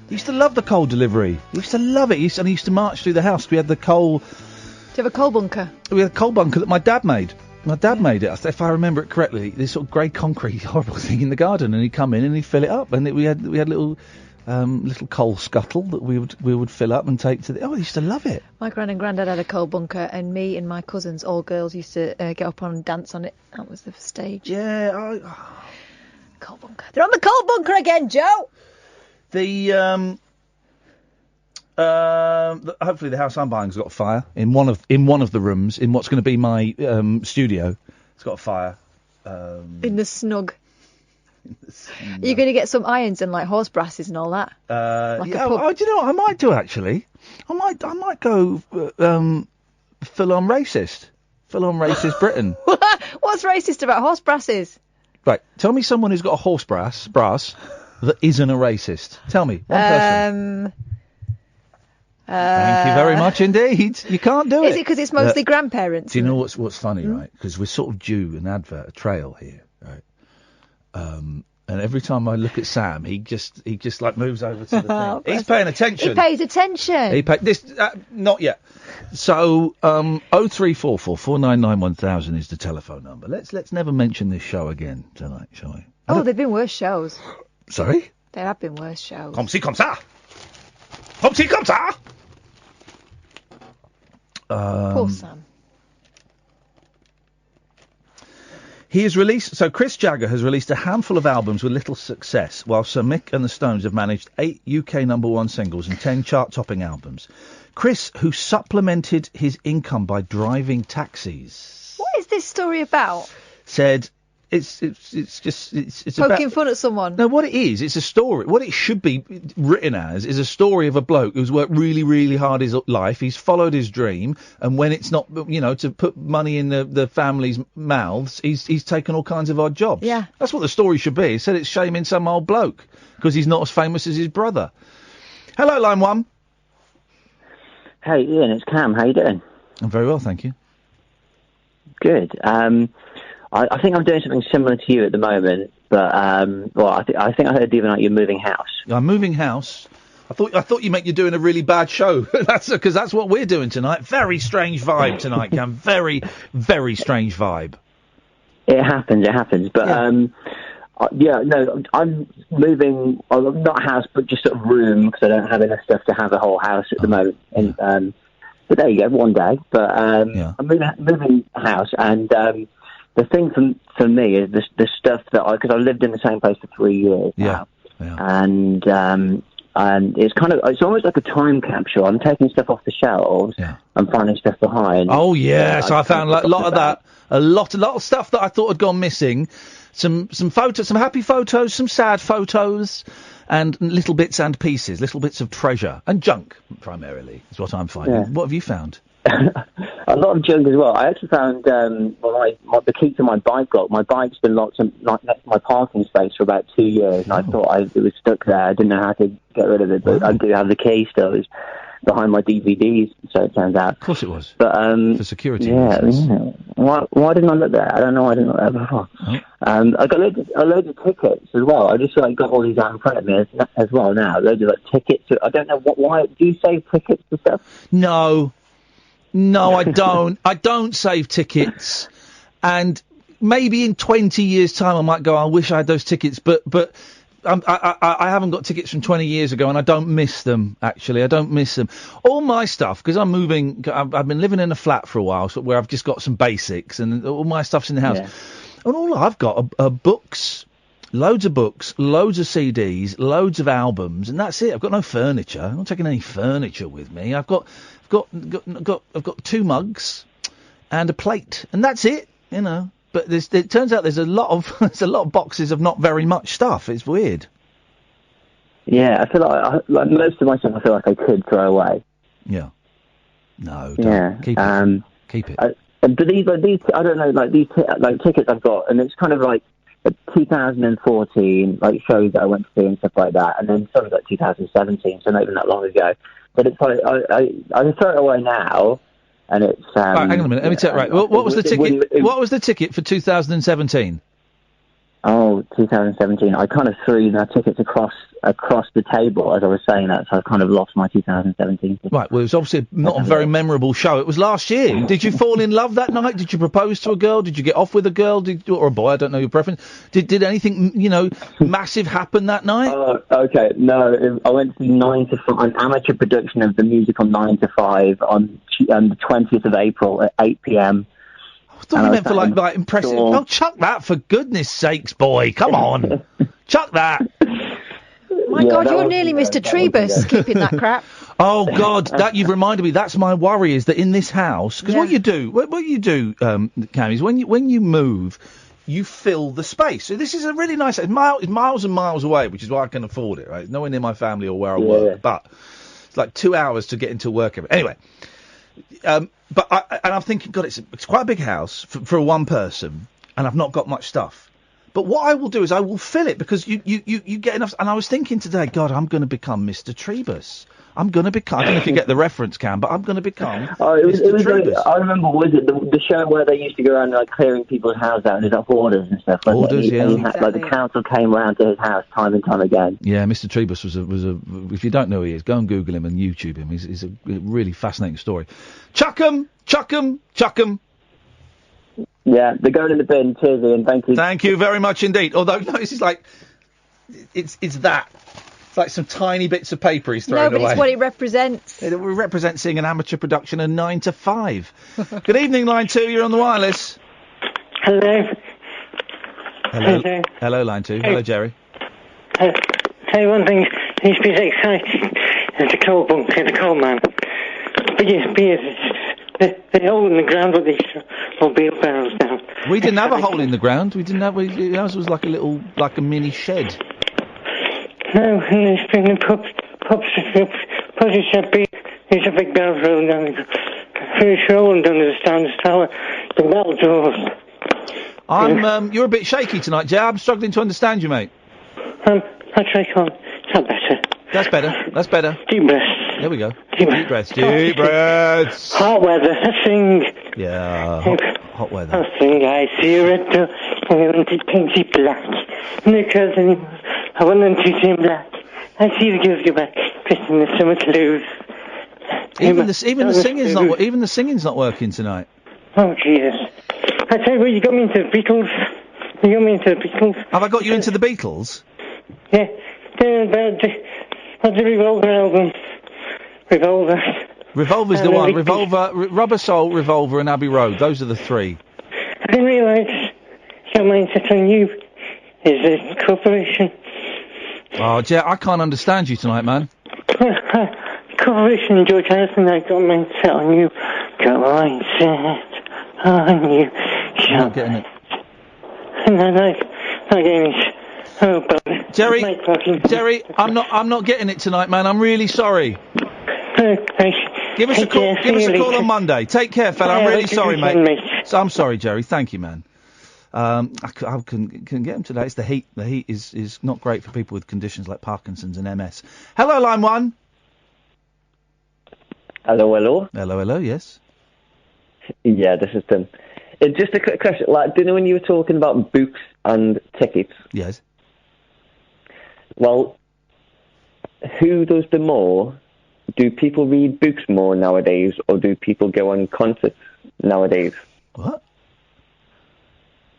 I used to love the coal delivery. I used to love it. I used to march through the house. We had the coal... Do you have a coal bunker? We had a coal bunker that my dad made. My dad made it, if I remember it correctly. This sort of grey concrete horrible thing in the garden, and he'd come in and he'd fill it up, and we had little coal scuttle that we would fill up and take to the... Oh, I used to love it. My gran and granddad had a coal bunker, and me and my cousins, all girls, used to get up on and dance on it. That was the stage. Yeah. Coal bunker. They're on the coal bunker again, Joe! Hopefully the house I'm buying's got a fire in one of the rooms in what's going to be my studio. It's got a fire. In the snug. Are you going to get some irons and like horse brasses and all that? Do you know what I might do actually? I might go full on racist Britain. What's racist about horse brasses? Right, tell me someone who's got a horse brass that isn't a racist. Tell me one person. Thank you very much indeed. You can't do it. Is it because it's mostly grandparents? Do you know what's funny, right? Because we're sort of due an advert, a trail here, right? And every time I look at Sam, he just like moves over to the thing. He's paying attention. He pays attention. Not yet. So 0344 499 1000 is the telephone number. Let's never mention this show again tonight, shall we? Oh, there've been worse shows. Sorry? There have been worse shows. Comme ci, comme ça. Comme ci, comme ça. Poor Sam. He has released... So Chris Jagger has released a handful of albums with little success, while Sir Mick and the Stones have managed 8 UK #1 singles and 10 chart-topping albums. Chris, who supplemented his income by driving taxis... What is this story about? ...said... It's poking about, fun at someone. No, what it is, it's a story. What it should be written as is a story of a bloke who's worked really, really hard his life. He's followed his dream, and when it's not, to put money in the family's mouths, he's taken all kinds of odd jobs. Yeah, that's what the story should be. He said it's shaming some old bloke because he's not as famous as his brother. Hello, line one. Hey, Ian, it's Cam. How you doing? I'm very well, thank you. Good. I think I'm doing something similar to you at the moment, but I think I heard the other night you're moving house. I'm moving house. I thought you meant you're doing a really bad show. Because that's what we're doing tonight. Very strange vibe tonight, Cam. Very, very strange vibe. It happens. But I'm moving. Well, not a house, but just a room because I don't have enough stuff to have a whole house at the moment. And but there you go, one day. But I'm moving house and. The thing for me is the stuff that because I lived in the same place for 3 years now, and it's almost like a time capsule. I'm taking stuff off the shelves and finding stuff behind. Oh yes, I found a lot of that, a lot of stuff that I thought had gone missing. Some photos, some happy photos, some sad photos, and little bits and pieces, little bits of treasure and junk primarily is what I'm finding. Yeah. What have you found? A lot of junk as well. I actually found the key to my bike lock. My bike's been locked next to my parking space for about 2 years, and I thought it was stuck there. I didn't know how to get rid of it, but I do have the key still. It's behind my DVDs, so it turns out. Of course it was. But for security reasons. Yeah. Why didn't I look there? I don't know why I didn't look there before. Oh. I got loads of tickets as well. I just got all these out in front of me as well now. Loads of tickets. I don't know why. Do you save tickets for stuff? No, I don't. I don't save tickets. And maybe in 20 years' time I might go, I wish I had those tickets. But I haven't got tickets from 20 years ago and I don't miss them, actually. I don't miss them. All my stuff, because I'm moving, I've been living in a flat for a while where I've just got some basics and all my stuff's in the house. Yeah. And all I've got are books. Loads of books, loads of CDs, loads of albums, and that's it. I've got no furniture. I'm not taking any furniture with me. I've got 2 mugs and a plate, and that's it. But it turns out there's a lot of boxes of not very much stuff. It's weird. Yeah, I feel like most of my stuff I feel like I could throw away. Yeah. No. Don't. Keep it. But these I don't know, these tickets I've got, and it's kind of like 2014, like shows that I went to see and stuff like that, and then some like 2017, so not even that long ago. But it's like I can throw it away now, and it's. Right, hang on a minute. Let me tell you. Right, what was the ticket? What was the ticket for 2017? Oh, 2017. I kind of threw the tickets across the table as I was saying that, so I kind of lost my 2017 ticket. Right, well, it was obviously not a very memorable show. It was last year. Did you fall in love that night? Did you propose to a girl? Did you get off with a girl? Or a boy? I don't know your preference. Did anything, massive happen that night? Okay, no. I went to 9 to 5, an amateur production of the musical 9 to 5 on the 20th of April at 8 p.m. I thought you meant for like impressive. Oh, chuck that for goodness sakes, boy! Come on, chuck that. My God, you're nearly Mr. Trebus keeping that crap. Oh God, that you've reminded me. That's my worry. Is that in this house? Because what you do, Cam, is when you move, you fill the space. So this is a really nice. It's miles and miles away, which is why I can afford it. Right, it's nowhere near my family or where I work, but it's like 2 hours to get into work. Anyway. But I'm thinking, God, it's quite a big house for one person, and I've not got much stuff. But what I will do is I will fill it because you get enough. And I was thinking today, God, I'm going to become Mr. Trebus. I'm going to become. I don't know if you get the reference, Cam, but I'm going to become. It was Trebus. like, I remember, was it the show where they used to go around like clearing people's houses out and there's like hoarders and stuff. Like, Hoarders, yeah. Like the council came around to his house time and time again. Yeah, Mr. Trebus was a. If you don't know who he is, go and Google him and YouTube him. He's a really fascinating story. Chuck 'em, chuck 'em, chuck 'em. Yeah, they're going in the bin. Cheers, Ian. Thank you. Thank you very much indeed. Although, no, this is like, it's that. It's like some tiny bits of paper he's throwing away. No, but it's what it represents. It represents seeing an amateur production of 9 to 5. Good evening, Line 2. You're on the wireless. Hello. Hello. Hello, Line 2. Hello, Jerry. Say one thing. He's been exciting as a coal bunker, the coal man. But they're all in the ground with these mobile barrels down. We didn't have a hole in the ground. We didn't have. Ours was like a mini shed. No, and they bring the pubs there's a big barrel rolling down the finish rolling down the Standard Tower, the metal doors. You're a bit shaky tonight, Jay. I'm struggling to understand you, mate. I'll try on. Is that better? That's better. Deep breaths. There we go. Deep breaths. Deep breaths. Hot weather. I sing. Yeah, hot weather. I sing. I see a red door, and I want it painted black. Because I want them to see black. I see the girls go back, kissing the summer clothes. Even the singing's not working tonight. Oh Jesus! I tell you what, you got me into the Beatles. Have I got you into the Beatles? Yeah. That's the Revolver album. Revolver. Revolver's the one. Revolver, Rubber Soul, Revolver, and Abbey Road. Those are the three. I didn't realise your mindset on you is a corporation. Oh, Jay, I can't understand you tonight, man. Corporation, George Harrison, I got mindset on you. Got mindset on you. I'm not getting it. No, not getting it. Oh, bother. Jerry, I'm not getting it tonight, man. I'm really sorry. Give us a call on Monday. Take care, fella. I'm really sorry, mate. So I'm sorry, Jerry. Thank you, man. I couldn't get him today. It's the heat. The heat is not great for people with conditions like Parkinson's and MS. Hello, Line 1. Hello. Yes. Yeah, this is Tim. Just a quick question. Like, do you know when you were talking about books and tickets? Yes. Well, who does the more? Do people read books more nowadays, or do people go on concerts nowadays? What?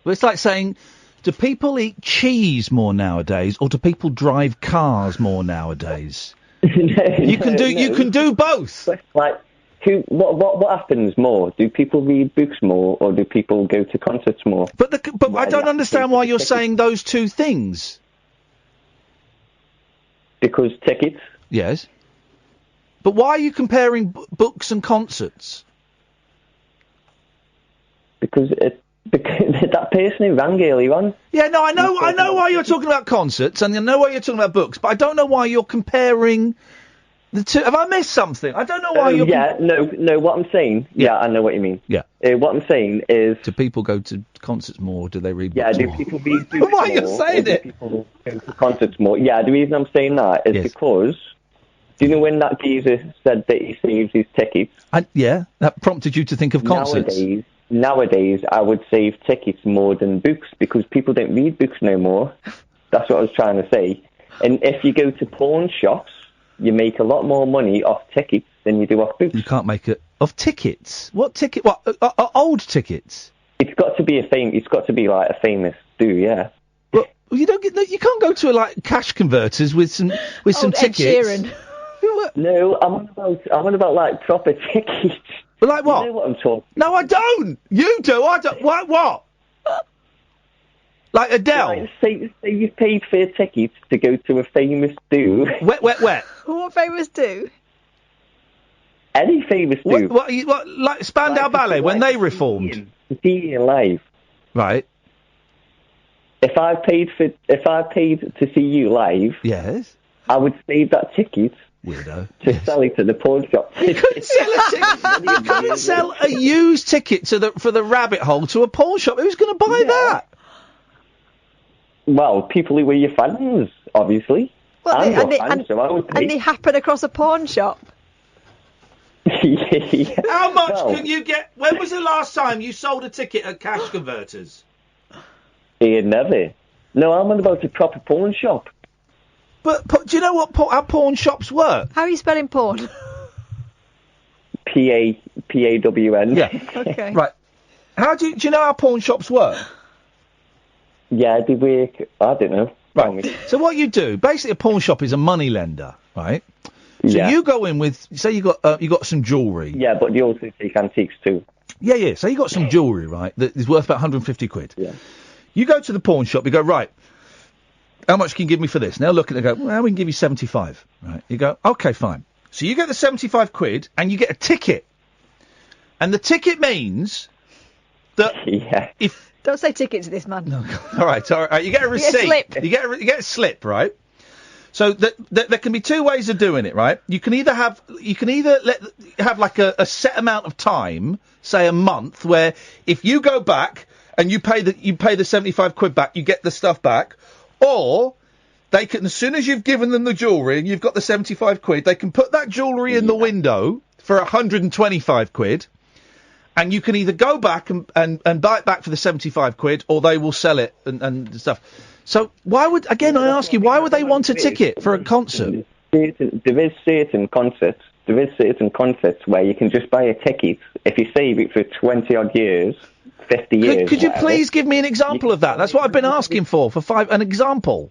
Well, it's like saying, do people eat cheese more nowadays, or do people drive cars more nowadays? You can do both. Like, what happens more? Do people read books more, or do people go to concerts more? But I don't understand why you're saying those two things. Because tickets. Yes. But why are you comparing books and concerts? Because that person who rang earlier on. Yeah, no, I know why you're talking about concerts, and I know why you're talking about books, but I don't know why you're comparing Have I missed something? I don't know why you're... No, what I'm saying... Yeah, I know what you mean. Yeah. What I'm saying is... Do people go to concerts more, or do they read Yeah, books do more? people read books Why are you more, saying or do it? people go to concerts more? Yeah, the reason I'm saying that is because... Do you know when that geezer said that he saves his tickets? That prompted you to think of concerts. Nowadays, I would save tickets more than books because people don't read books no more. That's what I was trying to say. And if you go to pawn shops, you make a lot more money off tickets than you do off books. You can't make it off tickets. What ticket? What old tickets? It's got to be It's got to be like a famous do, yeah. Well, you don't get. You can't go to like cash converters with some Ed tickets. Sheeran. No, I'm on about like proper tickets. But like what? You know what I'm talking? No, I don't. You do. I don't. What? Like Adele. Right, say you've paid for your tickets to go to a famous do. Wet. What famous do? Any famous do. What like Spandau Ballet when they reformed? To see you live. Right. If I paid to see you live, yes, I would save that ticket. Weirdo. To sell it to the pawn shop. You couldn't sell a used ticket for the rabbit hole to a pawn shop. Who's going to buy that? Well, people who were your fans, obviously. Well, and they happen across a pawn shop. How much can you get? When was the last time you sold a ticket at cash converters? Never. No, I'm on about a proper pawn shop. But do you know how pawn shops work? How are you spelling pawn? P-A-W-N. Yeah. Okay. Right. Do you know how pawn shops work? Yeah, they work. I don't know. Right. So what you do, basically, a pawn shop is a money lender, right? So you go in with, say you got some jewellery. Yeah, but you also take antiques too. Yeah. So you got some jewellery, right? That is worth about 150 quid. Yeah. You go to the pawn shop. You go, right. How much can you give me for this? Now look at it and go, well, we can give you 75. Right. You go, okay, fine. So you get the 75 quid and you get a ticket. And the ticket means that if... Don't say ticket to this man. No. All right. You get a receipt. You get a slip, right? So there can be two ways of doing it, right? You can either have like a set amount of time, say a month, where if you go back and you pay the 75 quid back, you get the stuff back. Or they can, as soon as you've given them the jewellery and you've got the 75 quid, they can put that jewellery in the window for 125 quid, and you can either go back and buy it back for the 75 quid, or they will sell it and stuff. So why would they want a ticket for a concert? There is certain concerts where you can just buy a ticket if you save it for 20 odd years. 50 years. Could you please give me an example of that? That's what I've been asking for an example.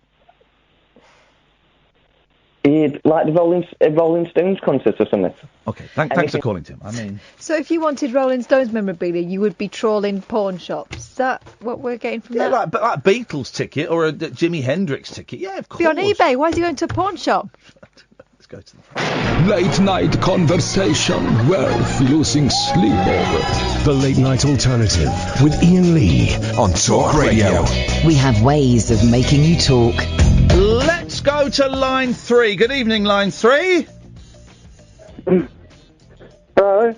Like the Rolling Stones concert or something. Okay, thanks for calling, Tim. I mean... So if you wanted Rolling Stones memorabilia, you would be trawling pawn shops. Is that what we're getting from that? Like a Beatles ticket or a Jimi Hendrix ticket. Yeah, of course. Be on eBay. Why is he going to a pawn shop? Let's go to the... Late night conversation worth losing sleep over. The Late Night Alternative with Iain Lee on Talk Radio. We have ways of making you talk. Let's go to line 3. Good evening, line 3. Hello?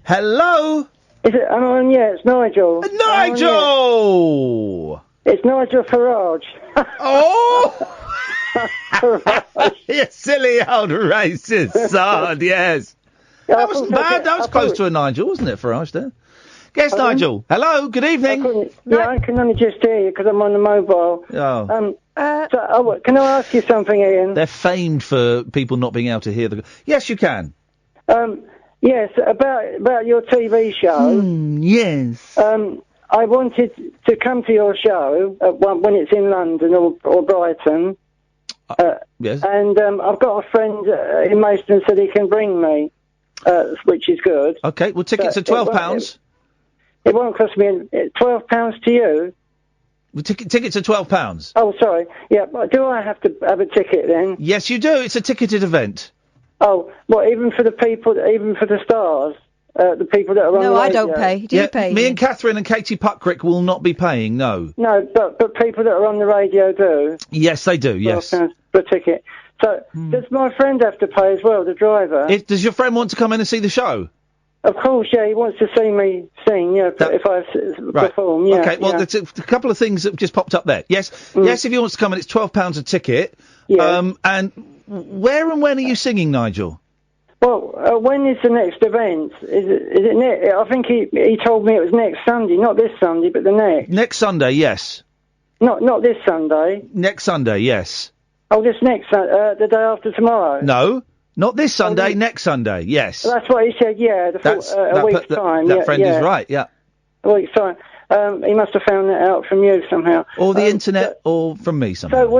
Hello? Is it? Yeah, it's Nigel. Nigel! It's Nigel Farage. Oh! You silly old racist sod, yes. That wasn't bad. That was close to a Nigel, wasn't it, Farage, there? Yes, Nigel. Hello, good evening. I can only just hear you because I'm on the mobile. Oh. Can I ask you something, Ian? They're famed for people not being able to hear the... Yes, you can. Yes, about your TV show. Yes. I wanted to come to your show when it's in London or Brighton. Yes. And I've got a friend in Maidstone said he can bring me, which is good. Okay, well, tickets are £12. It won't cost me £12 to you. Well, tickets are £12. Oh, sorry. Yeah, but do I have to have a ticket then? Yes, you do. It's a ticketed event. Oh, well, even for the stars, the people that are on the radio? No, I don't pay. Do you pay? Me and Catherine and Katie Puckrick will not be paying, no. No, but people that are on the radio do. Yes, they do, yes. £12 per ticket. So does my friend have to pay as well, the driver? Does your friend want to come in and see the show? Of course, yeah, he wants to see me sing, if I perform, yeah. Okay, well, yeah. there's a couple of things that just popped up there. Yes, yes, if he wants to come in, it's £12 a ticket. Yeah. And where and when are you singing, Nigel? Well, when is the next event? Is it next? I think he told me it was next Sunday, not this Sunday, but the next. Next Sunday, yes. Not this Sunday. Next Sunday, yes. Oh, this next the day after tomorrow. No, not this Sunday. Next Sunday, yes. Well, that's what he said. Yeah, a week's time. That friend is right. Yeah. A week's time. He must have found that out from you somehow. Or the internet, or from me somehow. So,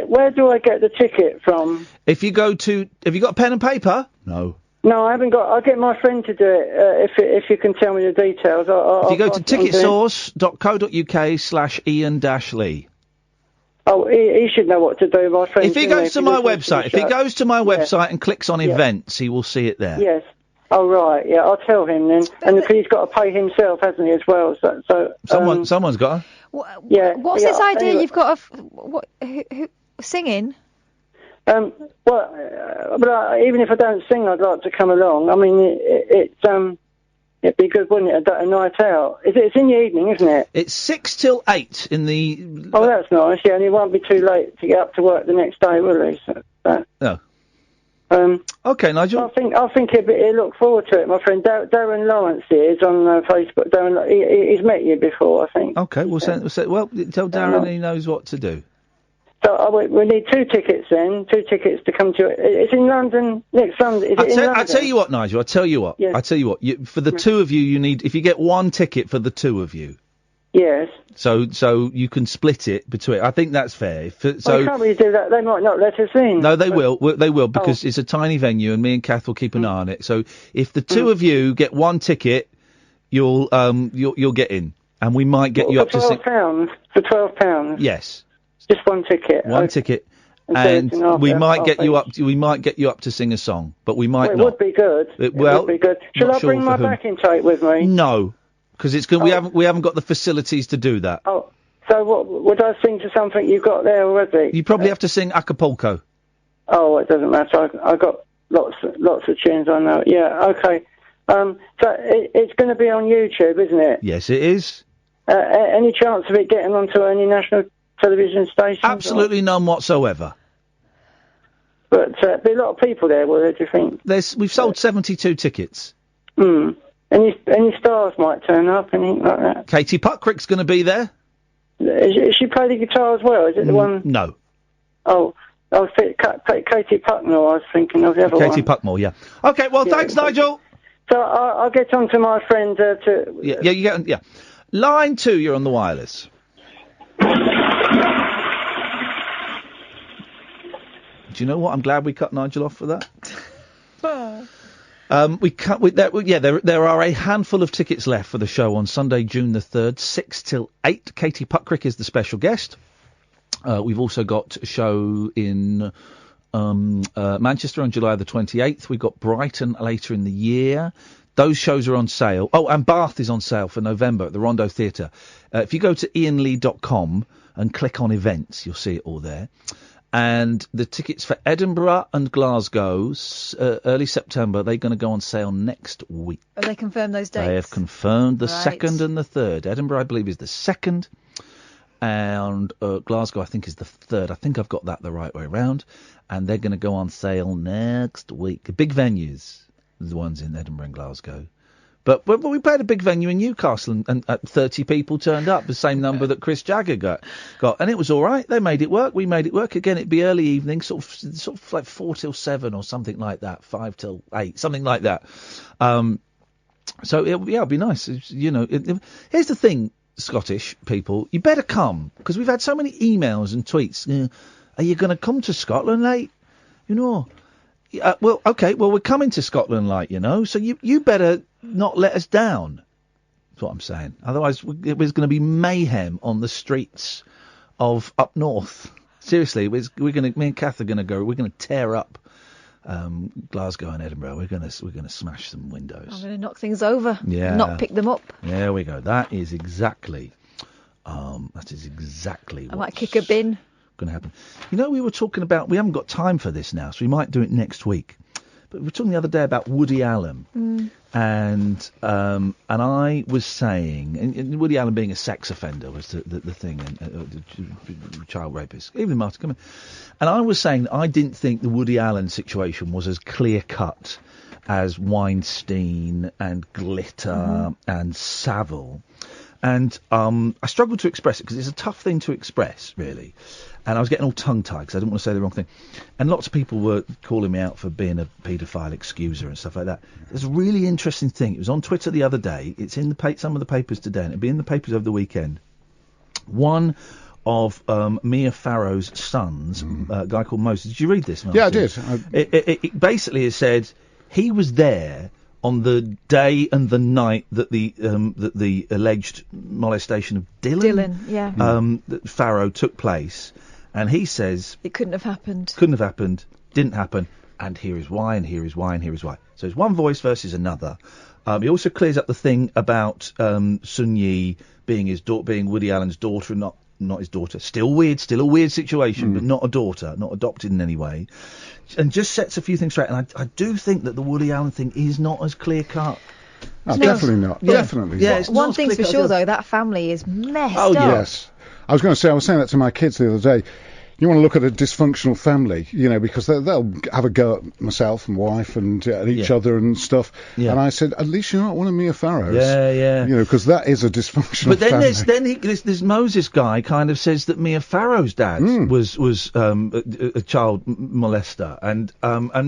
where do I get the ticket from? If you go to, have you got a pen and paper? No. No, I haven't got. I'll get my friend to do it. If you can tell me the details. If you go to ticketsource.co.uk/Iain-Lee. Oh, he should know what to do, my friend. If he goes to my website, and clicks on events, he will see it there. Yes. Oh, right, yeah, I'll tell him then. And because he's got to pay himself, hasn't he, as well? So someone's got to. Yeah. What's this idea you've got of who singing? But even if I don't sing, I'd like to come along. I mean, it'd be good, wouldn't it, a night out? It's in the evening, isn't it? It's 6 till 8 in the... Oh, that's nice, yeah, and he won't be too late to get up to work the next day, will he? No. Okay, Nigel. I think he'll look forward to it. My friend Darren Lawrence is on Facebook. Darren, he's met you before, I think. Okay, we'll tell Darren he knows what to do. So we need 2 tickets then. 2 tickets to come to it. It's in London next Sunday. I'll tell you what, Nigel. I'll tell you what. Yes. I'll tell you what. For the two of you, you need. If you get 1 ticket for the 2 of you. Yes. So you can split it between. I think that's fair. You can't really do that. They might not let us in. No, they will. They will because it's a tiny venue, and me and Kath will keep an eye on it. So if the 2 of you get 1 ticket, you'll get in, and we might get you up to £12. For £12. Yes. Just 1 ticket. 1 ticket. And we might get you up. We might get you up to sing a song, but we might not. It would be good. It would be good. Shall I bring my backing tape with me? No, because it's good. We haven't got the facilities to do that. Oh, so what would I sing to something you've got there already? You probably have to sing Acapulco. Oh, it doesn't matter. I got lots of tunes I know. Yeah, okay. So it's going to be on YouTube, isn't it? Yes, it is. Any chance of it getting onto any national television stations? Absolutely none whatsoever. But there'll be a lot of people there, will there, do you think? We've sold 72 tickets. Any stars might turn up, anything like that? Katie Puckrick's going to be there. Is she play the guitar as well? Is it the one? No. Oh, I was Katie Puckmore. I was thinking of the other one. Katie Puckmore, yeah. Okay, well, thanks, Nigel. So I'll get on to my friend to... Yeah, you get... Yeah. Line 2, you're on the wireless. Do you know what? I'm glad we cut Nigel off for that. There are a handful of tickets left for the show on Sunday, June the 3rd, 6 till 8. Katie Puckrick is the special guest. We've also got a show in Manchester on July the 28th. We've got Brighton later in the year. Those shows are on sale. Oh, and Bath is on sale for November at the Rondo Theatre. If you go to iainlee.com and click on events, you'll see it all there. And the tickets for Edinburgh and Glasgow, early September, they're going to go on sale next week. Have they confirmed those dates? They have confirmed the Right. 2nd and the 3rd. Edinburgh, I believe, is the 2nd. And Glasgow, I think, is the 3rd. I think I've got that the right way around. And they're going to go on sale next week. Big venues, the ones in Edinburgh and Glasgow. But we played a big venue in Newcastle, and 30 people turned up, the same number that Chris Jagger got, and it was all right. They made it work. We made it work. Again, it'd be early evening, sort of like 4 till 7 or something like that, 5 till 8, something like that. So it'll be nice. Here's the thing, Scottish people, you better come, because we've had so many emails and tweets. Are you going to come to Scotland late? We're coming to Scotland late, so you better not let us down. That's what I'm saying. Otherwise, there's going to be mayhem on the streets of up north. Seriously, me and Kath are going to go. We're going to tear up Glasgow and Edinburgh. We're going to smash some windows. I'm going to knock things over. Yeah. Not pick them up. There we go. That is exactly. I might kick a bin. going to happen. You know, we were talking about, we haven't got time for this now, so we might do it next week. But we were talking the other day about Woody Allen. And I was saying, and Woody Allen being a sex offender was the thing, and child rapist, even Martin Cummings. And I was saying that I didn't think the Woody Allen situation was as clear cut as Weinstein and Glitter and Savile. And I struggled to express it because it's a tough thing to express, really. And I was getting all tongue-tied because I didn't want to say the wrong thing. And lots of people were calling me out for being a paedophile excuser and stuff like that. There's a really interesting thing. It was on Twitter the other day. It's in some of the papers today, and it'll be in the papers over the weekend. One of Mia Farrow's sons, a guy called Moses. Did you read this, Martin? Yeah, I did. It basically has said he was there on the day and the night that the alleged molestation of Dylan, that Farrow took place, and he says it couldn't have happened, didn't happen, and here is why, and here is why, and here is why. So it's one voice versus another. He also clears up the thing about Sun Yi being Woody Allen's daughter, and not his daughter. Still a weird situation, but not a daughter, not adopted in any way. And just sets a few things straight. And I do think that the Woody Allen thing is not as clear cut. No, definitely not. Yeah. Definitely not. It's One not thing's for clear-cut sure, at all. though, that family is messed Oh, up. yes. I was saying that to my kids the other day. You want to look at a dysfunctional family, because they'll have a go at myself and wife and at each other and stuff. Yeah. And I said, at least you're not one of Mia Farrow's. Yeah. Because that is a dysfunctional But then family. this Moses guy kind of says that Mia Farrow's dad was a child molester, and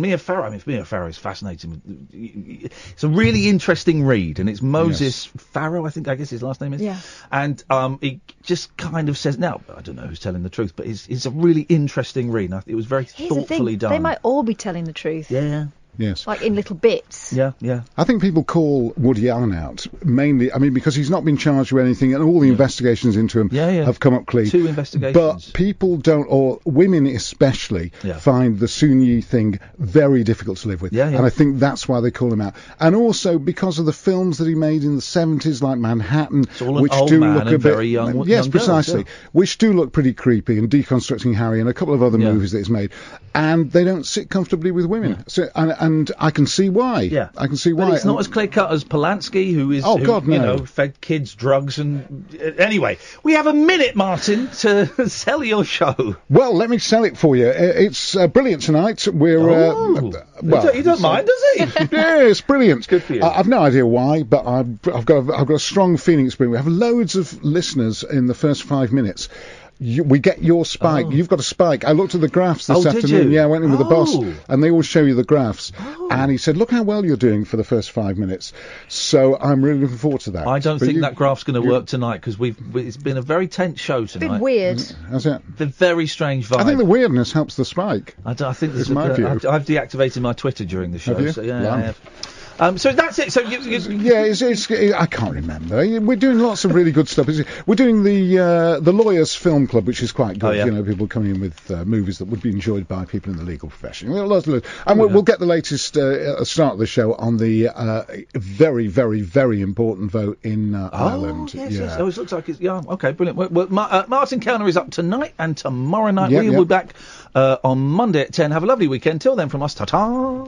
Mia Farrow. I mean, Mia Farrow is fascinating. It's a really interesting read, and it's Moses Farrow, I guess his last name is. Yeah. And he just kind of says, now I don't know who's telling the truth, but it's a really interesting read. And it was very Here's the thoughtfully thing, done. they might all be telling the truth. Yeah. Yes. Like in little bits. Yeah. I think people call Woody Allen out mainly, because he's not been charged with anything, and all the investigations into him have come up clean. 2 investigations. But people don't, or women especially, find the Sun Yi thing very difficult to live with. Yeah. And I think that's why they call him out. And also because of the films that he made in the 70s, like Manhattan, which do look a bit very young. Yes, young precisely. Girls, which do look pretty creepy, and Deconstructing Harry and a couple of other movies that he's made. And they don't sit comfortably with women. So, and I can see why. Yeah. I can see why. But it's not as clear cut as Polanski, who fed kids drugs and anyway. We have a minute, Martin, to sell your show. Well, let me sell it for you. It's brilliant tonight. We're he don't mind, does he? Yeah, it's brilliant. It's good for you. I've no idea why, but I've got a strong feeling it's brilliant. We have loads of listeners in the first 5 minutes. We get your spike. You've got a spike. I looked at the graphs this afternoon. Did you? Yeah, I went in with the boss, and they all show you the graphs. And he said, look how well you're doing for the first 5 minutes. So I'm really looking forward to that. I don't think that graph's going to work tonight, because it's been a very tense show tonight. It's been weird. Has it? The very strange vibe. I think the weirdness helps the spike. I think this is my view. I've deactivated my Twitter during the show. Have you? So, I have. So that's it. So I can't remember. We're doing lots of really good stuff. We're doing the Lawyers Film Club, which is quite good. Oh, yeah. People coming in with movies that would be enjoyed by people in the legal profession. We'll get the latest at the start of the show on the very, very, very important vote in Ireland. Yes. Oh, it looks like it's okay, brilliant. Well, Martin Kellner is up tonight and tomorrow night. We'll be back on Monday at 10. Have a lovely weekend. Till then, from us, ta-ta.